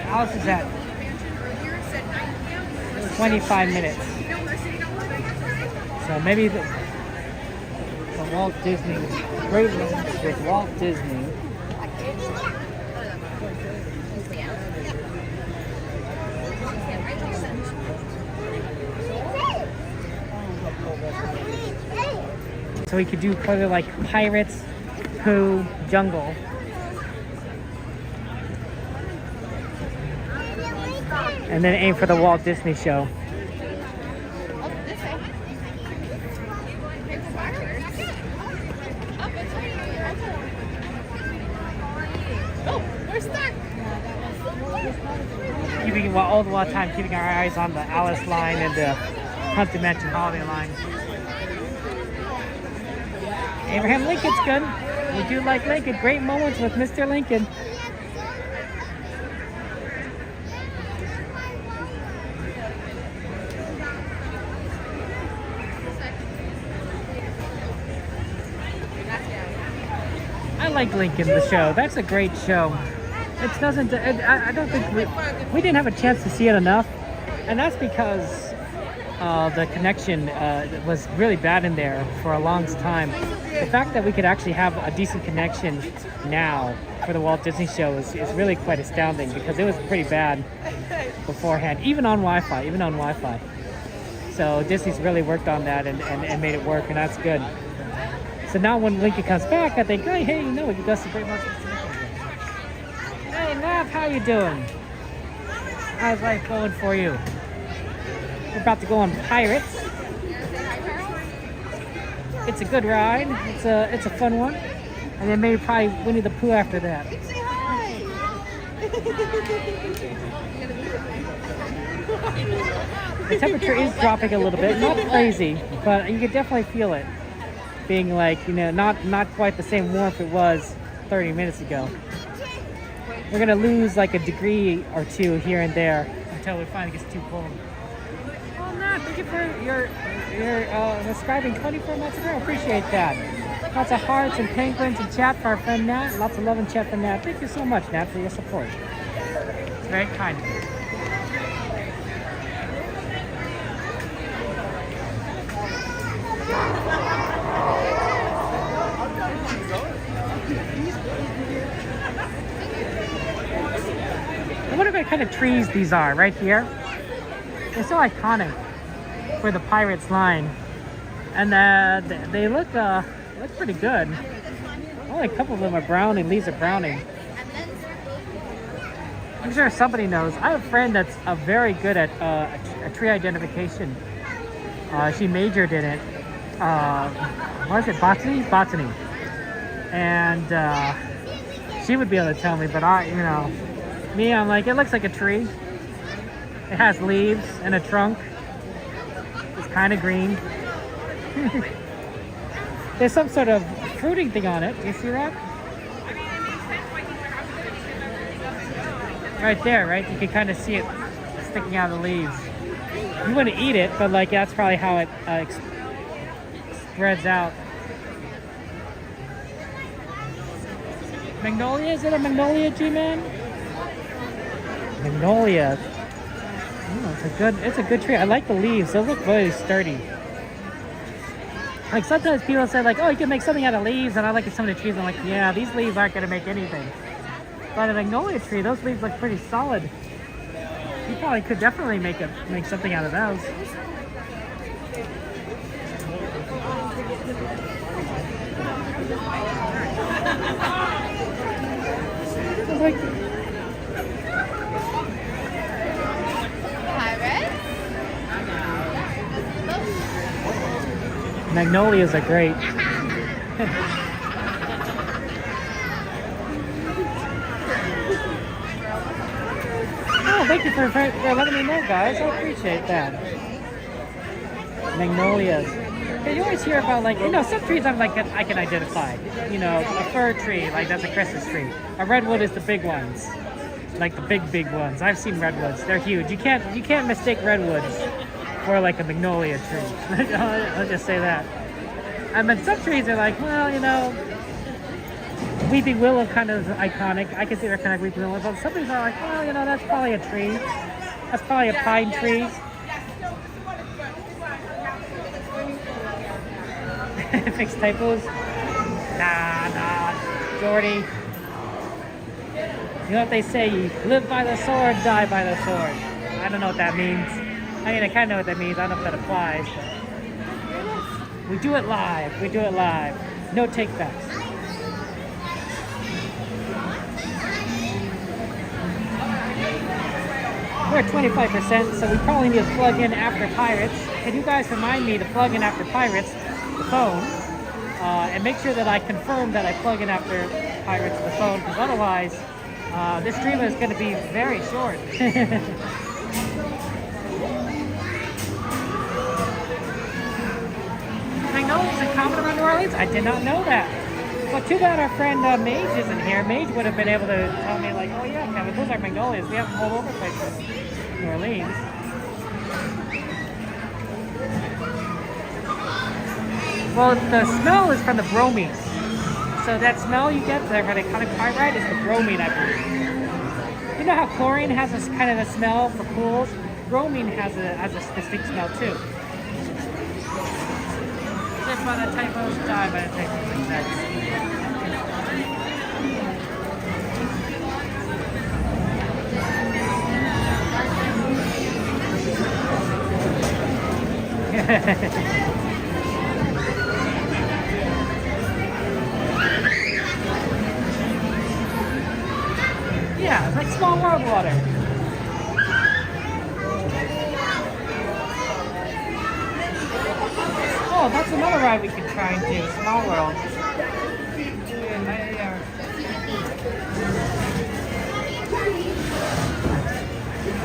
Alice is at 25 minutes. So maybe the Walt Disney, great ones with Walt Disney. So we could do probably like Pirates, Pooh, Jungle. And then aim for the Walt Disney Show. Keeping all the time keeping our eyes on the Alice line and the Haunted Mansion Holiday line. Abraham Lincoln's good. We do like Lincoln. Great moments with Mr. Lincoln. I like Lincoln, the show. That's a great show. It doesn't. I don't think we didn't have a chance to see it enough, and that's because the connection was really bad in there for a long time. The fact that we could actually have a decent connection now for the Walt Disney Show is really quite astounding because it was pretty bad beforehand, even on Wi-Fi. So Disney's really worked on that and made it work, and that's good. So now when Lincoln comes back, I think, hey, you know, we can go some great moments. Hey, Nav, how you doing? How's life going for you? We're about to go on Pirates. It's a good ride. It's a fun one. And then maybe probably Winnie the Pooh after that. The temperature is dropping a little bit, not crazy, but you can definitely feel it. Being like, you know, not quite the same warmth it was 30 minutes ago. We're gonna lose like a degree or two here and there until it finally gets too cold. Oh, Nat, thank you for your subscribing 24 months ago. Appreciate that. Lots of hearts and penguins in chat for our friend Nat. Lots of love in chat for Nat. Thank you so much, Nat, for your support. It's very kind of you. kind of trees these are right here. They're so iconic for the Pirates line. And they look pretty good. Only a couple of them are browning. Leaves are browning. I'm sure somebody knows. I have a friend that's very good at a tree identification. She majored in it. What is it? Botany? Botany. And she would be able to tell me, but I'm like, it looks like a tree. It has leaves and a trunk. It's kind of green. There's some sort of fruiting thing on it. Do you see that? Right there, right? You can kind of see it sticking out of the leaves. You wouldn't eat it, but like that's probably how it spreads out. Magnolia? Is it a magnolia, G-Man? Magnolia. Oh, it's a good tree. I like the leaves. Those look really sturdy. Like sometimes people say like, oh, you can make something out of leaves, and I look at some of the trees and I'm like, yeah, these leaves aren't gonna make anything. But a magnolia tree, those leaves look pretty solid. You probably could definitely make something out of those. Like, magnolias are great. Oh, thank you for letting me know, guys. I appreciate that. Magnolias. Yeah, you always hear about like, some trees I can identify. A fir tree, like that's a Christmas tree. A redwood is the big ones, like the big ones. I've seen redwoods; they're huge. You can't mistake redwoods for like a magnolia tree. I'll just say that. And then some trees are like, well, weeping willow kind of iconic. I can see they're kind of weeping willow, but some trees are like, well, that's probably a tree. That's probably a pine tree. Fix typos. Nah, Jordy. You know what they say? You live by the sword, die by the sword. I don't know what that means. I mean, I kind of know what that means. I don't know if that applies. But we do it live. We do it live. No take backs. We're at 25%, so we probably need to plug in after Pirates. Can you guys remind me to plug in after Pirates, the phone, and make sure that I confirm that I plug in after Pirates, the phone, because otherwise, this stream is going to be very short. Magnolias are common around New Orleans? I did not know that. Well, too bad our friend Mage isn't here. Mage would have been able to tell me, like, oh yeah, Kevin, those are magnolias. We have them all over the place in New Orleans. Well, the smell is from the bromine. So that smell you get there for the iconic pyrite is the bromine, I believe. You know how chlorine has this kind of a smell for pools? Bromine has a distinct smell too. Live by the typos, die by the typos, exactly. Yeah, it's like Small World water. Oh, that's another ride we can try and do, Small World.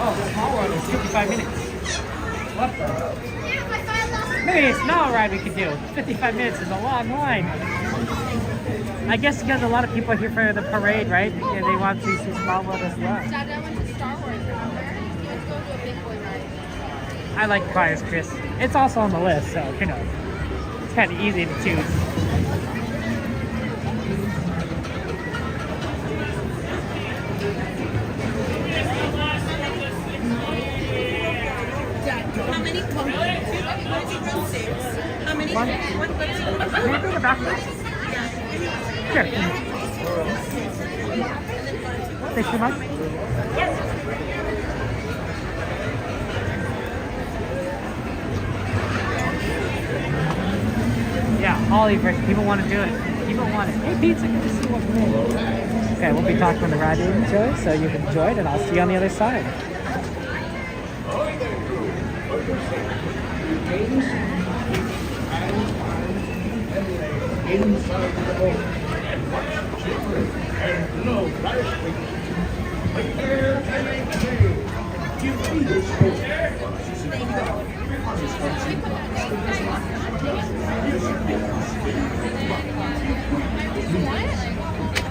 Oh, Small World is 55 minutes. What? Maybe it's not a ride we could do. 55 minutes is a long line. I guess because a lot of people are here for the parade, right? Yeah, they want to see Small World as well. Dad, I went to Star Wars, remember? Let's go to a big boy ride. I like Fires, Chris. It's also on the list, so, it's kind of easy to choose. How many pumpkins? How many? One. Can you bring it back, please? Sure. Thanks so much. Yes. Yeah, Holly version. People want to do it. People want it. Hey, pizza, good to see you. Welcome in. Okay, we'll be talking when the ride enjoy, so you can enjoy it, and I'll see you on the other side. Inside the boat and watch children and blow flashlights. But there can I say, you need this boat.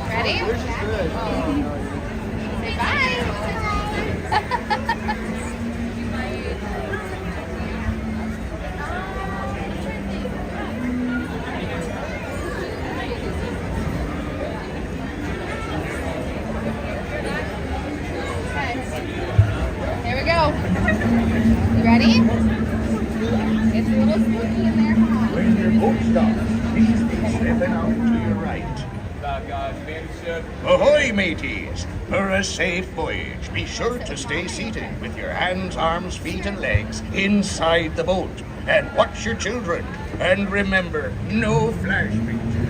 Ready? Say bye. Here we go. You ready? It's a little spooky in there. Come on. When your boat stops, please be stepping out to your right. Ahoy, mateys! For a safe voyage, be sure to stay seated with your hands, arms, feet, and legs inside the boat. And watch your children. And remember, no flash pictures.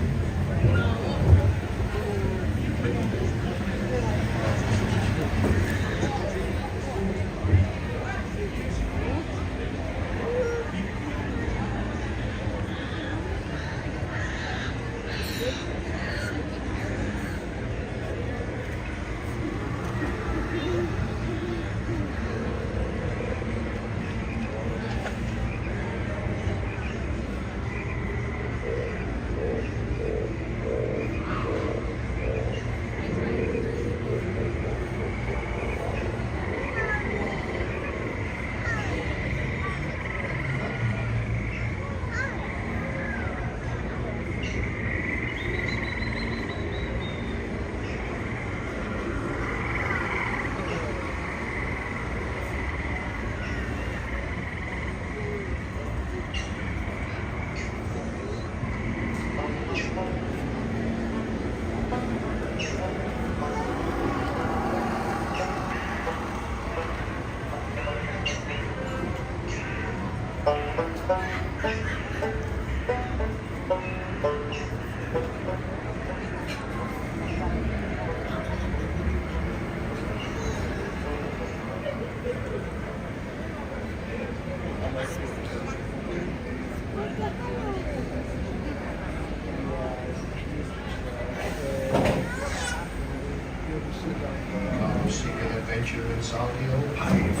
Seeking adventure in salty old pine.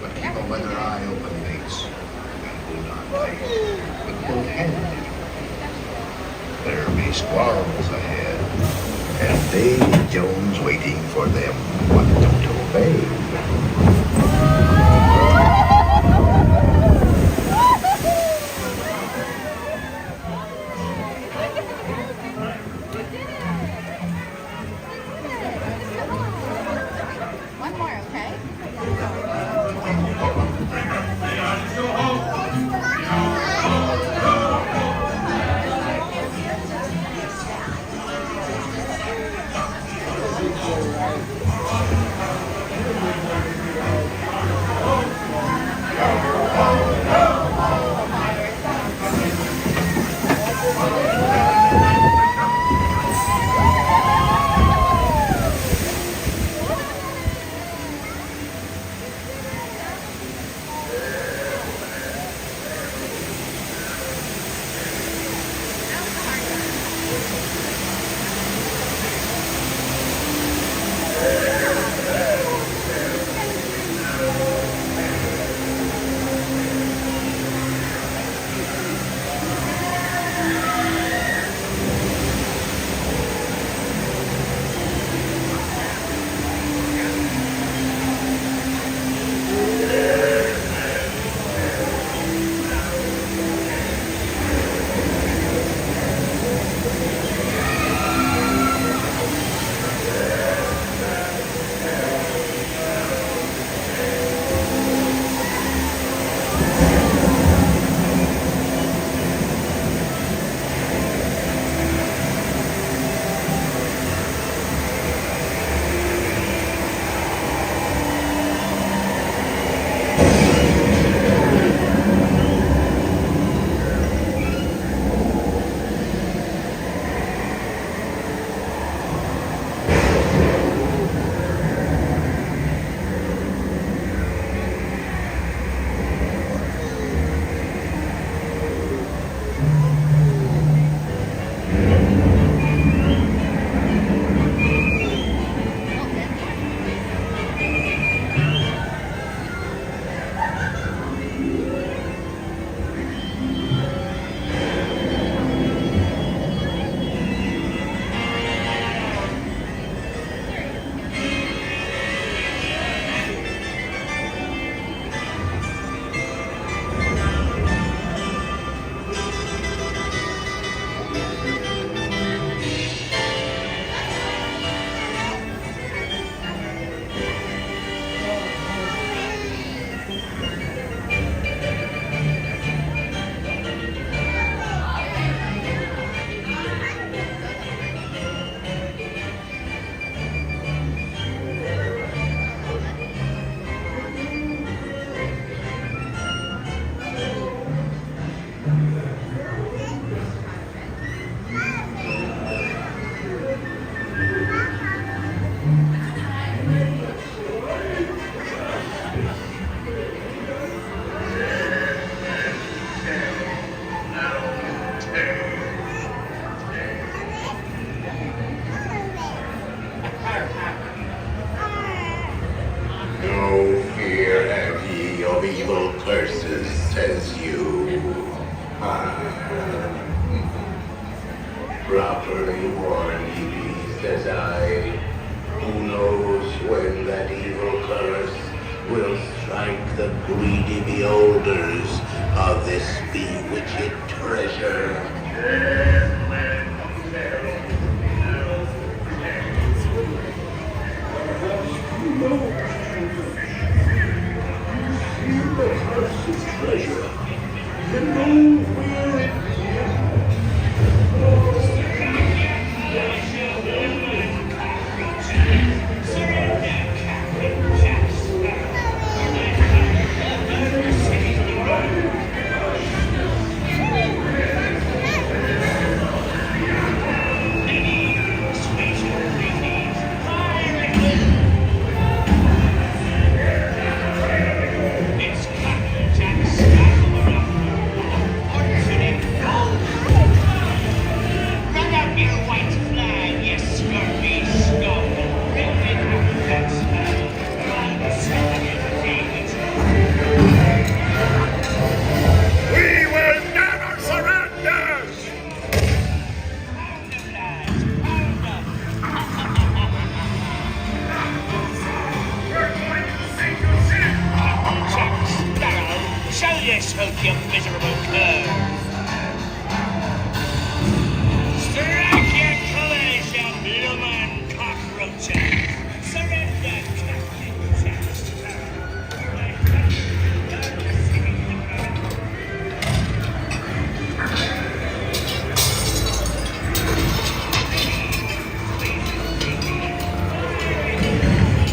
But keep a weather eye open, mates. And hold on tight. But both handed. There'll be squalls ahead. And Davy Jones waiting for them. What don't obey? One more, okay? No fear have ye of evil curses, says you. Properly warn ye, says I. Who knows when that evil curse will strike the greedy beholders of this bewitched treasure. The curse's treasure, you know where it Hope you miserable cur. Strike your colors, you bloomin' cockroaches. Surrender, Captain Jack.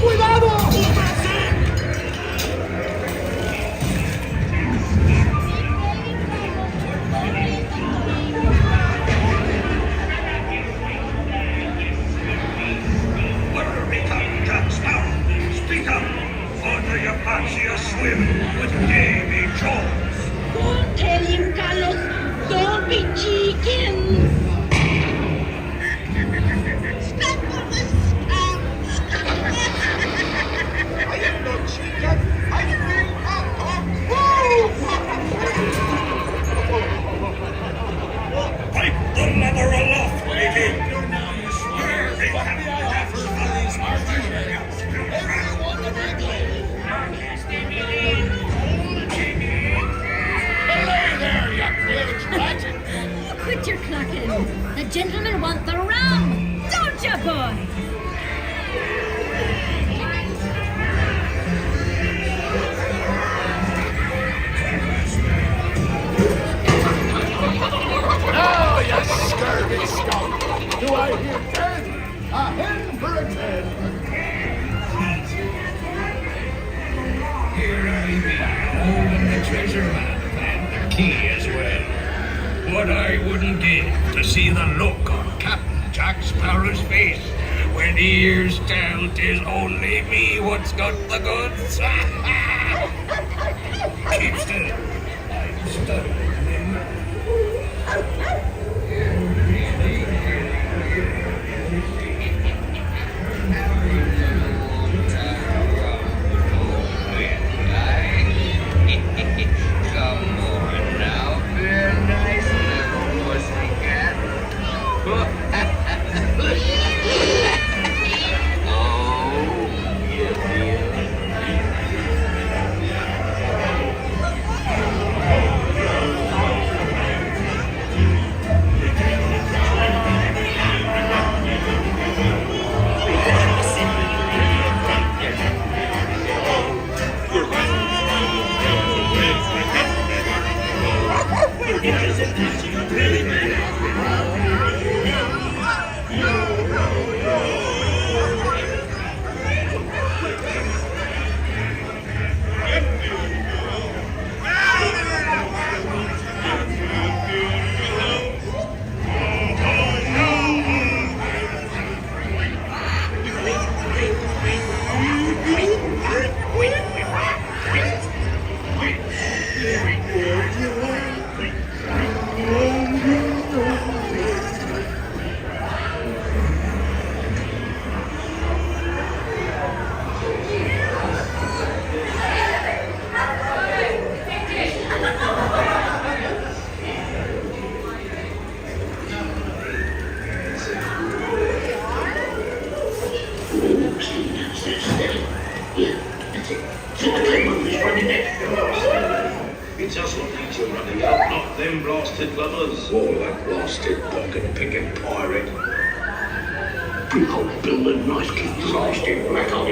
¡Cuidado! Swim with Davy Jones. Don't tell him, Carlos. Don't be cheeking. Stop on the scam. I am not cheating. I will Pipe the leather aloft, Davy. Every one of them. Quit your clucking. The gentlemen want the rum. Don't you, boy? Now, you scurvy skunk! Do I hear 10? A hen for a 10! Here I be, holding the treasure map and the key as well. What I wouldn't give to see the look on Captain Jack Sparrow's face when he hears tell 'tis only me what's got the goods. Keep still. I'm studying him. Come on now, very nice little pussycat. Oh, sitting downstairs. Yeah, that's it. The cable is running there. It's us what needs your running up, not them blasted lovers. Oh, that blasted pocket-picking pirate. You can't build a nice keep-sliced-in metal.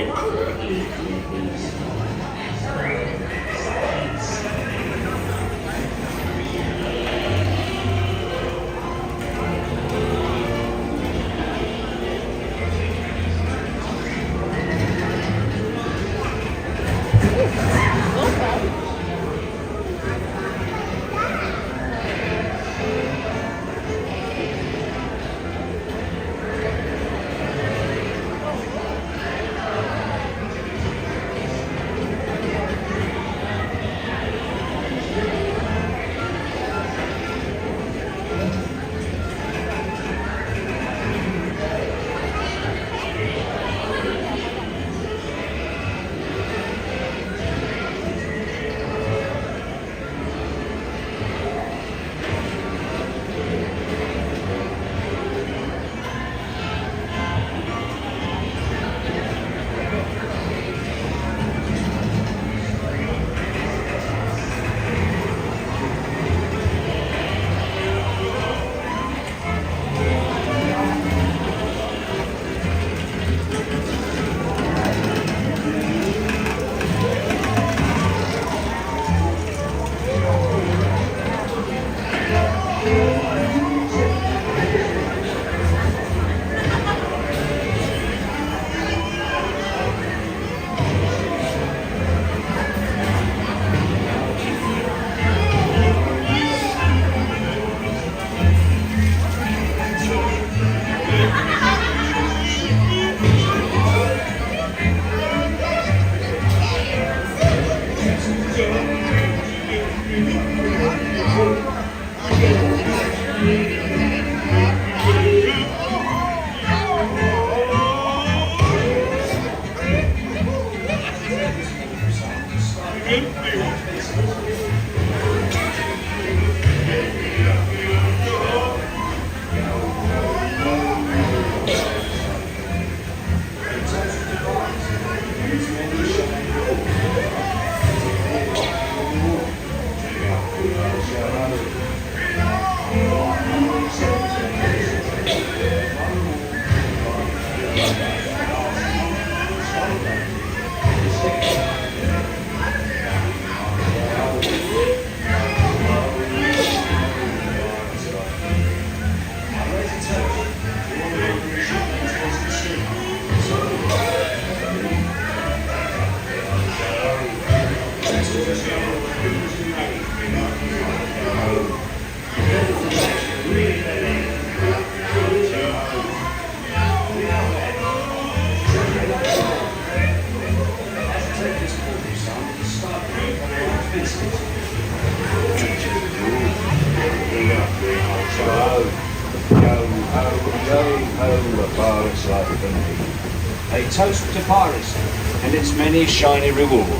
A toast to piracy and its many shiny rewards.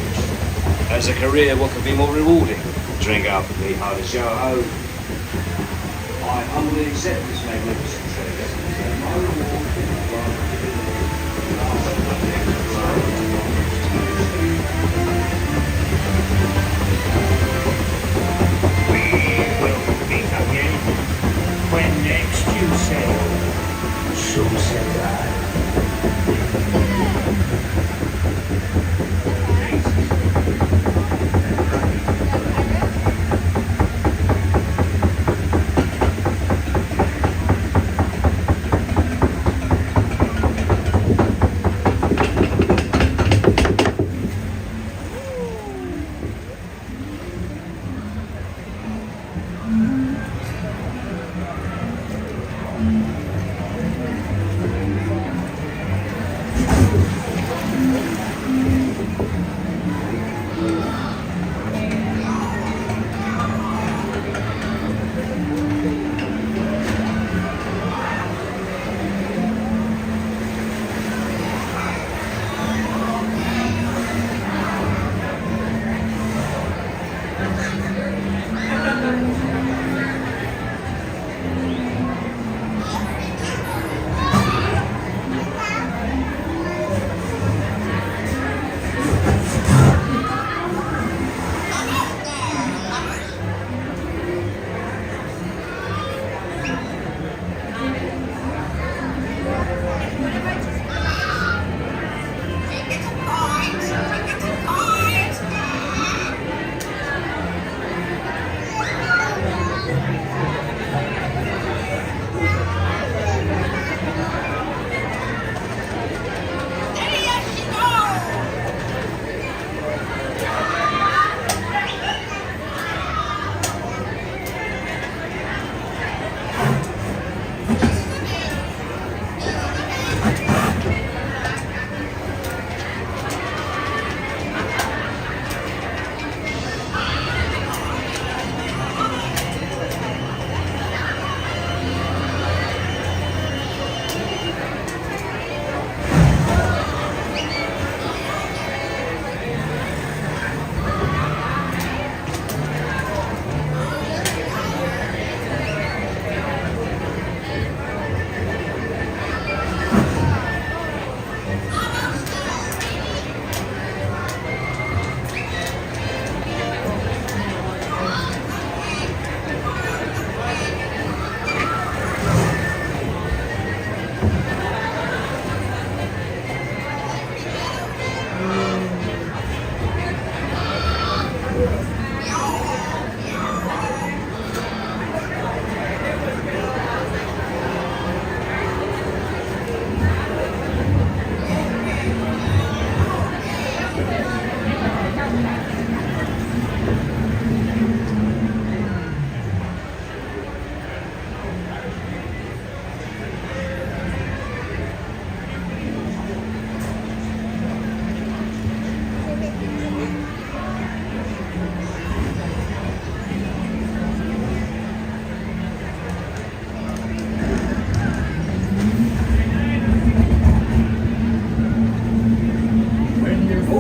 As a career, what could be more rewarding? Drink up the hard show ho. I humbly accept this magnificent treasure. My We will meet again when next you sail. So said I.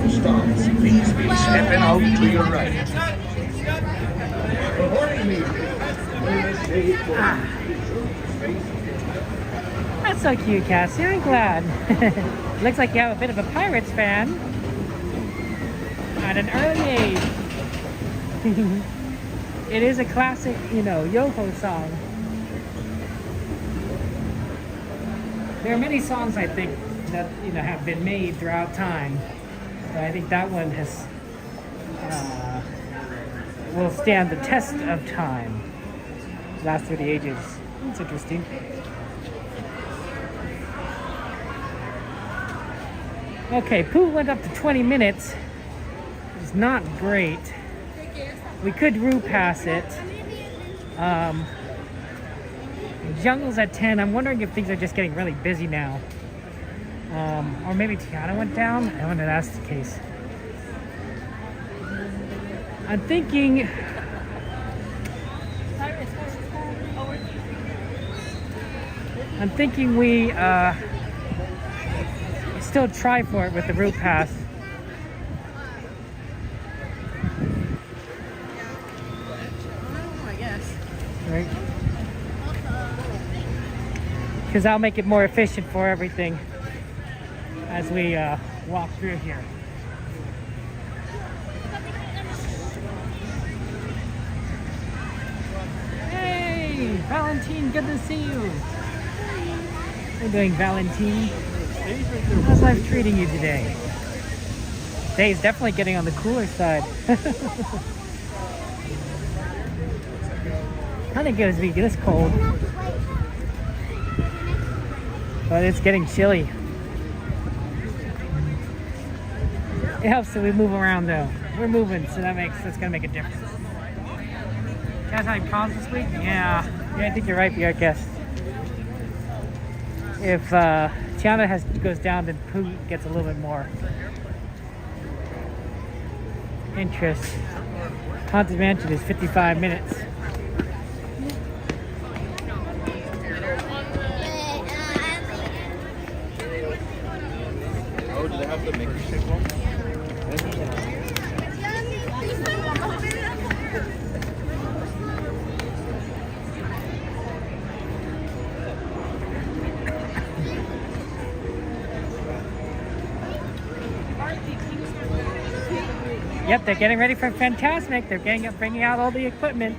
all stops, please be stepping out to your right. That's so cute, Cassie. I'm glad. Looks like you have a bit of a Pirates fan at an early age. It is a classic, you know, Yo-Ho song. There are many songs, I think, that, you know, have been made throughout time. But I think that one has will stand the test of time. Last through the ages. That's interesting. Okay, Pooh went up to 20 minutes. It's not great. We could rue pass it. Jungle's at 10. I'm wondering if things are just getting really busy now. Or maybe Tiana went down. I wonder if that's the case. I'm thinking... we still try for it with the route pass. I guess. Right? Because that'll make it more efficient for everything as we walk through here. Hey, Valentine, good to see you. How you doing, Valentine? How's life treating you today? Today's definitely getting on the cooler side. Kind of gives me this cold, but it's getting chilly. It helps that we move around though. We're moving, so that's gonna make a difference. You guys had calls this week? Yeah, I think you're right, be our guest. If Tiana goes down, then Pooh gets a little bit more interest. Haunted Mansion is 55 minutes. Oh, do they have the Mickey shake one? Yep, they're getting ready for Fantasmic. They're bringing out all the equipment.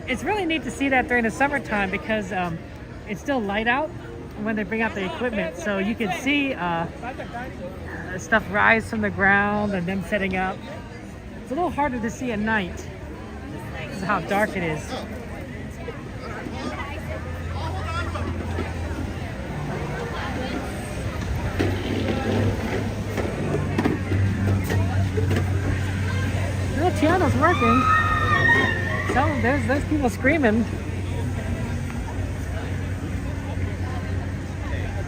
It's really neat to see that during the summertime because it's still light out when they bring out the equipment. So you can see stuff rise from the ground and them setting up. It's a little harder to see at night. This is how dark it is. Tiana's working. So there's people screaming.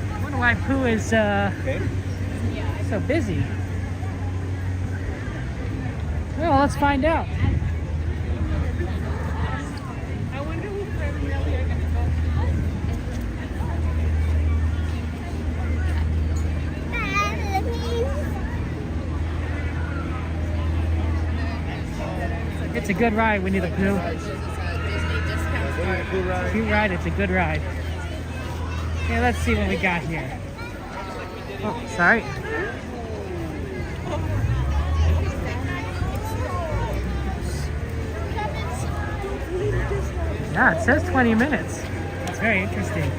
I wonder why Pooh is so busy. Well, let's find out. I wonder who really are going to It's a good ride, Winnie the Pooh. Cute ride, it's a good ride. Okay, let's see what we got here. Oh, sorry. Yeah, it says 20 minutes. That's very interesting.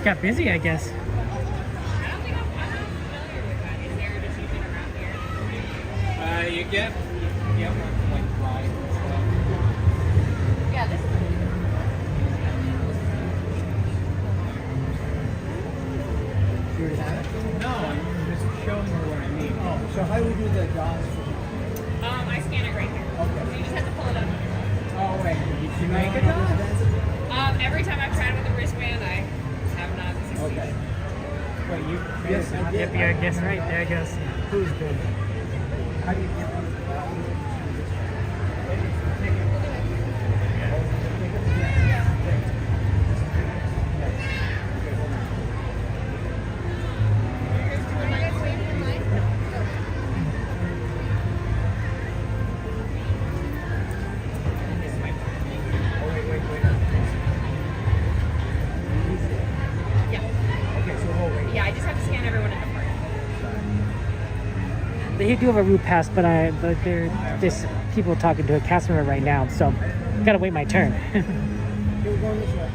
Got busy, I guess. You get like flies and stuff. Yeah, this No, I'm just showing her what I need. Oh, so how do we do the dollars? I scan it right here. Okay. So you just have to pull it up. Oh wait, did you make it? Every time I've tried with a wristband, I have not succeeded. Okay. Wait, you? Yes, I did. Yep, I guess right. There it goes. Who's good? How do you get these? they do have a route pass, but there's people talking to a cast member right now, so gotta wait my turn. We're going this way.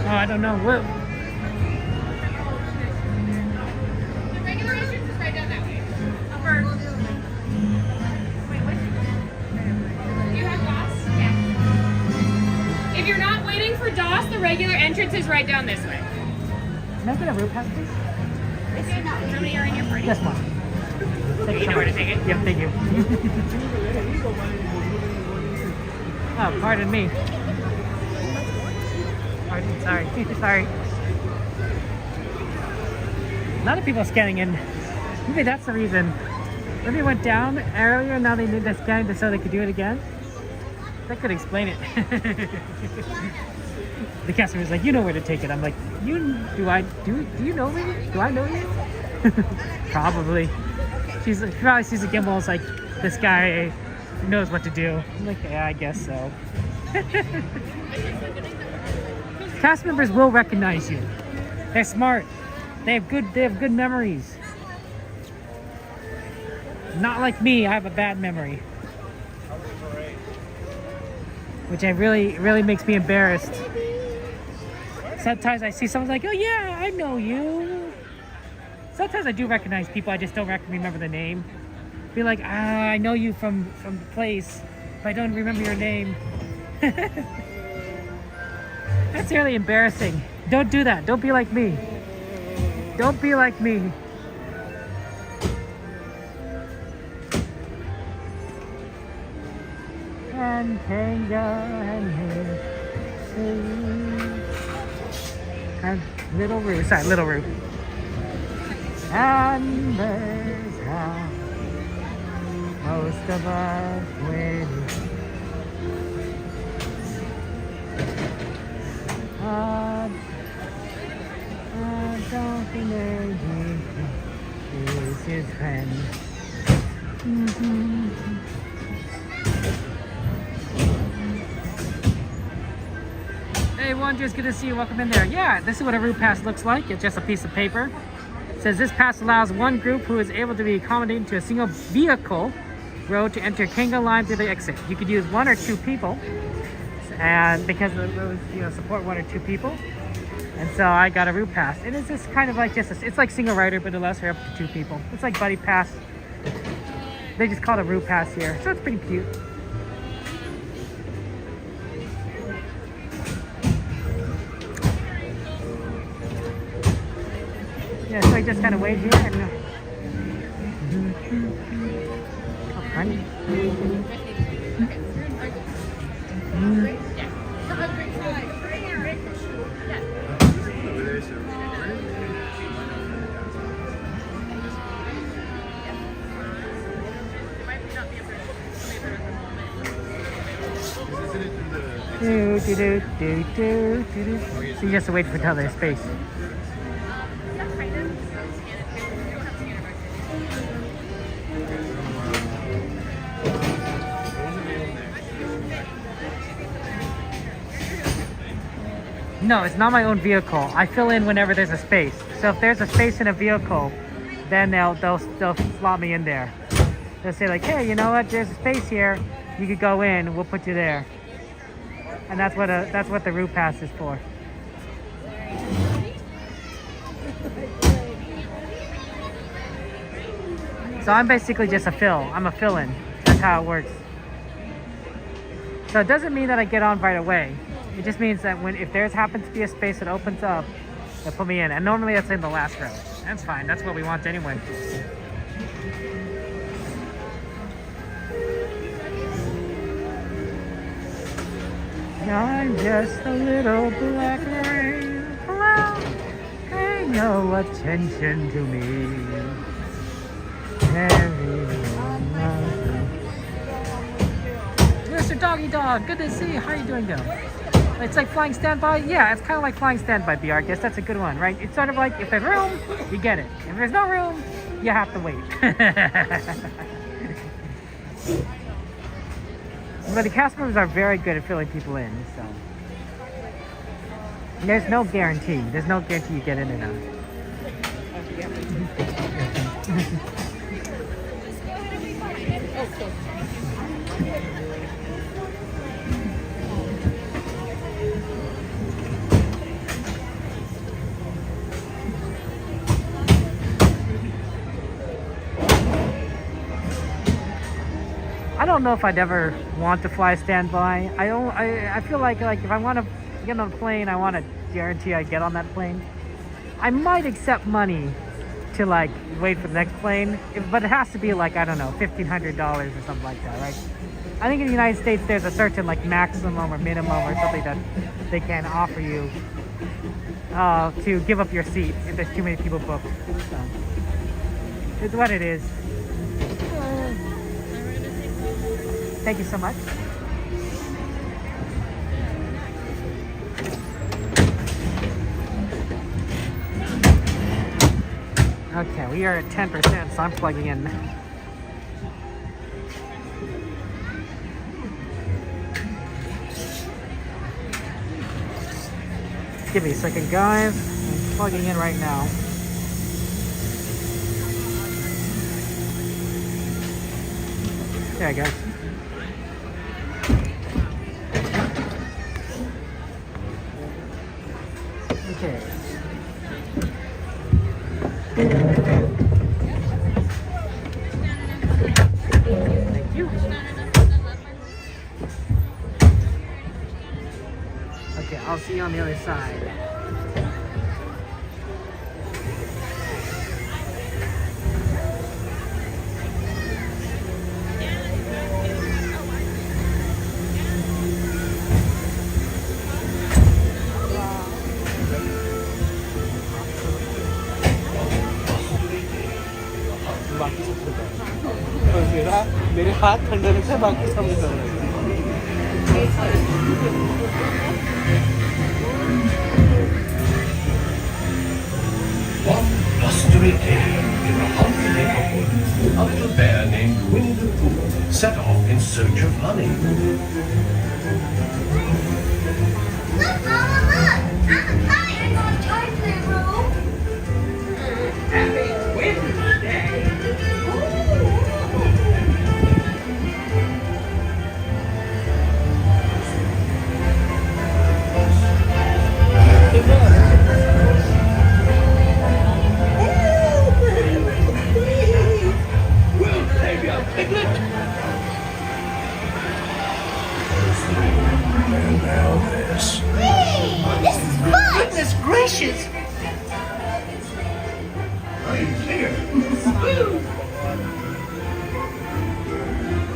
I don't know. What? The regular entrance is right down that way. Do you have DOS? Yeah. If you're not waiting for DOS, the regular entrance is right down this way. Can I get a route pass, please? How many are in your party? This one. Thank You know where to take it? Yep, thank you. Oh, pardon me. Pardon, sorry. Sorry. A lot of people scanning in. Maybe that's the reason. Maybe it went down earlier, now they need to scan it so they could do it again. That could explain it. The customer's like, you know where to take it. I'm like, do you know me? Do I know you? Probably. She probably sees a gimbal, it's like, this guy knows what to do. I'm like, yeah, I guess so. Cast members will recognize you. They're smart. They have good memories. Not like me, I have a bad memory. Which really makes me embarrassed. Sometimes I see someone like, oh yeah, I know you. Sometimes I do recognize people, I just don't remember the name. Be like, I know you from the place, but I don't remember your name. That's really embarrassing. Don't do that. Don't be like me. Don't be like me. And Little Roo. Sorry, Little Roo. And there's how most of us win. Don't is his friend. Hey, Wonder, it's good to see you. Welcome in there. Yeah, this is what a route pass looks like. It's just a piece of paper. It says this pass allows one group who is able to be accommodated to a single vehicle road to enter Kanga Line through the exit. You could use 1 or 2 people, and because the roads, support 1 or 2 people. And so I got a route pass. And it's just kind of like it's like single rider, but it allows for up to 2 people. It's like buddy pass. They just call it a route pass here. So it's pretty cute. Yeah, so I just kind of wait here and... Oh, honey. So you just wait for another space. No, it's not my own vehicle. I fill in whenever there's a space. So if there's a space in a vehicle, then they'll slot me in there. They'll say like, hey, you know what? There's a space here. You could go in. We'll put you there. And that's what the route pass is for. So I'm basically just a fill. I'm a fill-in. That's how it works. So it doesn't mean that I get on right away. It just means that if there happens to be a space that opens up, they'll put me in. And normally it's in the last row. That's fine. That's what we want anyway. I'm just a little black rain cloud. Pay no attention to me. Everyone Mr. Doggy Dog, good to see you. How are you doing, though? It's like flying standby. Yeah, it's kind of like flying standby, BR. I guess that's a good one, right? It's sort of like if there's room, you get it. If there's no room, you have to wait. But the cast members are very good at filling people in, so there's no guarantee. There's no guarantee you get in or not. I don't know if I'd ever want to fly standby. I feel like if I want to get on a plane, I want to guarantee I get on that plane. I might accept money to like wait for the next plane, but it has to be like, I don't know, $1,500 or something like that, right? I think in the United States there's a certain like maximum or minimum or something that they can offer you to give up your seat if there's too many people booked. So it's what it is. Thank you so much. Okay, we are at 10%, so I'm plugging in. Give me a second, guys. I'm plugging in right now. There you go. Okay. Thank you. Okay, I'll see you on the other side. मेरे हाथ ठंडे रहते हैं बाकी सब निकल रहे हैं One blustery day in the hungry neighborhood, a little bear named Winnie the Pooh set off in search of honey. Look, Mama, look! I'm a kite in my toy playroom. Happy Wednesday! We'll play me a piglet. And now this. Hey, this is fun! Goodness gracious! I'm clear.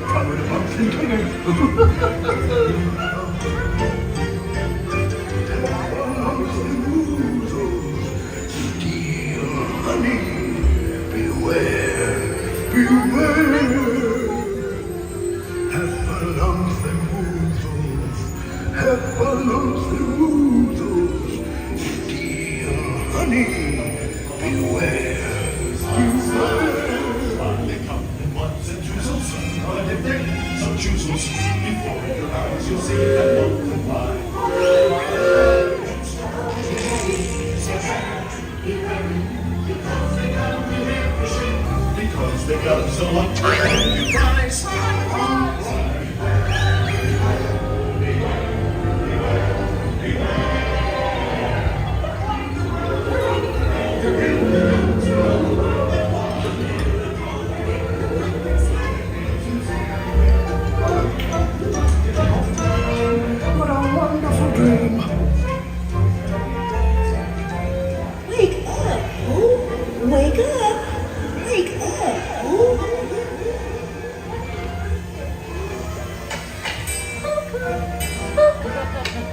Covered above the clear. Dear honey, beware, beware. Heffalumps and woozles, heffalumps and woozles. Dear honey, beware, beware. They come in ones and twos, but if they're some choozles, before your eyes you'll see that multiply. Because they got so much price. What a wonderful dream. Wake up, Pooh! Wake up! Wake up, Pooh!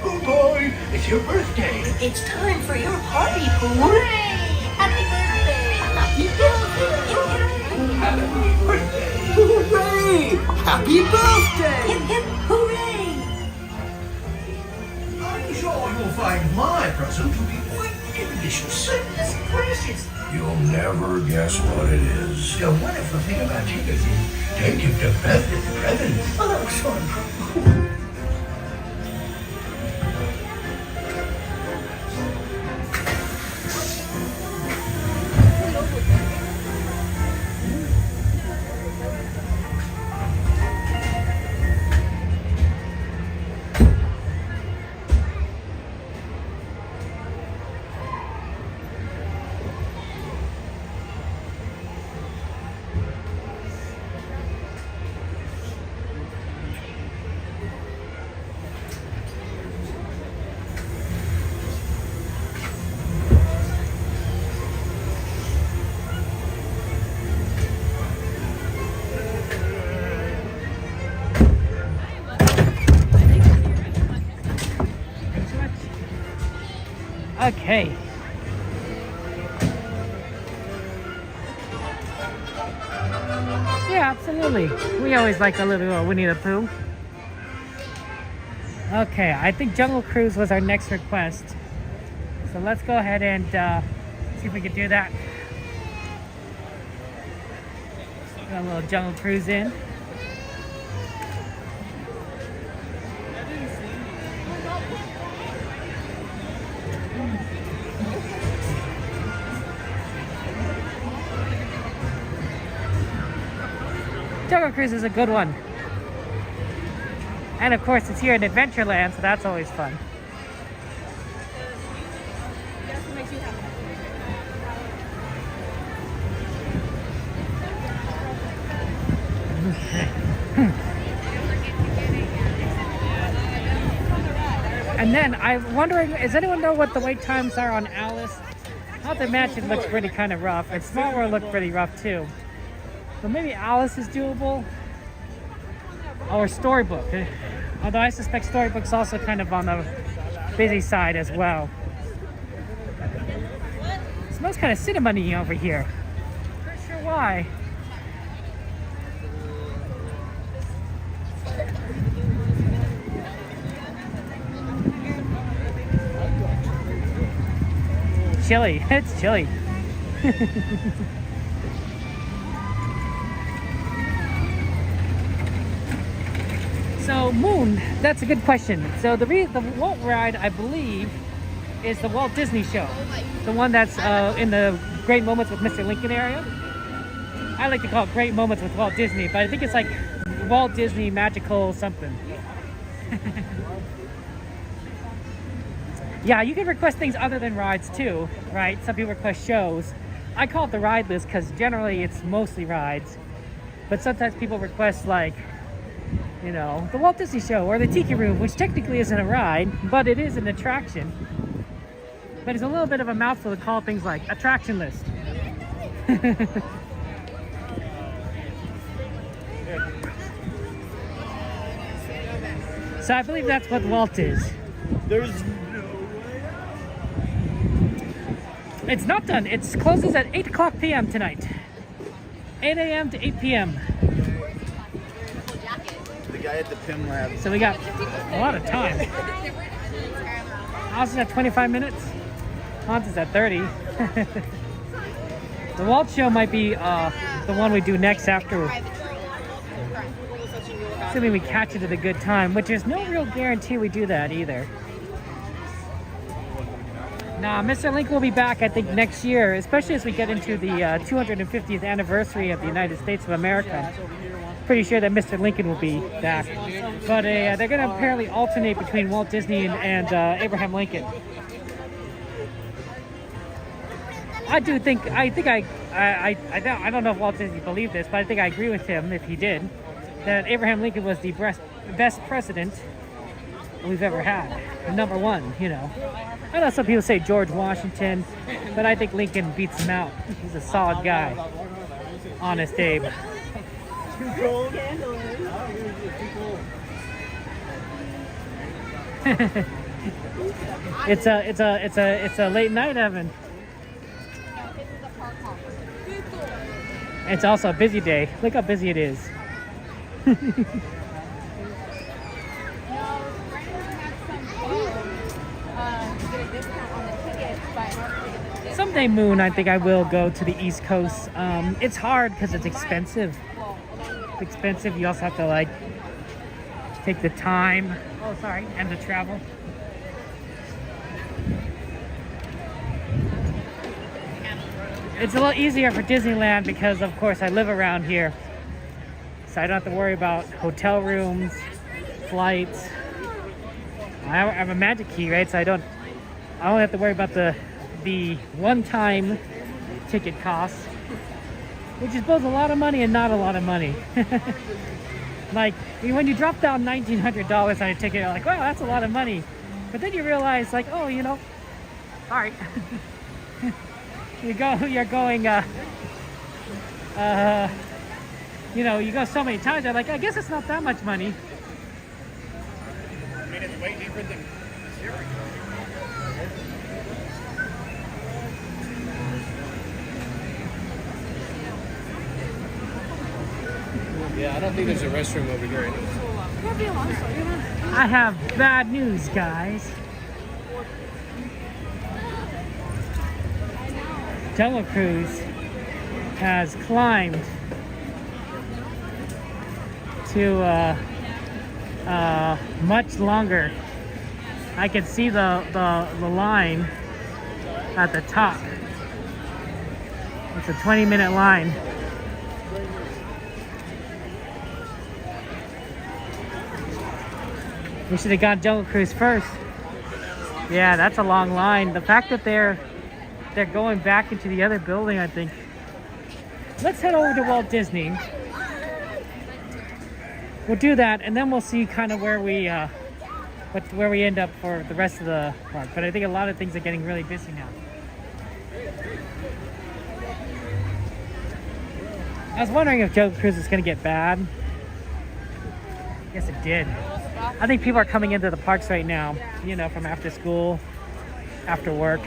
Oh boy, it's your birthday. It's time for your party, Pooh! Hooray! Happy birthday! Happy birthday! Hooray! Happy birthday! Hip, hip, hooray! present to be quite delicious. Goodness gracious. You'll never guess what it is. The wonderful thing about you is you take it to present. Oh, sorry. Okay. Yeah, absolutely. We always like a little Winnie the Pooh. Okay, I think Jungle Cruise was our next request. So let's go ahead and see if we can do that. Got a little Jungle Cruise in. Jungle Cruise is a good one. And of course it's here in Adventureland, so that's always fun. And then I'm wondering, does anyone know what the wait times are on Alice? Haunted Mansion looks pretty kind of rough, and Small World looked pretty rough too. So maybe Alice is doable, or Storybook. Although I suspect Storybook's also kind of on the busy side as well. It smells kind of cinnamony over here. Not sure why. Chilly. It's chilly. So Moon, that's a good question. So the Walt ride, I believe, is the Walt Disney show. The one that's in the Great Moments with Mr. Lincoln area. I like to call it Great Moments with Walt Disney, but I think it's like Walt Disney Magical something. Yeah, you can request things other than rides too, right? Some people request shows. I call it the ride list because generally it's mostly rides. But sometimes people request like, you know, the Walt Disney Show or the Tiki Room, which technically isn't a ride, but it is an attraction. But it's a little bit of a mouthful to call things like attraction list. So I believe that's what Walt is. There's It's not done. It closes at 8 o'clock p.m. tonight. 8 a.m. to 8 p.m. the guy at the PIM lab. So we got a lot of time. Ours is at 25 minutes. Hans is at 30. The Walt show might be the one we do next after. Assuming we catch it at a good time, which there's no real guarantee we do that either. Nah, Mr. Lincoln will be back, I think, next year, especially as we get into the 250th anniversary of the United States of America. Pretty sure that Mr. Lincoln will be back. But they're going to apparently alternate between Walt Disney and Abraham Lincoln. I don't know if Walt Disney believed this, but I think I agree with him, if he did, that Abraham Lincoln was the best president we've ever had. Number one, you know. I know some people say George Washington, but I think Lincoln beats him out. He's a solid guy. Honest Abe. It's a late night, Evan. It's also a busy day. Look how busy it is. Someday, Moon, I think I will go to the East Coast. It's hard because it's expensive. It's expensive. You also have to like take the time. Oh, sorry, and the travel. It's a little easier for Disneyland because, of course, I live around here, so I don't have to worry about hotel rooms, flights. I have a magic key, right? So I don't have to worry about the one-time ticket costs, which is both a lot of money and not a lot of money. Like when you drop down $1,900 on a ticket, you're like, wow, that's a lot of money. But then you realize, like, oh, you know, all right. You're going, you know, you go so many times, you're like, I guess it's not that much money. I mean, it's way cheaper than zero. Yeah, I don't think there's a restroom over here anymore. I have bad news, guys. Jungle Cruise has climbed to much longer. I can see the line at the top. It's a 20-minute line. We should have gone Jungle Cruise first. Yeah, that's a long line. The fact that they're going back into the other building, I think. Let's head over to Walt Disney. We'll do that, and then we'll see kind of where we end up for the rest of the park. But I think a lot of things are getting really busy now. I was wondering if Jungle Cruise is going to get bad. I guess it did. I think people are coming into the parks right now, you know, from after school, after work.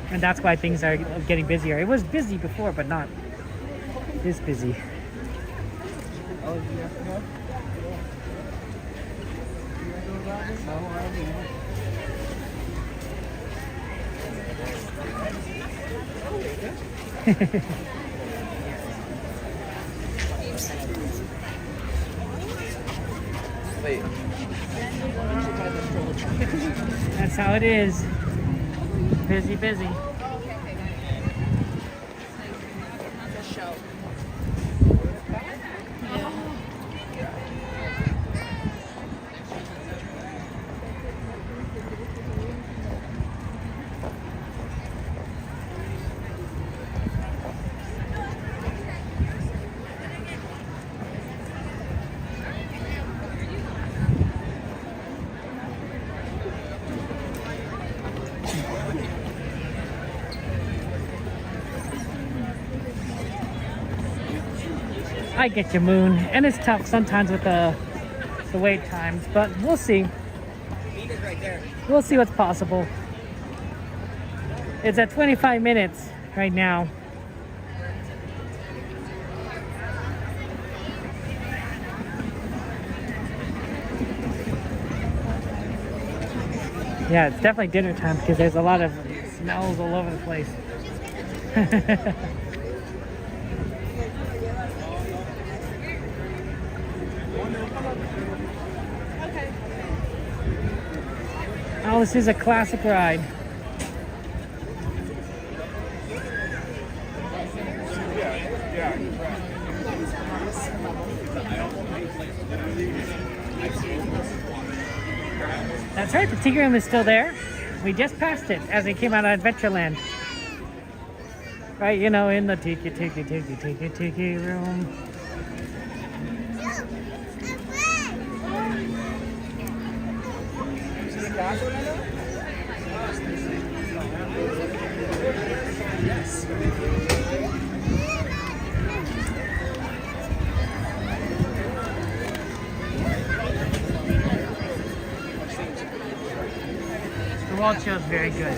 And that's why things are getting busier. It was busy before, but not this busy. That's how it is. Busy, busy. I get you, Moon, and it's tough sometimes with the wait times, but we'll see. We'll see what's possible. It's at 25 minutes right now. Yeah, it's definitely dinner time because there's a lot of smells all over the place. Oh, this is a classic ride. That's right, the Tiki Room is still there. We just passed it as we came out of Adventureland. Right, you know, in the Tiki Room. Yes. The Walt show is very good.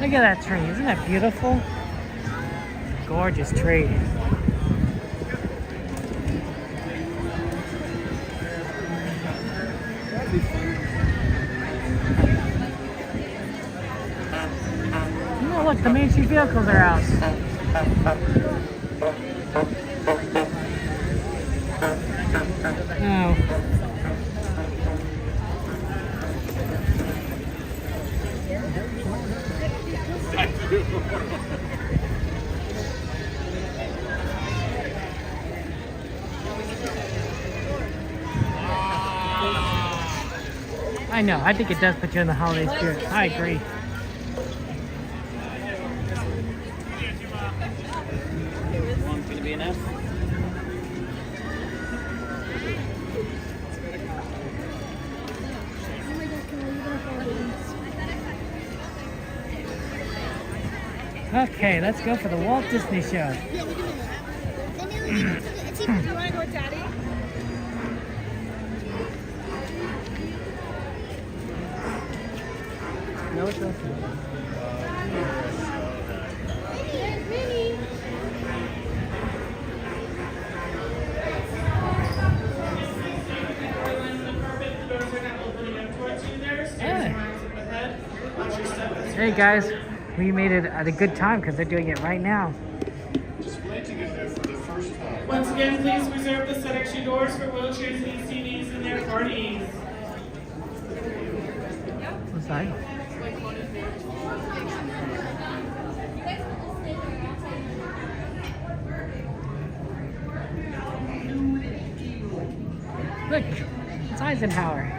Look at that tree. Isn't that beautiful? Gorgeous tree. Oh, look, the Main Street vehicles are out. Oh. I know, I think it does put you in the holiday spirit. I agree. Gonna be enough? Okay, let's go for the Walt Disney Show. Do you want to go with Daddy? No, it's okay. Hey guys, we made it at a good time because they're doing it right now. Once again, please reserve the section doors for wheelchairs and ECDs in their parties. What's that? Look, it's Eisenhower.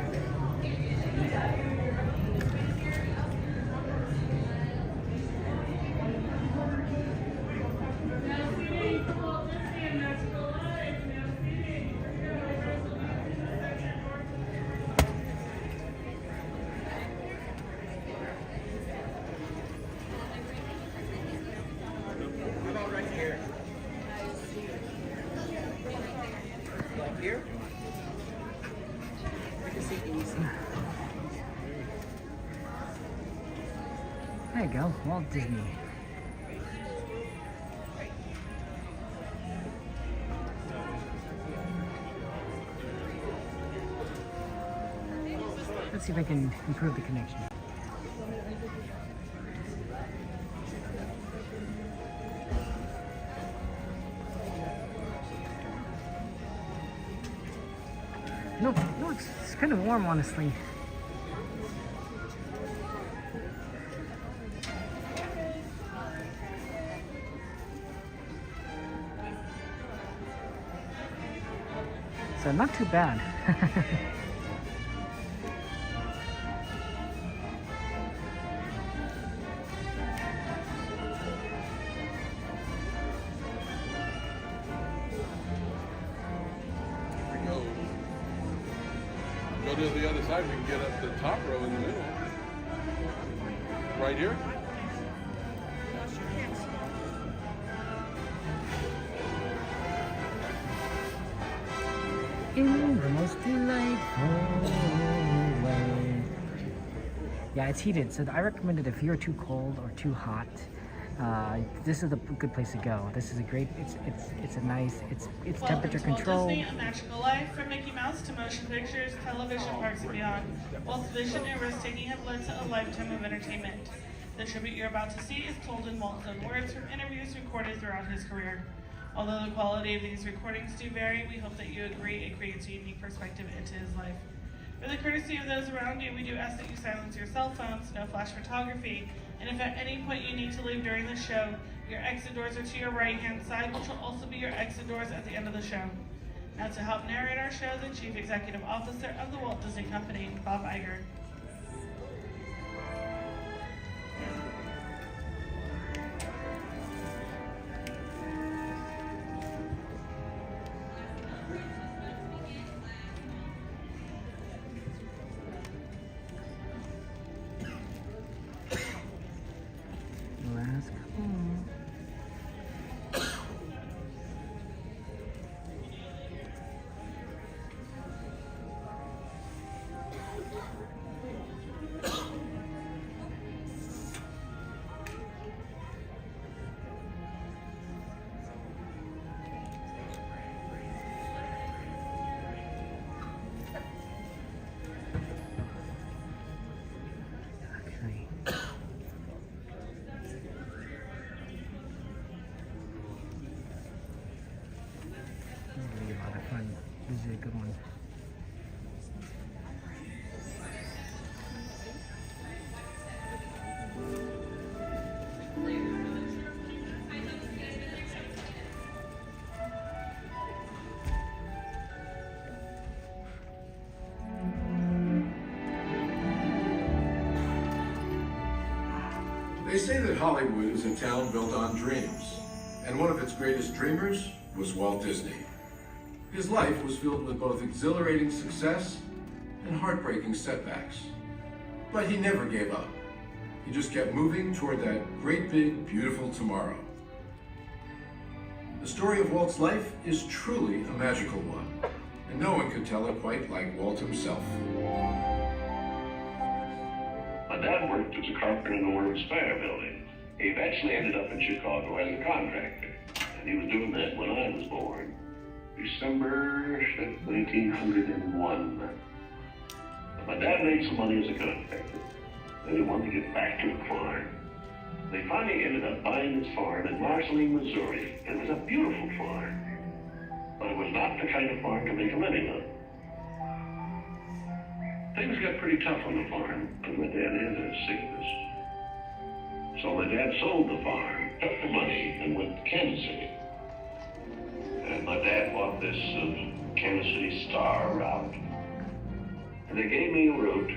Here? We can see easy. There you go, Walt Disney. Let's see if I can improve the connection. No, it's kind of warm, honestly. So not too bad. Go to the other side, we can get up the top row in the middle. Right here? In the most delightful way. Yeah, it's heated, so I recommend it if you're too cold or too hot. This is a good place to go. This is a great. It's a nice. It's temperature controlled. Walt Disney, A Magical Life, from Mickey Mouse to motion pictures, television, parks, and beyond. Walt's vision and risk-taking have led to a lifetime of entertainment. The tribute you're about to see is told in Walt's own words from interviews recorded throughout his career. Although the quality of these recordings do vary, we hope that you agree it creates a unique perspective into his life. For the courtesy of those around you, we do ask that you silence your cell phones, no flash photography, and if at any point you need to leave during the show, your exit doors are to your right-hand side, which will also be your exit doors at the end of the show. Now to help narrate our show, the Chief Executive Officer of the Walt Disney Company, Bob Iger. Last call. a good one. They say that Hollywood is a town built on dreams, and one of its greatest dreamers was Walt Disney. His life was filled with both exhilarating success and heartbreaking setbacks. But he never gave up. He just kept moving toward that great big, beautiful tomorrow. The story of Walt's life is truly a magical one, and no one could tell it quite like Walt himself. My dad worked as a carpenter in the World's Fair building. He eventually ended up in Chicago as a contractor, and he was doing that when I was born. December 1901. But my dad made some money as a contractor, and he wanted to get back to the farm. They finally ended up buying this farm in Marceline, Missouri. It was a beautiful farm, but it was not the kind of farm to make a living on. Things got pretty tough on the farm, and my dad had a sickness. So my dad sold the farm, took the money, and went to Kansas City. And my dad bought this Kansas City Star route. And they gave me a route.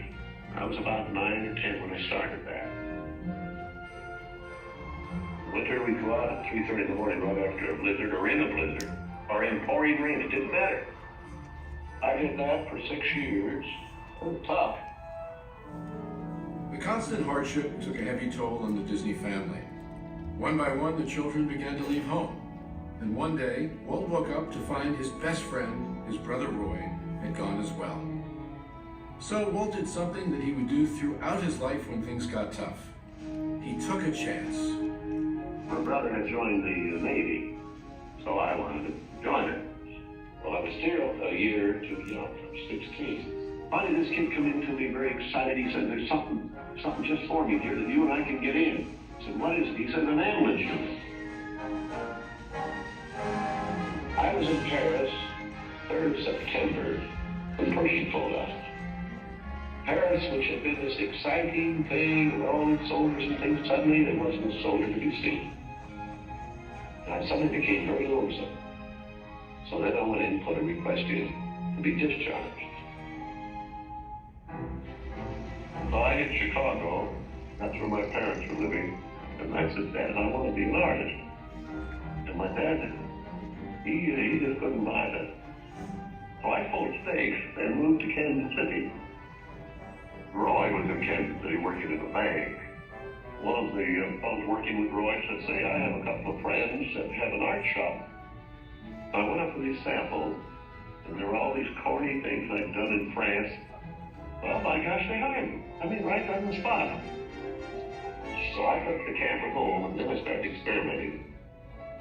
I was about 9 or 10 when I started that. Winter, we'd go out at 3:30 in the morning right after a blizzard, or in a blizzard, or in pouring rain. It didn't matter. I did that for 6 years. It was tough. The constant hardship took a heavy toll on the Disney family. One by one, the children began to leave home. And one day, Walt woke up to find his best friend, his brother Roy, had gone as well. So Walt did something that he would do throughout his life when things got tough. He took a chance. My brother had joined the Navy, so I wanted to join it. Well, I was still a year or two young, I was 16. Finally, this kid come in to me very excited. He said, there's something just forming here that you and I can get in. I said, what is it? He said, an ambulance unit. I was in Paris, 3rd of September, when Pershing pulled out. Paris, which had been this exciting thing with all these soldiers and things, suddenly there wasn't a soldier to be seen. And I suddenly became very lonesome. So then I went in and put a request in to be discharged. So I hit Chicago, that's where my parents were living, and I said, Dad, I want to be an artist. And my dad, he just couldn't buy that. So I pulled stakes and moved to Kansas City. Roy was in Kansas City working in a bank. One of the fellows working with Roy said, say, I have a couple of friends that have an art shop. I went up with these samples, and there were all these corny things I'd done in France. Well, my gosh, they hired me. I mean, right on the spot. So I took the camera home, and then I started experimenting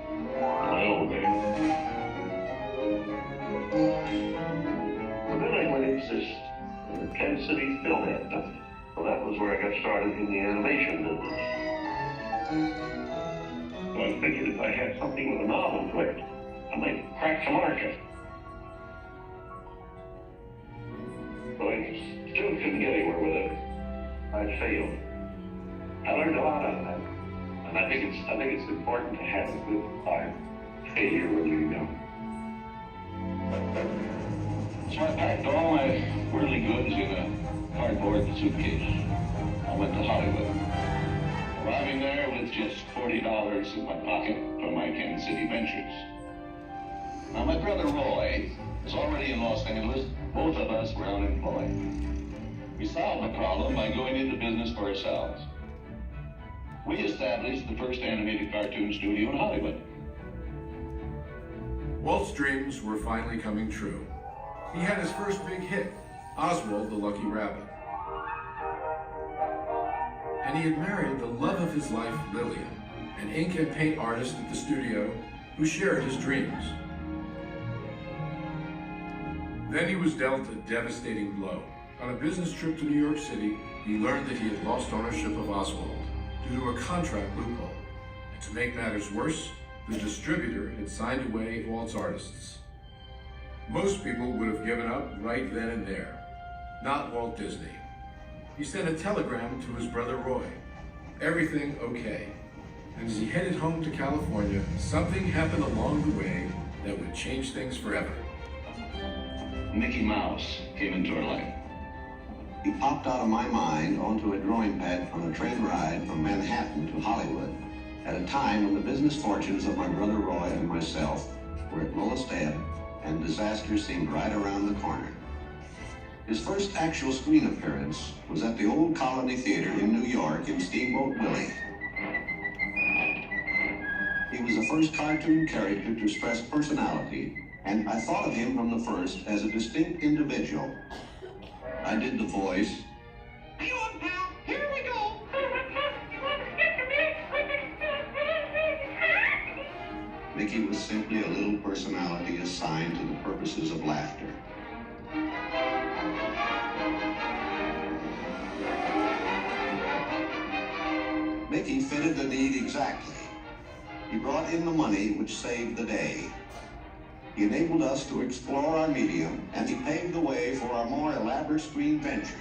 on my own there. And then I went into this Kansas City Film Head. So that was where I got started in the animation business. So I figured if I had something with a novel quick, I might crack the market. So I still couldn't get anywhere with it. I failed. I learned a lot out of that. And I think it's important to have a good art failure when you're young. So I packed all my worldly goods in a cardboard suitcase. I went to Hollywood. Arriving there with just $40 in my pocket from my Kansas City ventures. Now my brother Roy was already in Los Angeles. Both of us were unemployed. We solved the problem by going into business for ourselves. We established the first animated cartoon studio in Hollywood. Walt's dreams were finally coming true. He had his first big hit, Oswald the Lucky Rabbit. And he had married the love of his life, Lillian, an ink and paint artist at the studio who shared his dreams. Then he was dealt a devastating blow. On a business trip to New York City, he learned that he had lost ownership of Oswald due to a contract loophole. And to make matters worse, the distributor had signed away Walt's artists. Most people would have given up right then and there. Not Walt Disney. He sent a telegram to his brother Roy. Everything okay. And as he headed home to California, something happened along the way that would change things forever. Mickey Mouse came into our life. He popped out of my mind onto a drawing pad on a train ride from Manhattan to Hollywood at a time when the business fortunes of my brother Roy and myself were at lowest ebb and disaster seemed right around the corner. His first actual screen appearance was at the Old Colony Theater in New York in Steamboat Willie. He was the first cartoon character to express personality, and I thought of him from the first as a distinct individual. I did the voice. Hang on, pal. Here we go. Mickey was simply a little personality assigned to the purposes of laughter. Mickey fitted the need exactly. He brought in the money which saved the day. He enabled us to explore our medium, and he paved the way for our more elaborate screen ventures.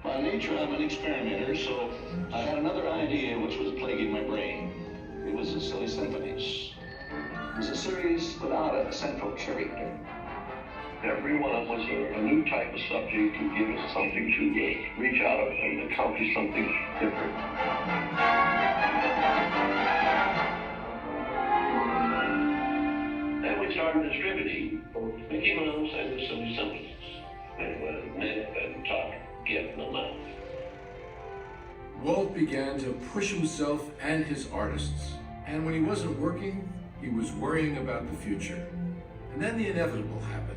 By nature, I'm an experimenter, so I had another idea which was plaguing my brain. It was the Silly Symphonies. It was a series without a central character. Every one of us a new type of subject to give us something to reach out and accomplish something different. Then we started distributing both Mickey Mouse and the Silly Symphonies. And when Ned and Tuck get them out. Walt began to push himself and his artists. And when he wasn't working, he was worrying about the future. And then the inevitable happened.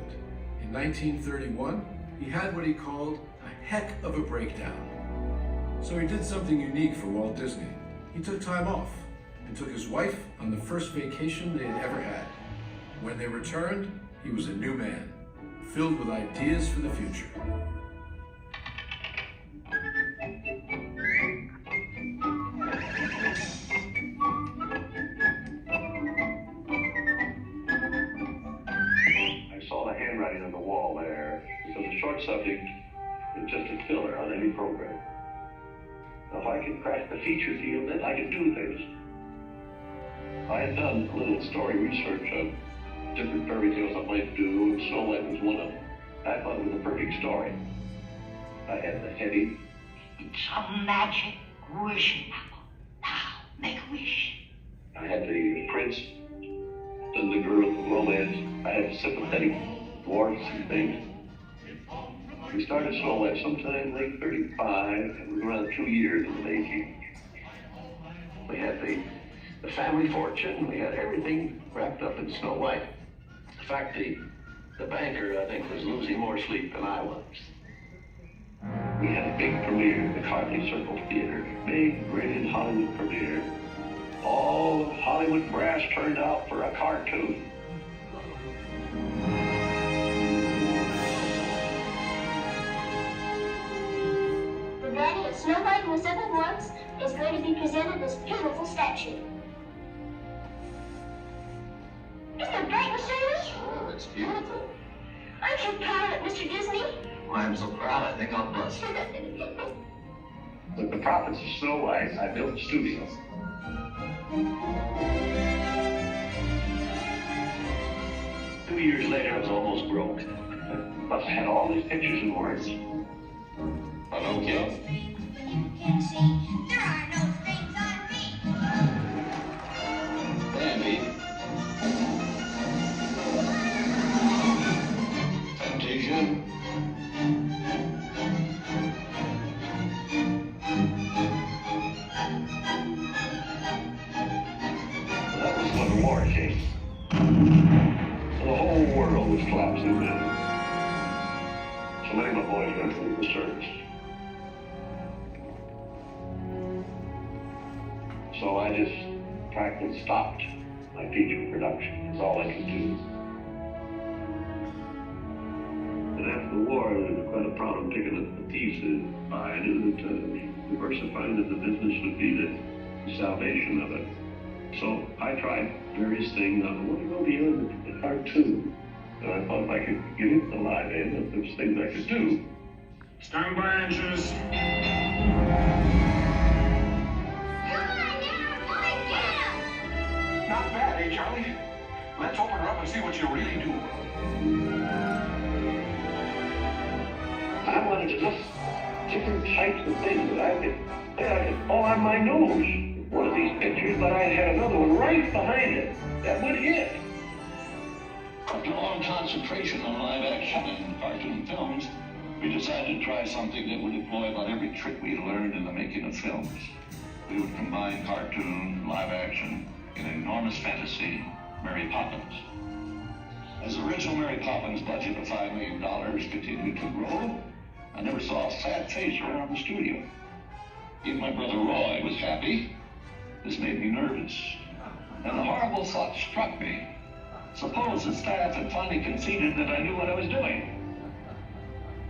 In 1931, he had what he called a heck of a breakdown. So he did something unique for Walt Disney. He took time off and took his wife on the first vacation they had ever had. When they returned, he was a new man, filled with ideas for the future. On the wall there. It was a short subject and just a filler on any program. Now, if I could crack the feature field, then I could do things. I had done a little story research of different fairy tales I might do, and Snow White was one of them. I thought it was a perfect story. I had the heading. It's a magic wishing apple. Now, make a wish. I had the prince, then the girl of romance. I had the sympathetic dwarfs and things. We started Snow White sometime late 35, and we were around 2 years in the making. We had the family fortune, we had everything wrapped up in Snow White. In fact, the banker, I think, was losing more sleep than I was. We had a big premiere at the Carly Circle Theater, big, grand Hollywood premiere. All of Hollywood brass turned out for a cartoon. The Daddy of Snow White and the Seven Dwarfs is going to be presented this beautiful statue. Isn't it great, Mr. Lee? Oh, it's beautiful. Aren't you proud of it, Mr. Disney? Well, I'm so proud, I think I'll bust. With the profits of Snow White, I built a studio. Two years later, I was almost broke. But I had all these pictures and words. But okay. Can't see. There are no strings on me. Bambi. Temptation. That was when the war came. The whole world was collapsing down. So many of my boys went through the service. So I just practically stopped my feature production. That's all I could do. And after the war, there was quite a problem picking up the pieces. I knew that diversifying in the business would be the salvation of it. So I tried various things. I wanted to go beyond the cartoon. And I thought if I could get into the live end, that there's things I could do. Stand by inches. Not bad, eh, Charlie? Let's open her up and see what you really do. I wanted to look different types of things that I could fall on my nose. One of these pictures, but I had another one right behind it that would hit. After long concentration on live action and cartoon films, we decided to try something that would employ about every trick we learned in the making of films. We would combine cartoon, live action, in an enormous fantasy, Mary Poppins. As the original Mary Poppins budget of $5 million continued to grow, I never saw a sad face around the studio. Even my brother Roy was happy. This made me nervous. And the horrible thought struck me. Suppose the staff had finally conceded that I knew what I was doing.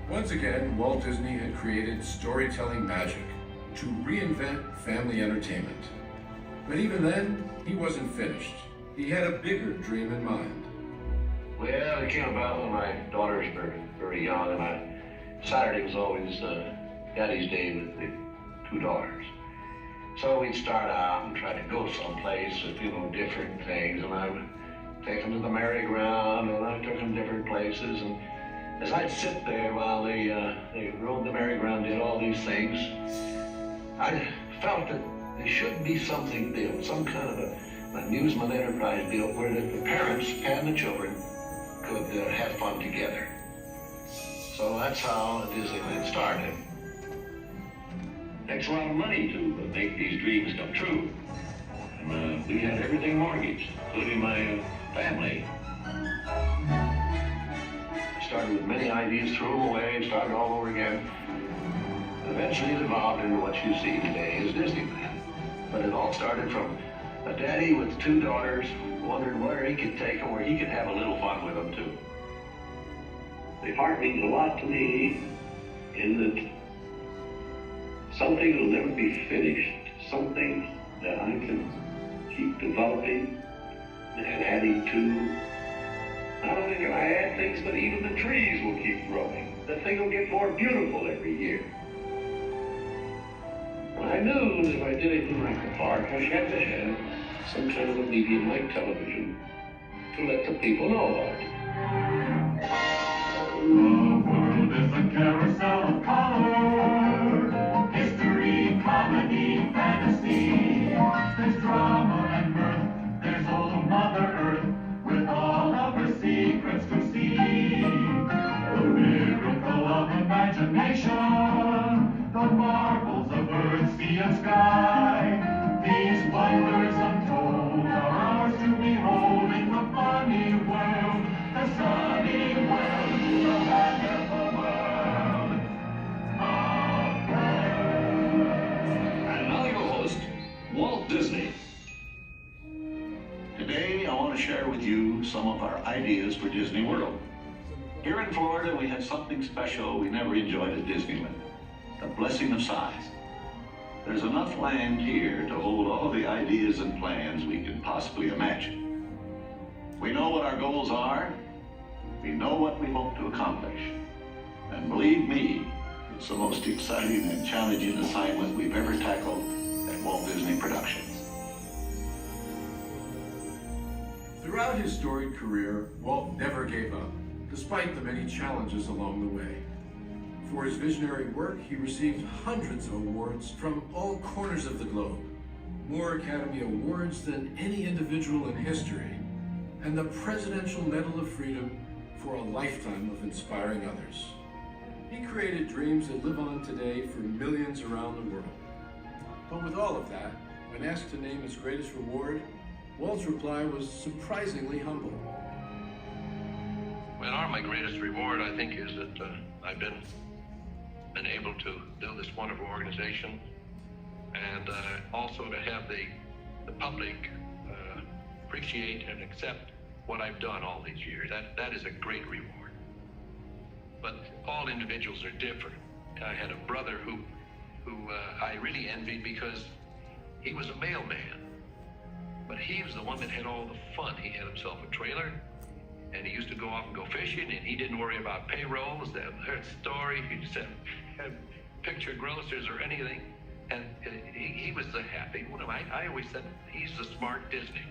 Once again, Walt Disney had created storytelling magic to reinvent family entertainment. But even then, he wasn't finished. He had a bigger dream in mind. Well, it came about when my daughters were very young, and Saturday was always Daddy's Day with the two daughters. So we'd start out and try to go someplace with, different things, and I would take them to the merry-go-round, and I took them different places, and as I'd sit there while they rode the merry-go-round, did all these things, I felt that there should be something built, some kind of an amusement enterprise built where the parents and the children could have fun together. So that's how Disneyland started. Takes a lot of money to make these dreams come true. And we had everything mortgaged, including my family. Started with many ideas, threw them away, and started all over again. Eventually it evolved into what you see today as Disneyland. But it all started from a daddy with two daughters wondering where he could take them, where he could have a little fun with them too. The park means a lot to me in that something will never be finished, something that I can keep developing and adding to. Not only can I add things, but even the trees will keep growing. The thing will get more beautiful every year. I knew that if I did anything like the park, I had to have some kind of a medium like television to let the people know about it. The world is a carousel of color, history, comedy, fantasy. There's drama and mirth, there's old Mother Earth, with all of her secrets to see. The miracle of imagination, the marvels of earth, sea, and sky. These wonders untold are ours to behold in the funny world, the sunny world, the wonderful world of Earth. And now your host, Walt Disney. Today, I want to share with you some of our ideas for Disney World. Here in Florida, we have something special we never enjoyed at Disneyland, the blessing of size. There's enough land here to hold all the ideas and plans we can possibly imagine. We know what our goals are, we know what we hope to accomplish, and believe me, it's the most exciting and challenging assignment we've ever tackled at Walt Disney Productions. Throughout his storied career, Walt never gave up, despite the many challenges along the way. For his visionary work, he received hundreds of awards from all corners of the globe, more Academy Awards than any individual in history, and the Presidential Medal of Freedom for a lifetime of inspiring others. He created dreams that live on today for millions around the world. But with all of that, when asked to name his greatest reward, Walt's reply was surprisingly humble. Well, my greatest reward, I think, is that I've been able to build this wonderful organization, and also to have the public appreciate and accept what I've done all these years. That is a great reward. But all individuals are different. I had a brother who I really envied because he was a mailman. But he was the one that had all the fun. He had himself a trailer, and he used to go off and go fishing, and he didn't worry about payrolls, that story. He just had picture grocers or anything. And he was the happy one. I always said he's the smart Disney.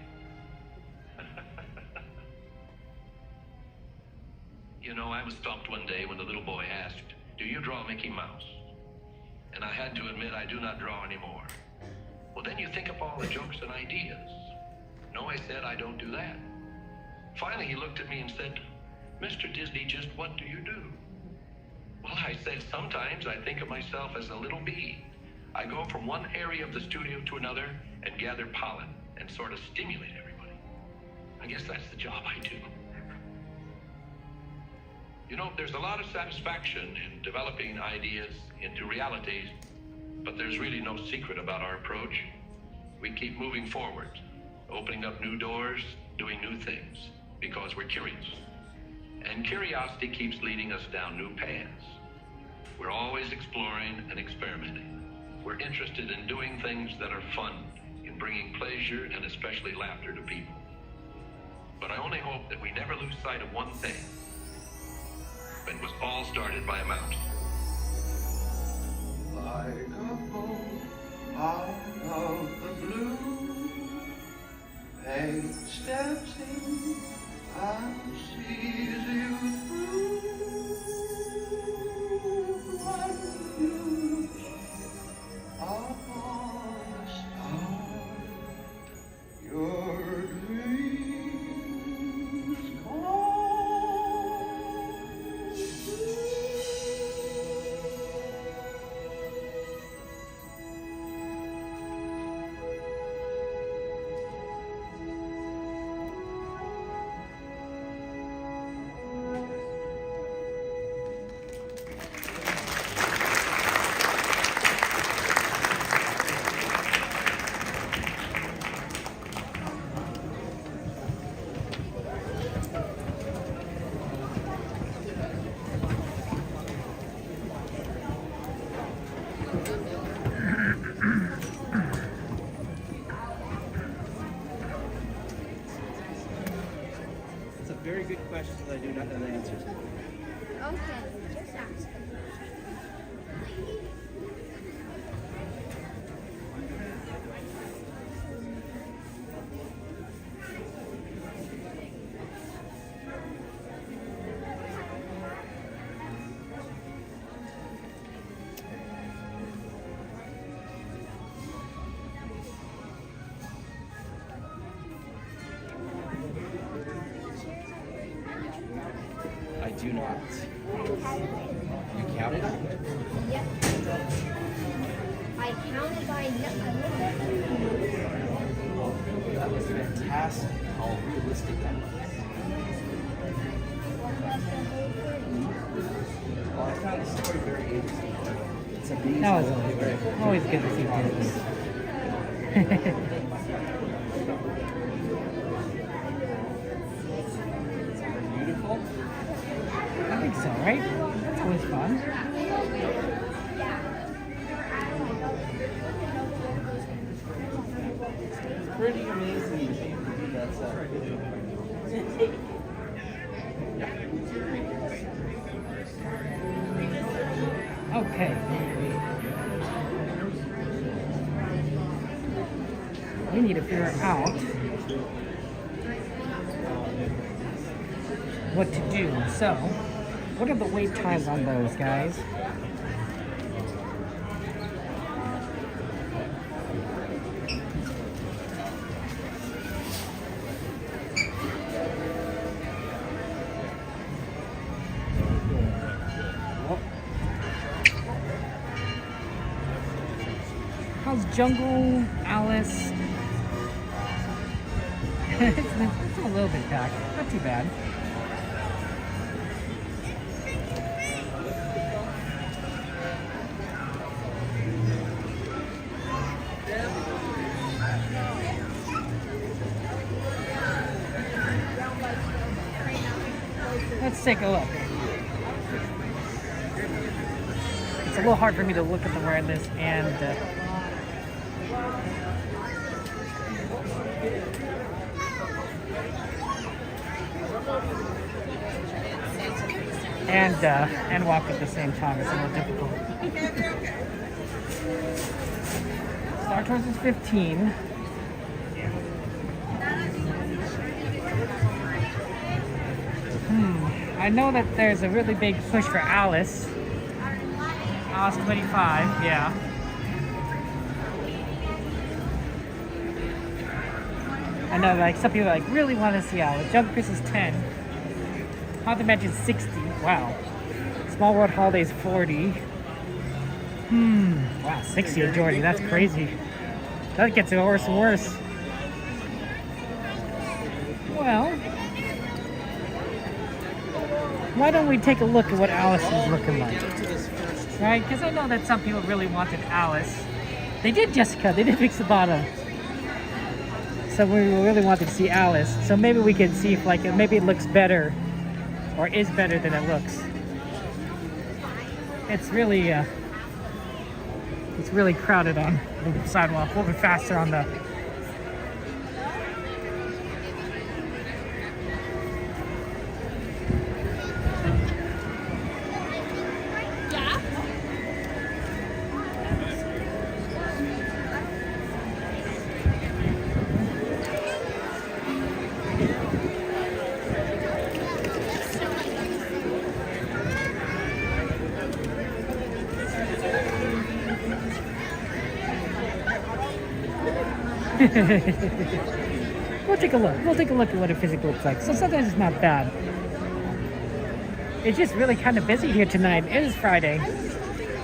You know, I was stumped one day when the little boy asked, "Do you draw Mickey Mouse?" And I had to admit I do not draw anymore. Well, then you think up all the jokes and ideas. No, I said, I don't do that. Finally, he looked at me and said, "Mr. Disney, just what do you do?" Well, I said, sometimes I think of myself as a little bee. I go from one area of the studio to another and gather pollen and sort of stimulate everybody. I guess that's the job I do. You know, there's a lot of satisfaction in developing ideas into realities, but there's really no secret about our approach. We keep moving forward, opening up new doors, doing new things, because we're curious. And curiosity keeps leading us down new paths. We're always exploring and experimenting. We're interested in doing things that are fun, in bringing pleasure and especially laughter to people. But I only hope that we never lose sight of one thing. It was all started by a mouse. Like a bolt out of the blue, fate steps in and sees you through. Like you upon a star, your dreams come. It's a very good question that I do not know the answer to. Okay, just ask. I do not. You counted? Yep. I counted by a little bit. That was fantastic. How realistic that was. Well, I found the story very interesting. It's amazing. That was always good to see kids. Beautiful. I think so, right? That's always fun. It's pretty amazing to do that stuff. Okay. We need to figure out what to do. So, what are the wait times on those, guys? How's Jungle, Alice? It's a little bit packed. Not too bad. Let's take a look. It's a little hard for me to look at the wireless and and walk at the same time. It's a little difficult. Star Tours is 15. I know that there's a really big push for Alice. Alice 25, yeah. I know, like, some people like really want to see Alice. Jungle Cruise is 10. Haunted Mansion 60. Wow. Small World Holidays 40. Wow, 60 at Jordy. That's crazy. That gets worse and worse. Well, why don't we take a look at what Alice is looking like? Right? Because I know that some people really wanted Alice. They did Jessica. They did Big Sabata. So we really wanted to see Alice. So maybe we can see if like maybe it looks better or is better than it looks. It's really crowded on the sidewalk. We'll be faster on the We'll take a look. We'll take a look at what it physically looks like. So sometimes it's not bad. It's just really kind of busy here tonight. It is Friday.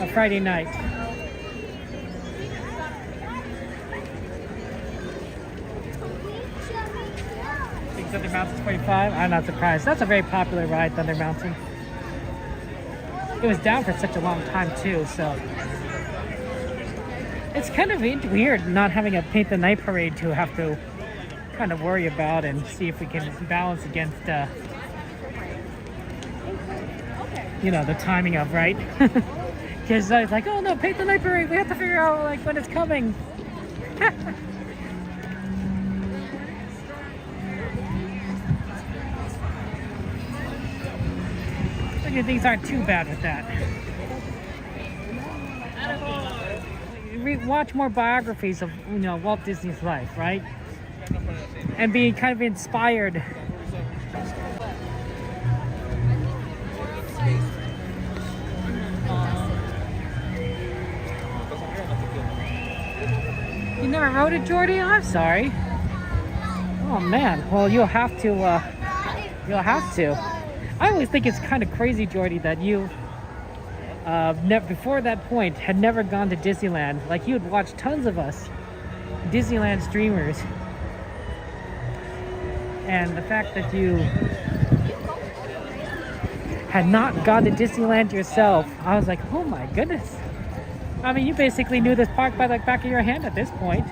A Friday night. Big Thunder Mountain's 45. I'm not surprised. That's a very popular ride, Thunder Mountain. It was down for such a long time too, so it's kind of weird not having a Paint the Night parade to have to kind of worry about and see if we can balance against, you know, the timing of, right? Because I was like, oh no, Paint the Night parade, we have to figure out like when it's coming. Things aren't too bad with that. Watch more biographies of, you know, Walt Disney's life, right? And be kind of inspired. You never rode it, Jordy? I'm sorry. Oh man. Well, you'll have to. You'll have to. I always think it's kind of crazy, Jordy, that you. Before that point, had never gone to Disneyland. Like, you had watched tons of us Disneyland streamers, and the fact that you had not gone to Disneyland yourself, I was like, oh my goodness. I mean, you basically knew this park by the back of your hand at this point.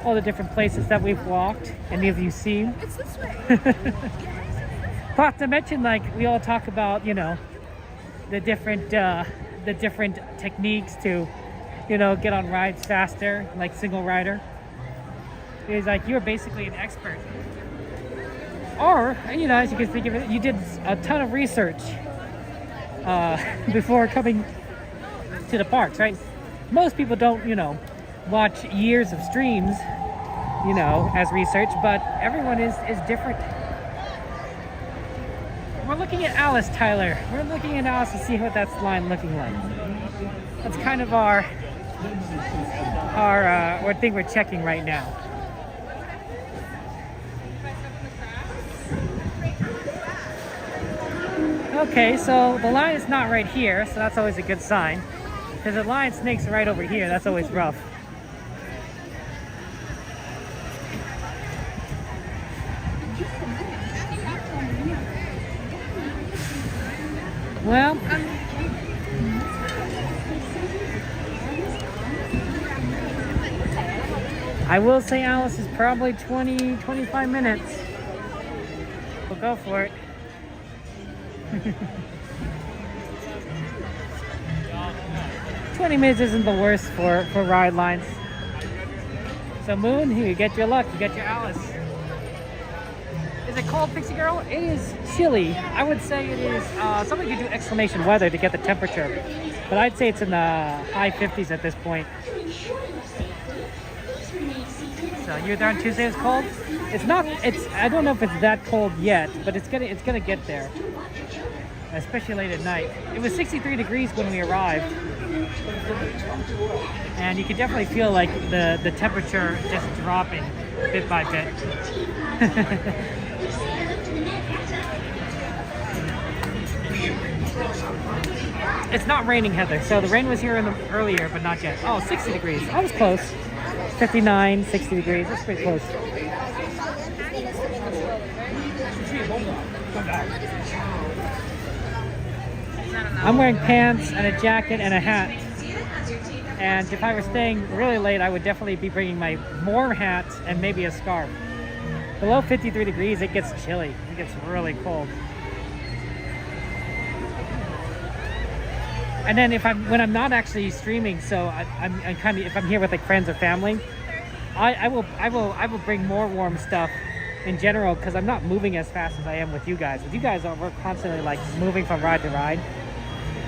All the different places that we've walked, any of you seen. It's this way. Not to mention, like, we all talk about, you know, the different techniques to, you know, get on rides faster, like single rider. It's like you're basically an expert. Or, you know, as you can think of it, you did a ton of research before coming to the parks, right? Most people don't, you know, watch years of streams, you know, as research, but everyone is different. We're looking at Alice, Tyler. We're looking at Alice to see what that's line looking like. That's kind of our thing we're checking right now. Okay, so the line is not right here, so that's always a good sign. Because the lion snake's right over here, that's always rough. Well, I will say Alice is probably 20-25 minutes. We'll go for it. 20 minutes isn't the worst for ride lines. So Moon, you get your luck, you get your Alice. Is it cold, Pixie Girl? It is chilly. I would say it is, somebody could do exclamation weather to get the temperature. But I'd say it's in the high 50s at this point. So you were there on Tuesday, it was cold? It's not, I don't know if it's that cold yet, but it's gonna get there. Especially late at night. It was 63 degrees when we arrived. And you can definitely feel like the temperature just dropping bit by bit. It's not raining, Heather. So the rain was here earlier, but not yet. Oh, 60 degrees. I was close. 59, 60 degrees. That's pretty close. I'm wearing pants and a jacket and a hat. And if I were staying really late, I would definitely be bringing my more hats and maybe a scarf. Below 53 degrees, it gets chilly. It gets really cold. And then when I'm not actually streaming, so I'm kind of, if I'm here with like friends or family, I will bring more warm stuff in general, because I'm not moving as fast as I am with you guys. With you guys, we're constantly like moving from ride to ride.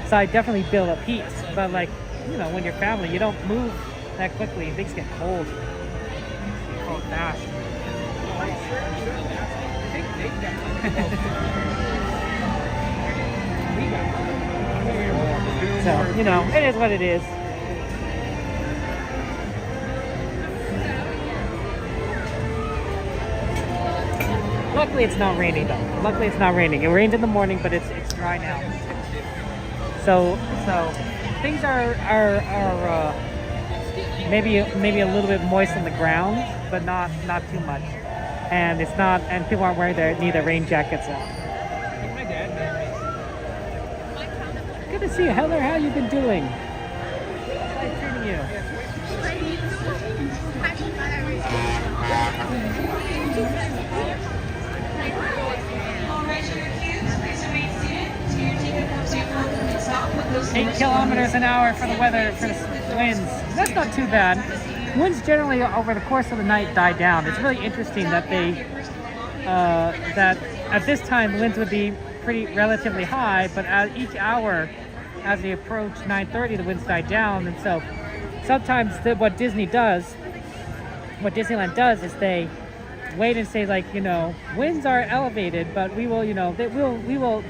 So I definitely build up heat. But like, you know, when you're family, you don't move that quickly. Things get cold. Cold fast. So, you know, it is what it is. Luckily it's not raining though. Luckily it's not raining. It rained in the morning, but it's dry now. So things are maybe a little bit moist on the ground, but not too much. And people aren't wearing their rain jackets out. Good to see you, Heather. How you been doing? Nice treating you. Eight kilometers an hour for the weather, for the winds. That's not too bad. Winds generally over the course of the night die down. It's really interesting that that at this time winds would be relatively high, but at each hour as they approach 9:30, the winds die down. And so sometimes what Disneyland does is they wait and say, like, you know, winds are elevated, but we will, you know, we will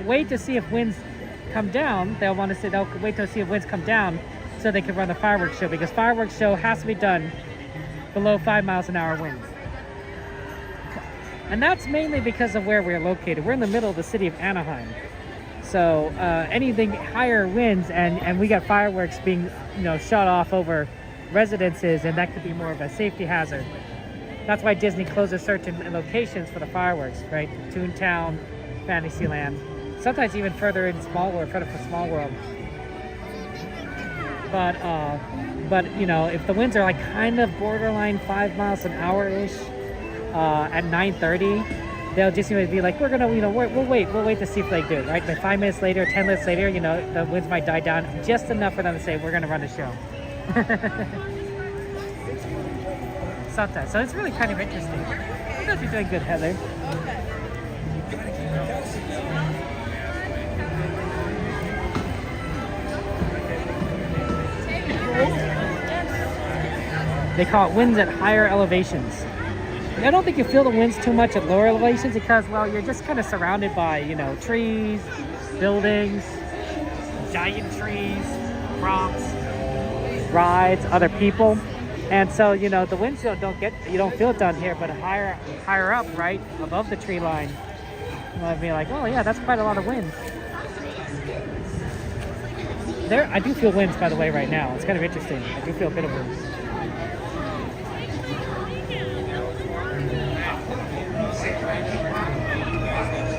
wait to see if winds come down. They'll wait to see if winds come down so they can run the fireworks show, because fireworks show has to be done below 5 miles an hour winds. And that's mainly because of where we're located. We're in the middle of the city of Anaheim. So anything higher winds and we got fireworks being, you know, shot off over residences, and that could be more of a safety hazard. That's why Disney closes certain locations for the fireworks, right? Toontown, Fantasyland, sometimes even further in Small World, further for Small World. But you know, if the winds are like kind of borderline 5 miles an hour ish at 9:30, they'll just be like, we're gonna, you know, we'll wait to see if they do, right? But 5 minutes later, 10 minutes later, you know, the winds might die down just enough for them to say, we're gonna run the show. Sometimes, so it's really kind of interesting. I thought you're doing good, Heather. They call it winds at higher elevations. I don't think you feel the winds too much at lower elevations because, well, you're just kind of surrounded by, you know, trees, buildings, giant trees, rocks, rides, other people. And so, you know, the winds you don't feel it down here, but higher up, right, above the tree line, I'd be like, oh yeah, that's quite a lot of wind. I do feel winds, by the way, right now. It's kind of interesting. I do feel a bit of wind.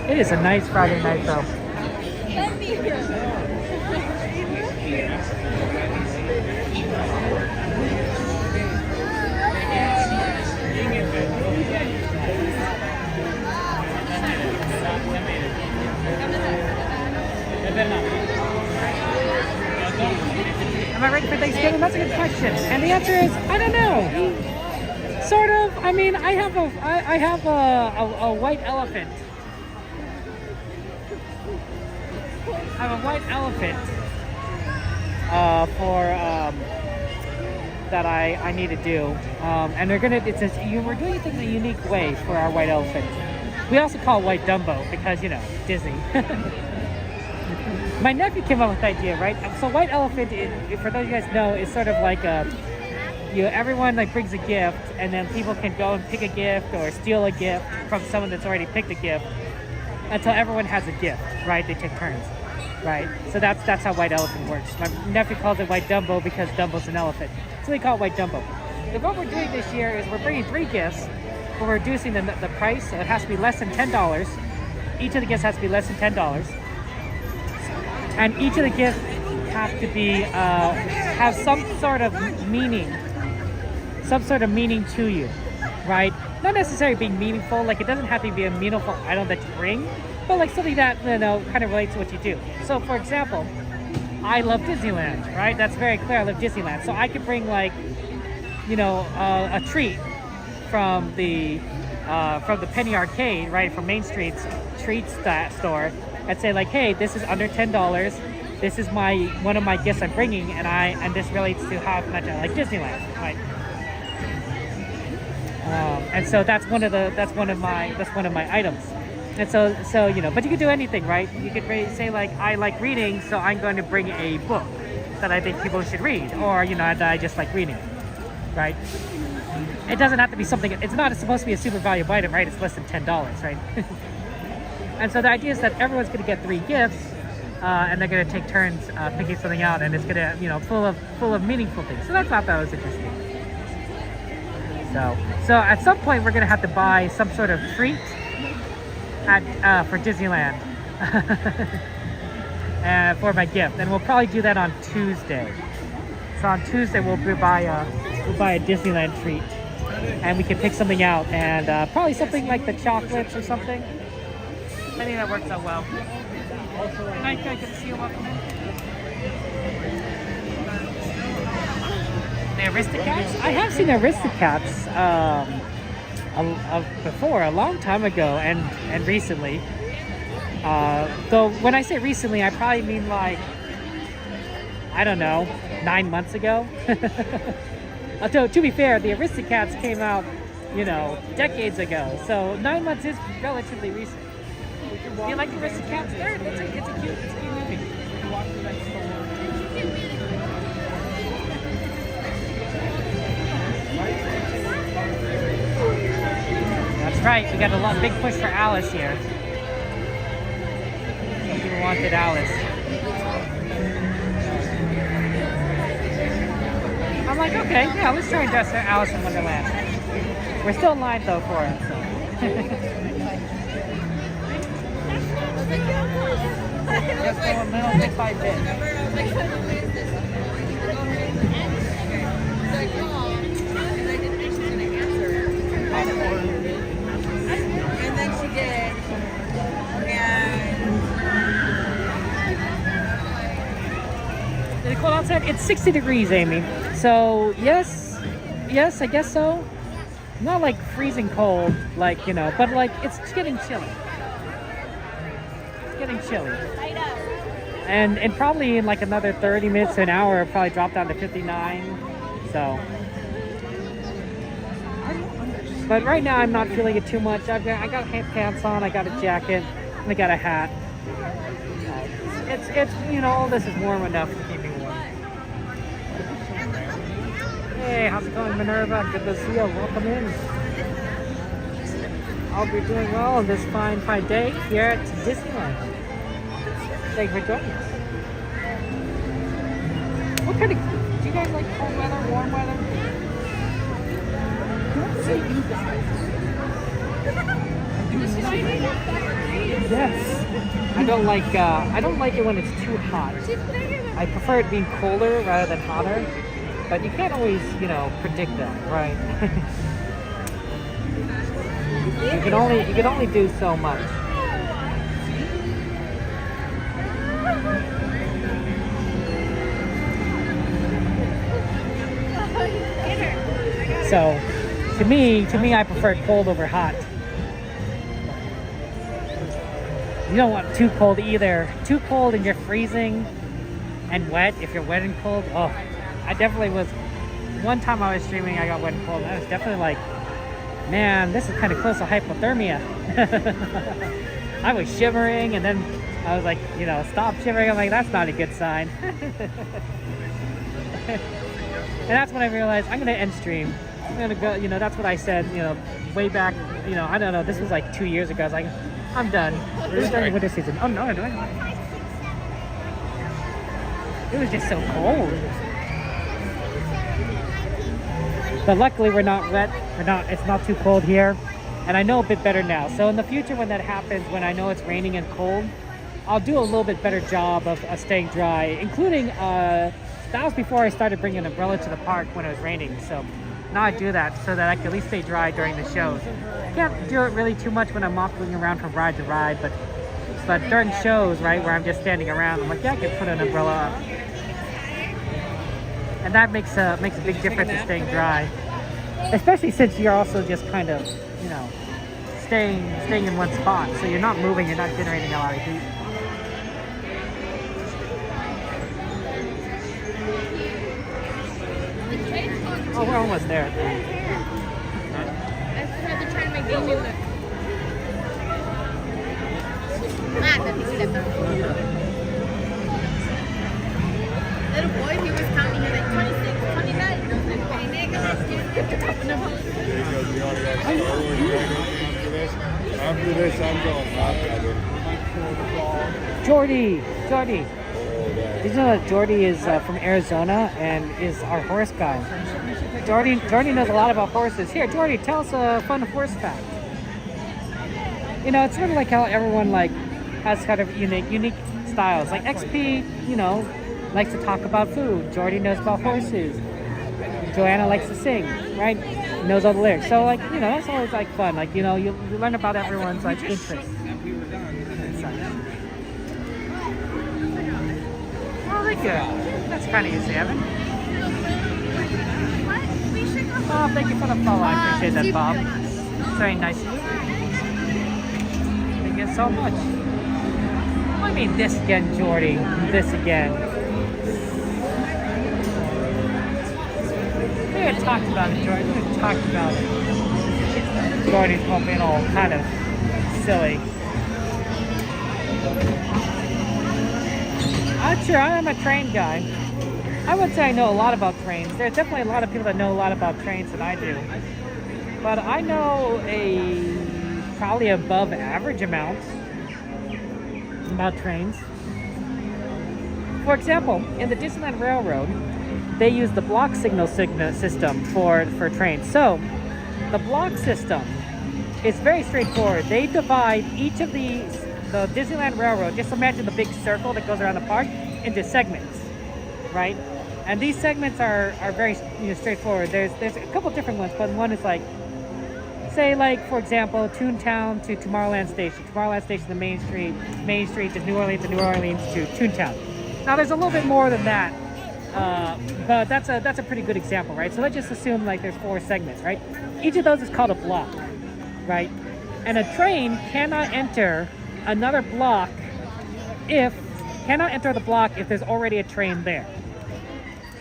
It is a nice Friday night, though. Am I ready for Thanksgiving? That's a good question. And the answer is, I don't know. Sort of. I mean, I have a white elephant. I have a white elephant that I need to do, and we're doing it in a unique way for our white elephant. We also call it White Dumbo because, you know, Disney. My nephew came up with the idea, right? So white elephant, for those of you guys know, is sort of like everyone like brings a gift, and then people can go and pick a gift or steal a gift from someone that's already picked a gift until everyone has a gift, right? They take turns, right? So that's how white elephant works. My nephew calls it White Dumbo because Dumbo's an elephant, so they call it White Dumbo. So what we're doing this year is we're bringing 3 gifts. We're reducing the price, so it has to be less than $10. Each of the gifts has to be less than $10, and each of the gifts have to be have some sort of meaning to you, right? Not necessarily being meaningful. Like, it doesn't have to be a meaningful item that you bring, but like something that, you know, kind of relates to what you do. So, for example, I love Disneyland, right? That's very clear. I love Disneyland, so I could bring, like, you know, a treat from the Penny Arcade, right, from Main Street's treat store, and say like, hey, this is under $10. This is one of my gifts I'm bringing, and this relates to how much I like Disneyland, right? And so that's one of my items. And so you know, but you could do anything, right? You could say like, I like reading, so I'm going to bring a book that I think people should read, or, you know, that I just like reading, right? It doesn't have to be something, it's not supposed to be a super valuable item, right? It's less than $10, right? And so the idea is that everyone's going to get 3 gifts, and they're going to take turns picking something out, and it's going to, you know, full of meaningful things. So I thought that was interesting. So at some point we're going to have to buy some sort of treat for Disneyland for my gift, and we'll probably do that on Tuesday. So on Tuesday we'll buy a Disneyland treat, and we can pick something out, and probably something like the chocolates or something. I think that works out well. Nice guy, good to see you. Welcome in. The Aristocats? I have seen Aristocats before, a long time ago, and recently. Though when I say recently, I probably mean like, I don't know, 9 months ago. Although, to be fair, the Aristocats came out, you know, decades ago. So 9 months is relatively recent. Do you like the Aristocats? It's a cute movie. That's right. We got a big push for Alice here. Some people wanted Alice. I'm like, okay, yeah, let's try and dress Alice in Wonderland. We're still in line though for it. So. Just go a little bit by bit. And then she did. Is it cold outside? It's 60 degrees, Amy. So yes, I guess so. Not like freezing cold, like, you know, but like it's getting chilly. It's getting chilly. And probably in like another 30 minutes to an hour, it'll probably drop down to 59. So. But right now I'm not feeling it too much. I got pants on, I got a jacket, and I got a hat. It's you know, all this is warm enough to keep me warm. Hey, how's it going, Minerva? Good to see you. Welcome in. I'll be doing well on this fine day here at Disneyland. Thank you for joining us. What kind of, do you guys like cold weather, warm weather? Yes. I don't like it when it's too hot. I prefer it being colder rather than hotter. But you can't always, you know, predict that, right? you can only do so much. To me, I prefer cold over hot. You don't want too cold either. Too cold and you're freezing and wet. If you're wet and cold, oh, I definitely was. One time I was streaming, I got wet and cold. And I was definitely like, man, this is kind of close to hypothermia. I was shivering, and then I was like, you know, stop shivering. I'm like, that's not a good sign. And that's when I realized I'm gonna end stream. I'm gonna go, you know, that's what I said, you know, way back, you know, I don't know, this was like 2 years ago. I was like, I'm done. It was during winter season. Oh no, it was just so cold. But luckily we're not wet, it's not too cold here. And I know a bit better now. So in the future when that happens, when I know it's raining and cold, I'll do a little bit better job of staying dry, including, that was before I started bringing an umbrella to the park when it was raining. So now I do that so that I can at least stay dry during the shows. Can't do it really too much when I'm walking around from ride to ride, but during shows, right, where I'm just standing around, I'm like, yeah, I can put an umbrella up. And that makes a big difference in staying dry. Especially since you're also just kind of, you know, staying in one spot. So you're not moving, you're not generating a lot of heat. Oh, we're almost there. They're trying to make me do it. Little boy, he was counting, he was like 26, 29. I was like, hey, nigga, let's get talking about it. After this, I'm going. Jordy! Did you know that Jordy is from Arizona and is our horse guy? Jordy knows a lot about horses. Here, Jordy, tell us a fun horse fact. You know, it's sort of like how everyone has kind of unique styles. Like XP, you know, likes to talk about food. Jordy knows about horses. Joanna likes to sing, right? Knows all the lyrics. So, like, you know, that's always like fun. Like, you know, you learn about everyone's like interests. Oh, thank you. That's kind of easy, Evan. Oh, thank you for the follow. I appreciate that, Bob. It's very nice of you. Thank you so much. I mean, this again, Jordy. This again. We had talked about it, Jordy. We had talked about it. Jordy's being all kind of silly. Sure, I'm a train guy. I would say I know a lot about trains. There's definitely a lot of people that know a lot about trains than I do. But I know probably above average amount about trains. For example, in the Disneyland Railroad, they use the block signal system for trains. So, the block system is very straightforward. They divide each of the Disneyland Railroad, just imagine the big circle that goes around the park, into segments, right? And these segments are very straightforward. There's a couple different ones, but one is like, say like, for example, Toontown to Tomorrowland Station to Main Street to New Orleans to Toontown. Now there's a little bit more than that, but that's a pretty good example, right? So let's just assume like there's 4 segments, right? Each of those is called a block, right? And a train cannot enter another block if there's already a train there,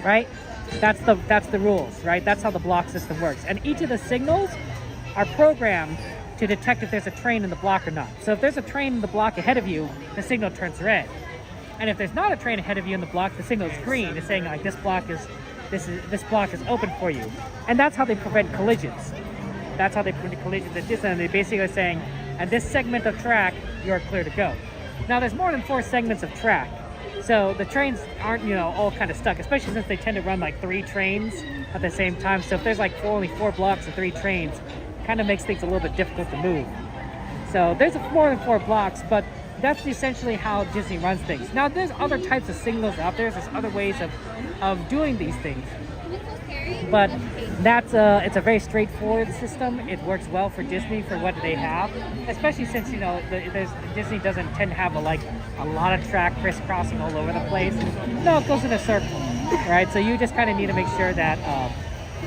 right? That's the rules, right? That's how the block system works. And each of the signals are programmed to detect if there's a train in the block or not. So if there's a train in the block ahead of you, the signal turns red. And if there's not a train ahead of you in the block, the signal is green. It's saying like this block is open for you. And that's how they prevent collisions. That's how they prevent collisions at Disneyland. They basically are saying, and this segment of track, you're clear to go. Now there's more than 4 segments of track. So the trains aren't, all kind of stuck, especially since they tend to run like 3 trains at the same time. So if there's like only 4 blocks and 3 trains, it kind of makes things a little bit difficult to move. So there's more than 4 blocks, but that's essentially how Disney runs things. Now there's other types of signals out there. There's other ways of doing these things. But it's a very straightforward system. It works well for Disney for what they have, especially since Disney doesn't tend to have a lot of track crisscrossing all over the place. No, it goes in a circle, right? So you just kind of need to make sure that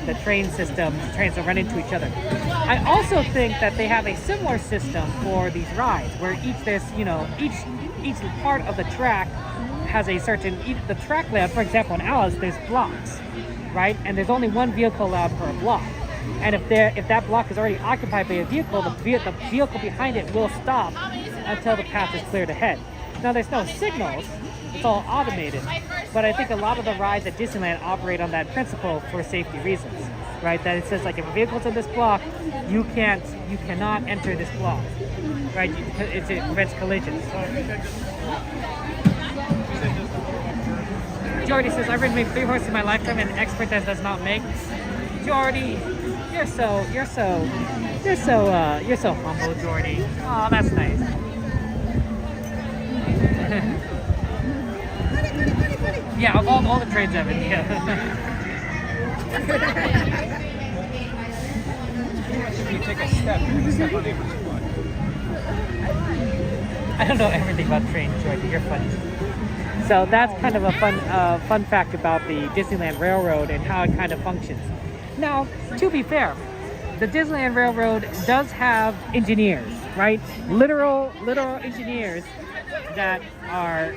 the train system, trains will run into each other. I also think that they have a similar system for these rides, where each part of the track has a certain, the track layout. For example, in Alice, there's blocks, right? And there's only one vehicle allowed per block. And if that block is already occupied by a vehicle, the vehicle behind it will stop until the path is cleared ahead. Now, there's no signals. It's all automated. But I think a lot of the rides at Disneyland operate on that principle for safety reasons, right? That it says, like, if a vehicle's in this block, you cannot enter this block, right? It prevents collisions. Jordy says, I've ridden maybe 3 horses in my lifetime and an expert that does not make. Jordy, you're so humble, Jordy. Oh, that's nice. Yeah, of all the trains I've been, yeah. If you take a step, you step on neighbor's foot. I don't know everything about trains, Jordy. You're funny. So that's kind of a fun fact about the Disneyland Railroad and how it kind of functions. Now, to be fair, the Disneyland Railroad does have engineers, right? Literal engineers that are,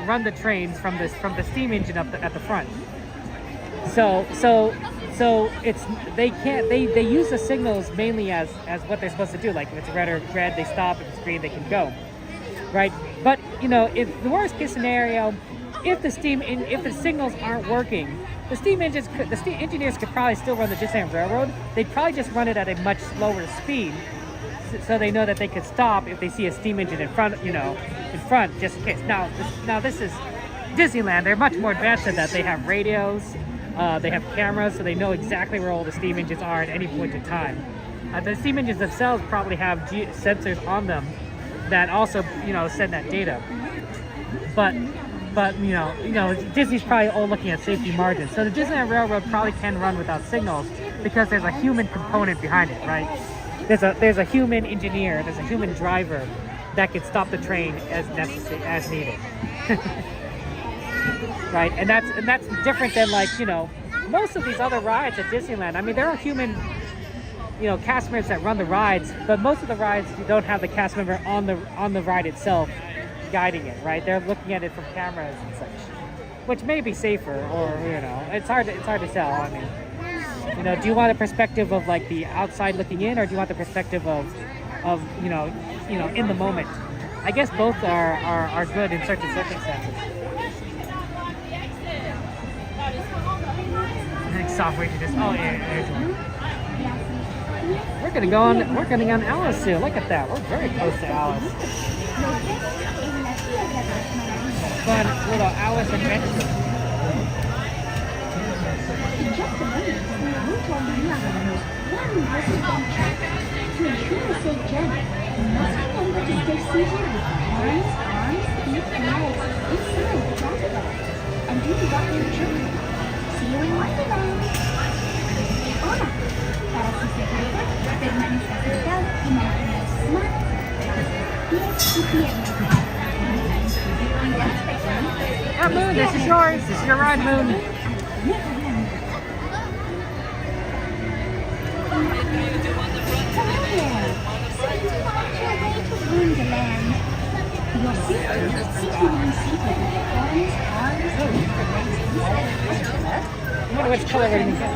run the trains from the steam engine up at the front. So they use the signals mainly as what they're supposed to do. Like if it's red, they stop. If it's green, they can go, right? But if the worst case scenario, if the signals aren't working, the steam engineers could probably still run the Disneyland Railroad. They'd probably just run it at a much slower speed, so they know that they could stop if they see a steam engine in front, just in case. Now this is Disneyland. They're much more advanced than that. They have radios, they have cameras, so they know exactly where all the steam engines are at any point in time. The steam engines themselves probably have sensors on them that also, send that data. But Disney's probably all looking at safety margins. So the Disneyland Railroad probably can run without signals because there's a human component behind it, right? There's a human engineer, there's a human driver that can stop the train as necessary, as needed. Right? And that's different than, like, most of these other rides at Disneyland. I mean, there are human, cast members that run the rides, but most of the rides you don't have the cast member on the ride itself guiding it, right? They're looking at it from cameras and such, which may be safer, or it's hard to tell. I mean, do you want a perspective of like the outside looking in, or do you want the perspective of in the moment? I guess both are good in certain circumstances. I think software to just there's one. We're gonna go on Alice soon. Look at that. We're very close to Alice. Fun little Alice adventure. To ensure a safe journey, you must remember to stay seated with hands, arms, feet, and legs inside the transit bag. And do not leave children. See you in Wonderland. Hola. Para su seguridad, permanezca sentado y mantenga sus manos, pies y piernas. Yeah, Moon, this is yours. This is your ride, Moon. Wonderland. Your sister is sitting on seat with her hands, arms, feet, and legs inside. I wonder which color we're going to get.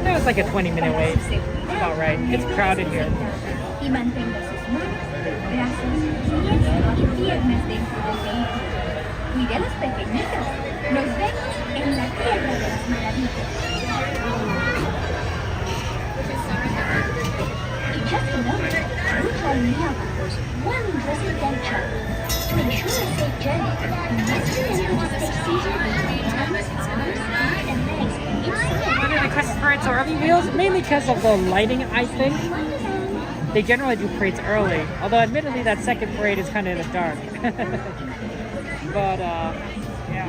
That was like a 20-minute wait. About right. It's crowded here. Y mantenga sus manos, brazos, pies y piernas dentro del vehículo. Cuide a los pequeñitos. Nos vemos en la tierra de las maravillas. Just remember, you can have wondrous adventure. To ensure a safe journey, you must remember to stay seated with your hands, arms, feet, and legs inside. Did the Christmas parade so early, Wheels? Mainly because of the lighting, I think. They generally do parades early, although admittedly that second parade is kind of in the dark. But, yeah.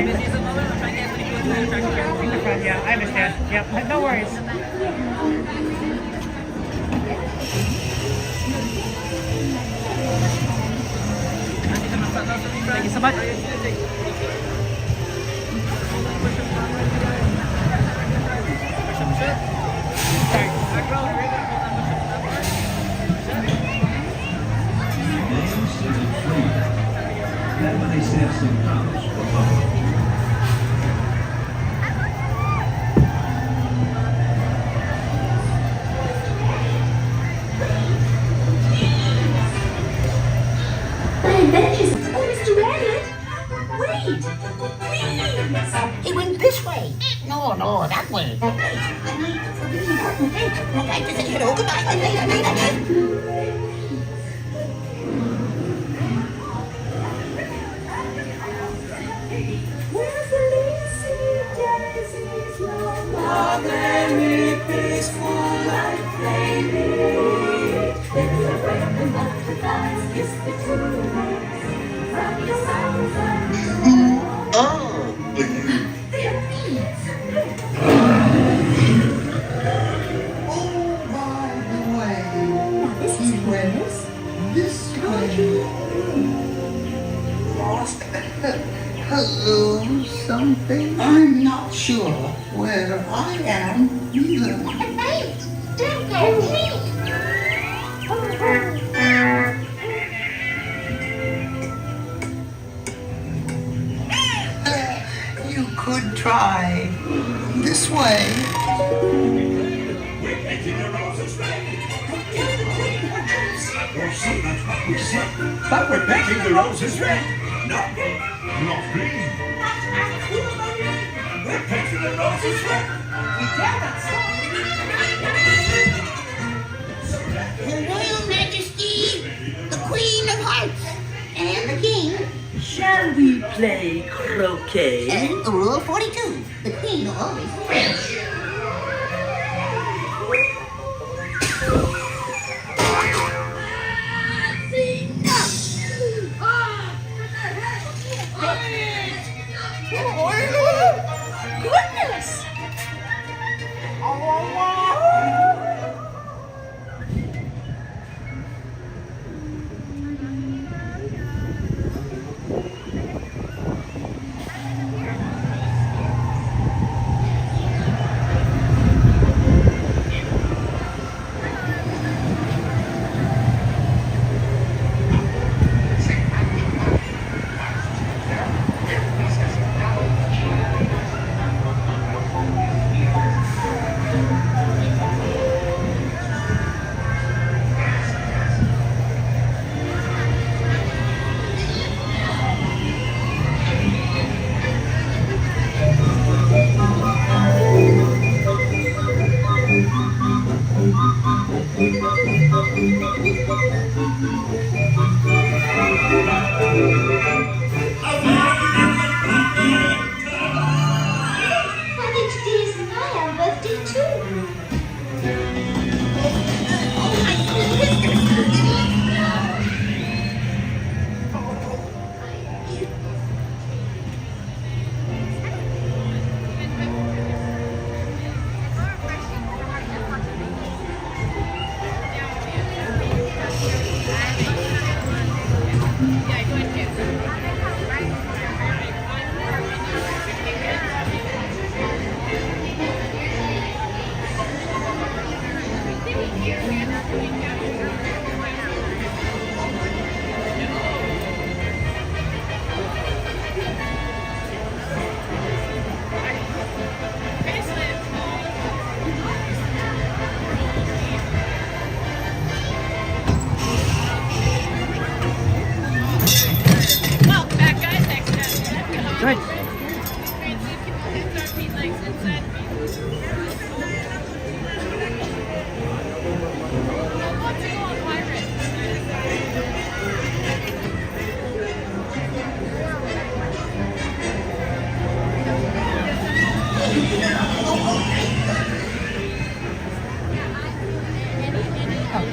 Okay. Yeah, I understand. Yep, no worries. Thank you so much. Then when they serve some cows for love. Adventures. Oh, Mr. Rabbit! Wait! Please! He went this way. No, that way. Okay, hello, goodbye. Hello, something? I'm not sure where I am either. Wait! Don't go me! You could try this way. We're making the roses red. Well, see, that's what we said. But we're painting the roses red. Not green. We're painting the roses red. Her Royal Majesty, the Queen of Hearts, and the King. Shall we play croquet? Rule 42. The Queen always wins. Goodness!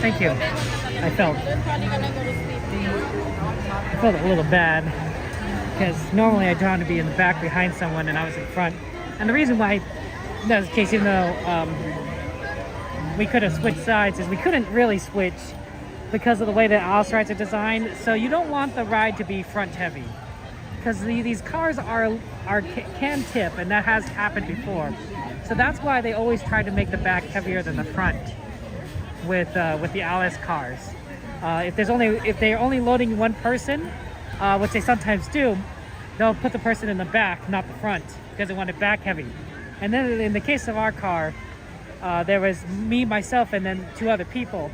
Thank you. I felt a little bad. because normally I don't want to be in the back behind someone and I was in front. And the reason why that was the case, even though we could have switched sides, is we couldn't really switch because of the way that Alice rides are designed. So you don't want the ride to be front heavy, because these cars can tip, and that has happened before. So that's why they always try to make the back heavier than the front with the Alice cars. If they're only loading one person, which they sometimes do, they'll put the person in the back, not the front, because they want it back heavy. And then in the case of our car, there was me, myself, and then 2 other people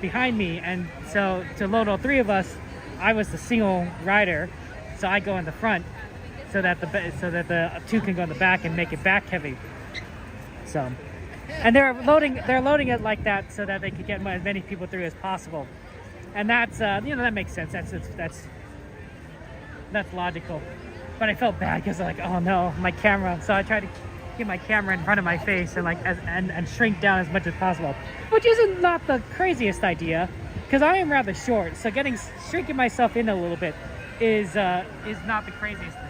behind me, and so to load all 3 of us, I was the single rider, so I go in the front, so that the 2 can go in the back and make it back heavy. So, and they're loading it like that so that they could get as many people through as possible, and that's that makes sense. That's logical. But I felt bad because like, oh no, my camera. So I tried to get my camera in front of my face and and shrink down as much as possible, which isn't not the craziest idea, because I am rather short. So shrinking myself in a little bit is not the craziest thing.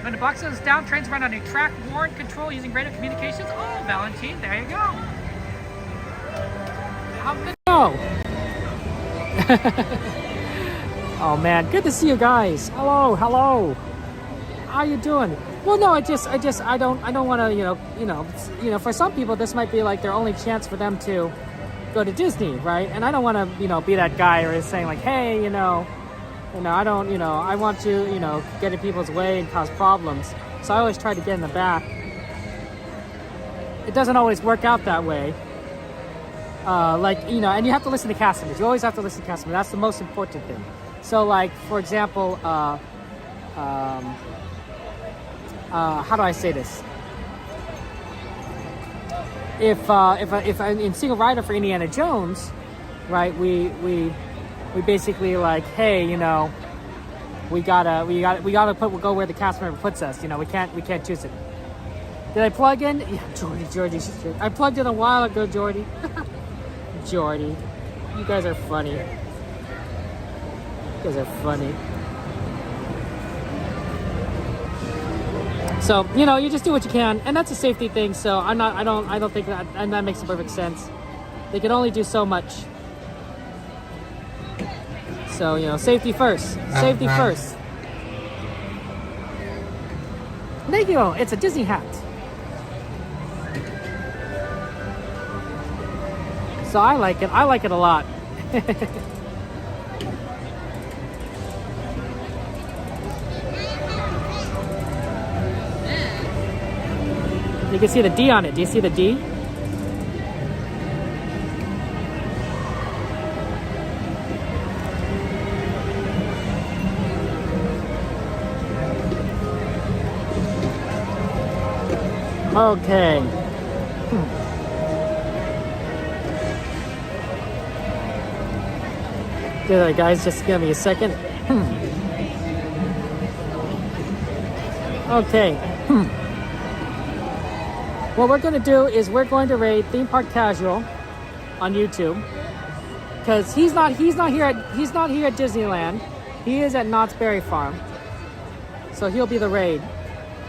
When the box goes down, trains run on a track warrant control using radio communications. Oh, Valentine, there you go. How good? Oh. Oh man, good to see you guys. Hello. How you doing? Well, no, I don't want to, for some people this might be like their only chance for them to go to Disney, right? And I don't want to, be that guy who is saying like, hey, I don't, I want to, get in people's way and cause problems. So I always try to get in the back. It doesn't always work out that way. And you have to listen to customers. You always have to listen to customers. That's the most important thing. So like, for example, how do I say this? If I'm in single rider for Indiana Jones, right, we basically like, hey, we gotta go where the cast member puts us. We can't choose it. Did I plug in? Yeah, Jordy. I plugged in a while ago, Jordy. Jordy, you guys are funny. So you just do what you can, and that's a safety thing. So I don't think that, and that makes perfect sense. They can only do so much. So, safety first. Safety first. Thank you. It's a Disney hat. So I like it. I like it a lot. You can see the D on it. Do you see the D? Okay. Good, guys, just give me a second. Okay. What we're going to do is we're going to raid Theme Park Casual on YouTube, because he's not here at Disneyland. He is at Knott's Berry Farm, so he'll be the raid.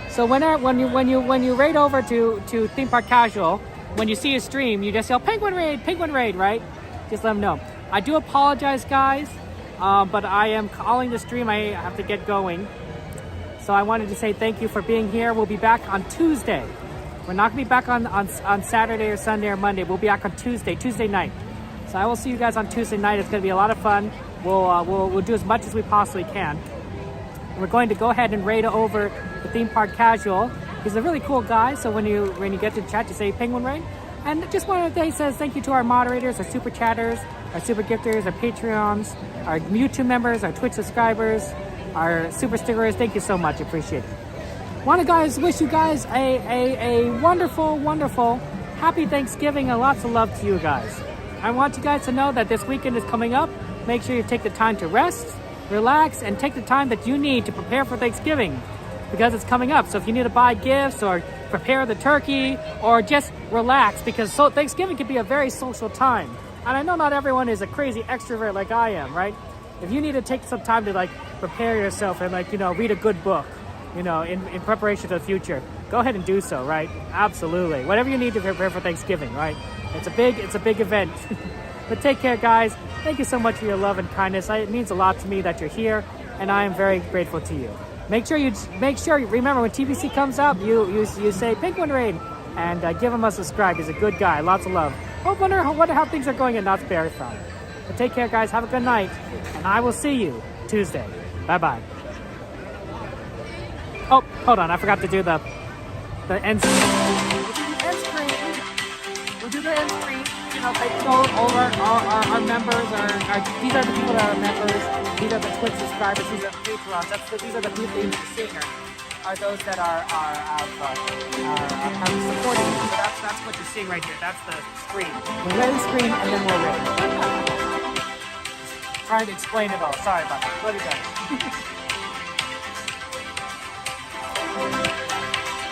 So when you raid over to Theme Park Casual, when you see his stream, you just yell Penguin Raid, right? Just let him know. I do apologize, guys, but I am calling the stream. I have to get going. So I wanted to say thank you for being here. We'll be back on Tuesday. We're not going to be back on Saturday or Sunday or Monday. We'll be back on Tuesday night. So I will see you guys on Tuesday night. It's going to be a lot of fun. We'll do as much as we possibly can. We're going to go ahead and raid over the Theme Park Casual. He's a really cool guy. So when you get to chat, you say Penguin Raid. And just wanted to say thank you to our moderators, our super chatters, our super gifters, our Patreons, our YouTube members, our Twitch subscribers, our super stickers. Thank you so much. Appreciate it. Want to wish you guys a wonderful, wonderful, happy Thanksgiving and lots of love to you guys. I want you guys to know that this weekend is coming up. Make sure you take the time to rest, relax, and take the time that you need to prepare for Thanksgiving, because it's coming up. So if you need to buy gifts or prepare the turkey or just relax, because Thanksgiving can be a very social time. And I know not everyone is a crazy extrovert like I am, right? if you need to take some time to like prepare yourself and like, you know, read a good book, you know, in preparation for the future, go ahead and do so, right? Absolutely. Whatever you need to prepare for Thanksgiving, right? It's a big event. But take care, guys. Thank you so much for your love and kindness. It means a lot to me that you're here, and I am very grateful to you. Make sure remember when TBC comes up, you say Penguin Rain and give him a subscribe. He's a good guy. Lots of love. Wonder how things are going in Knott's Berry Farm. But take care, guys. Have a good night, and I will see you Tuesday. Bye-bye. Oh, hold on. I forgot to do the end screen. We'll do the end screen. You know, they go over our members. These are the people that are members. These are the Twitch subscribers. These are the Patrons. These are the people you're seeing are those that are supporting you. So that's what you're seeing right here. That's the screen. We'll read the screen and then we'll read. Trying to explain it all. Sorry about that. Love you guys.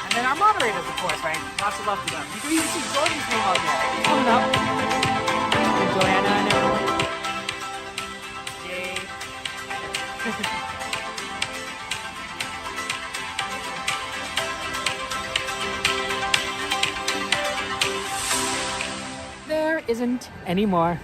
And then our moderators, of course, right? Lots of love to them. You can even see Jordan's name on there. Coming up. And Joanna, I know. Yay. There isn't anymore.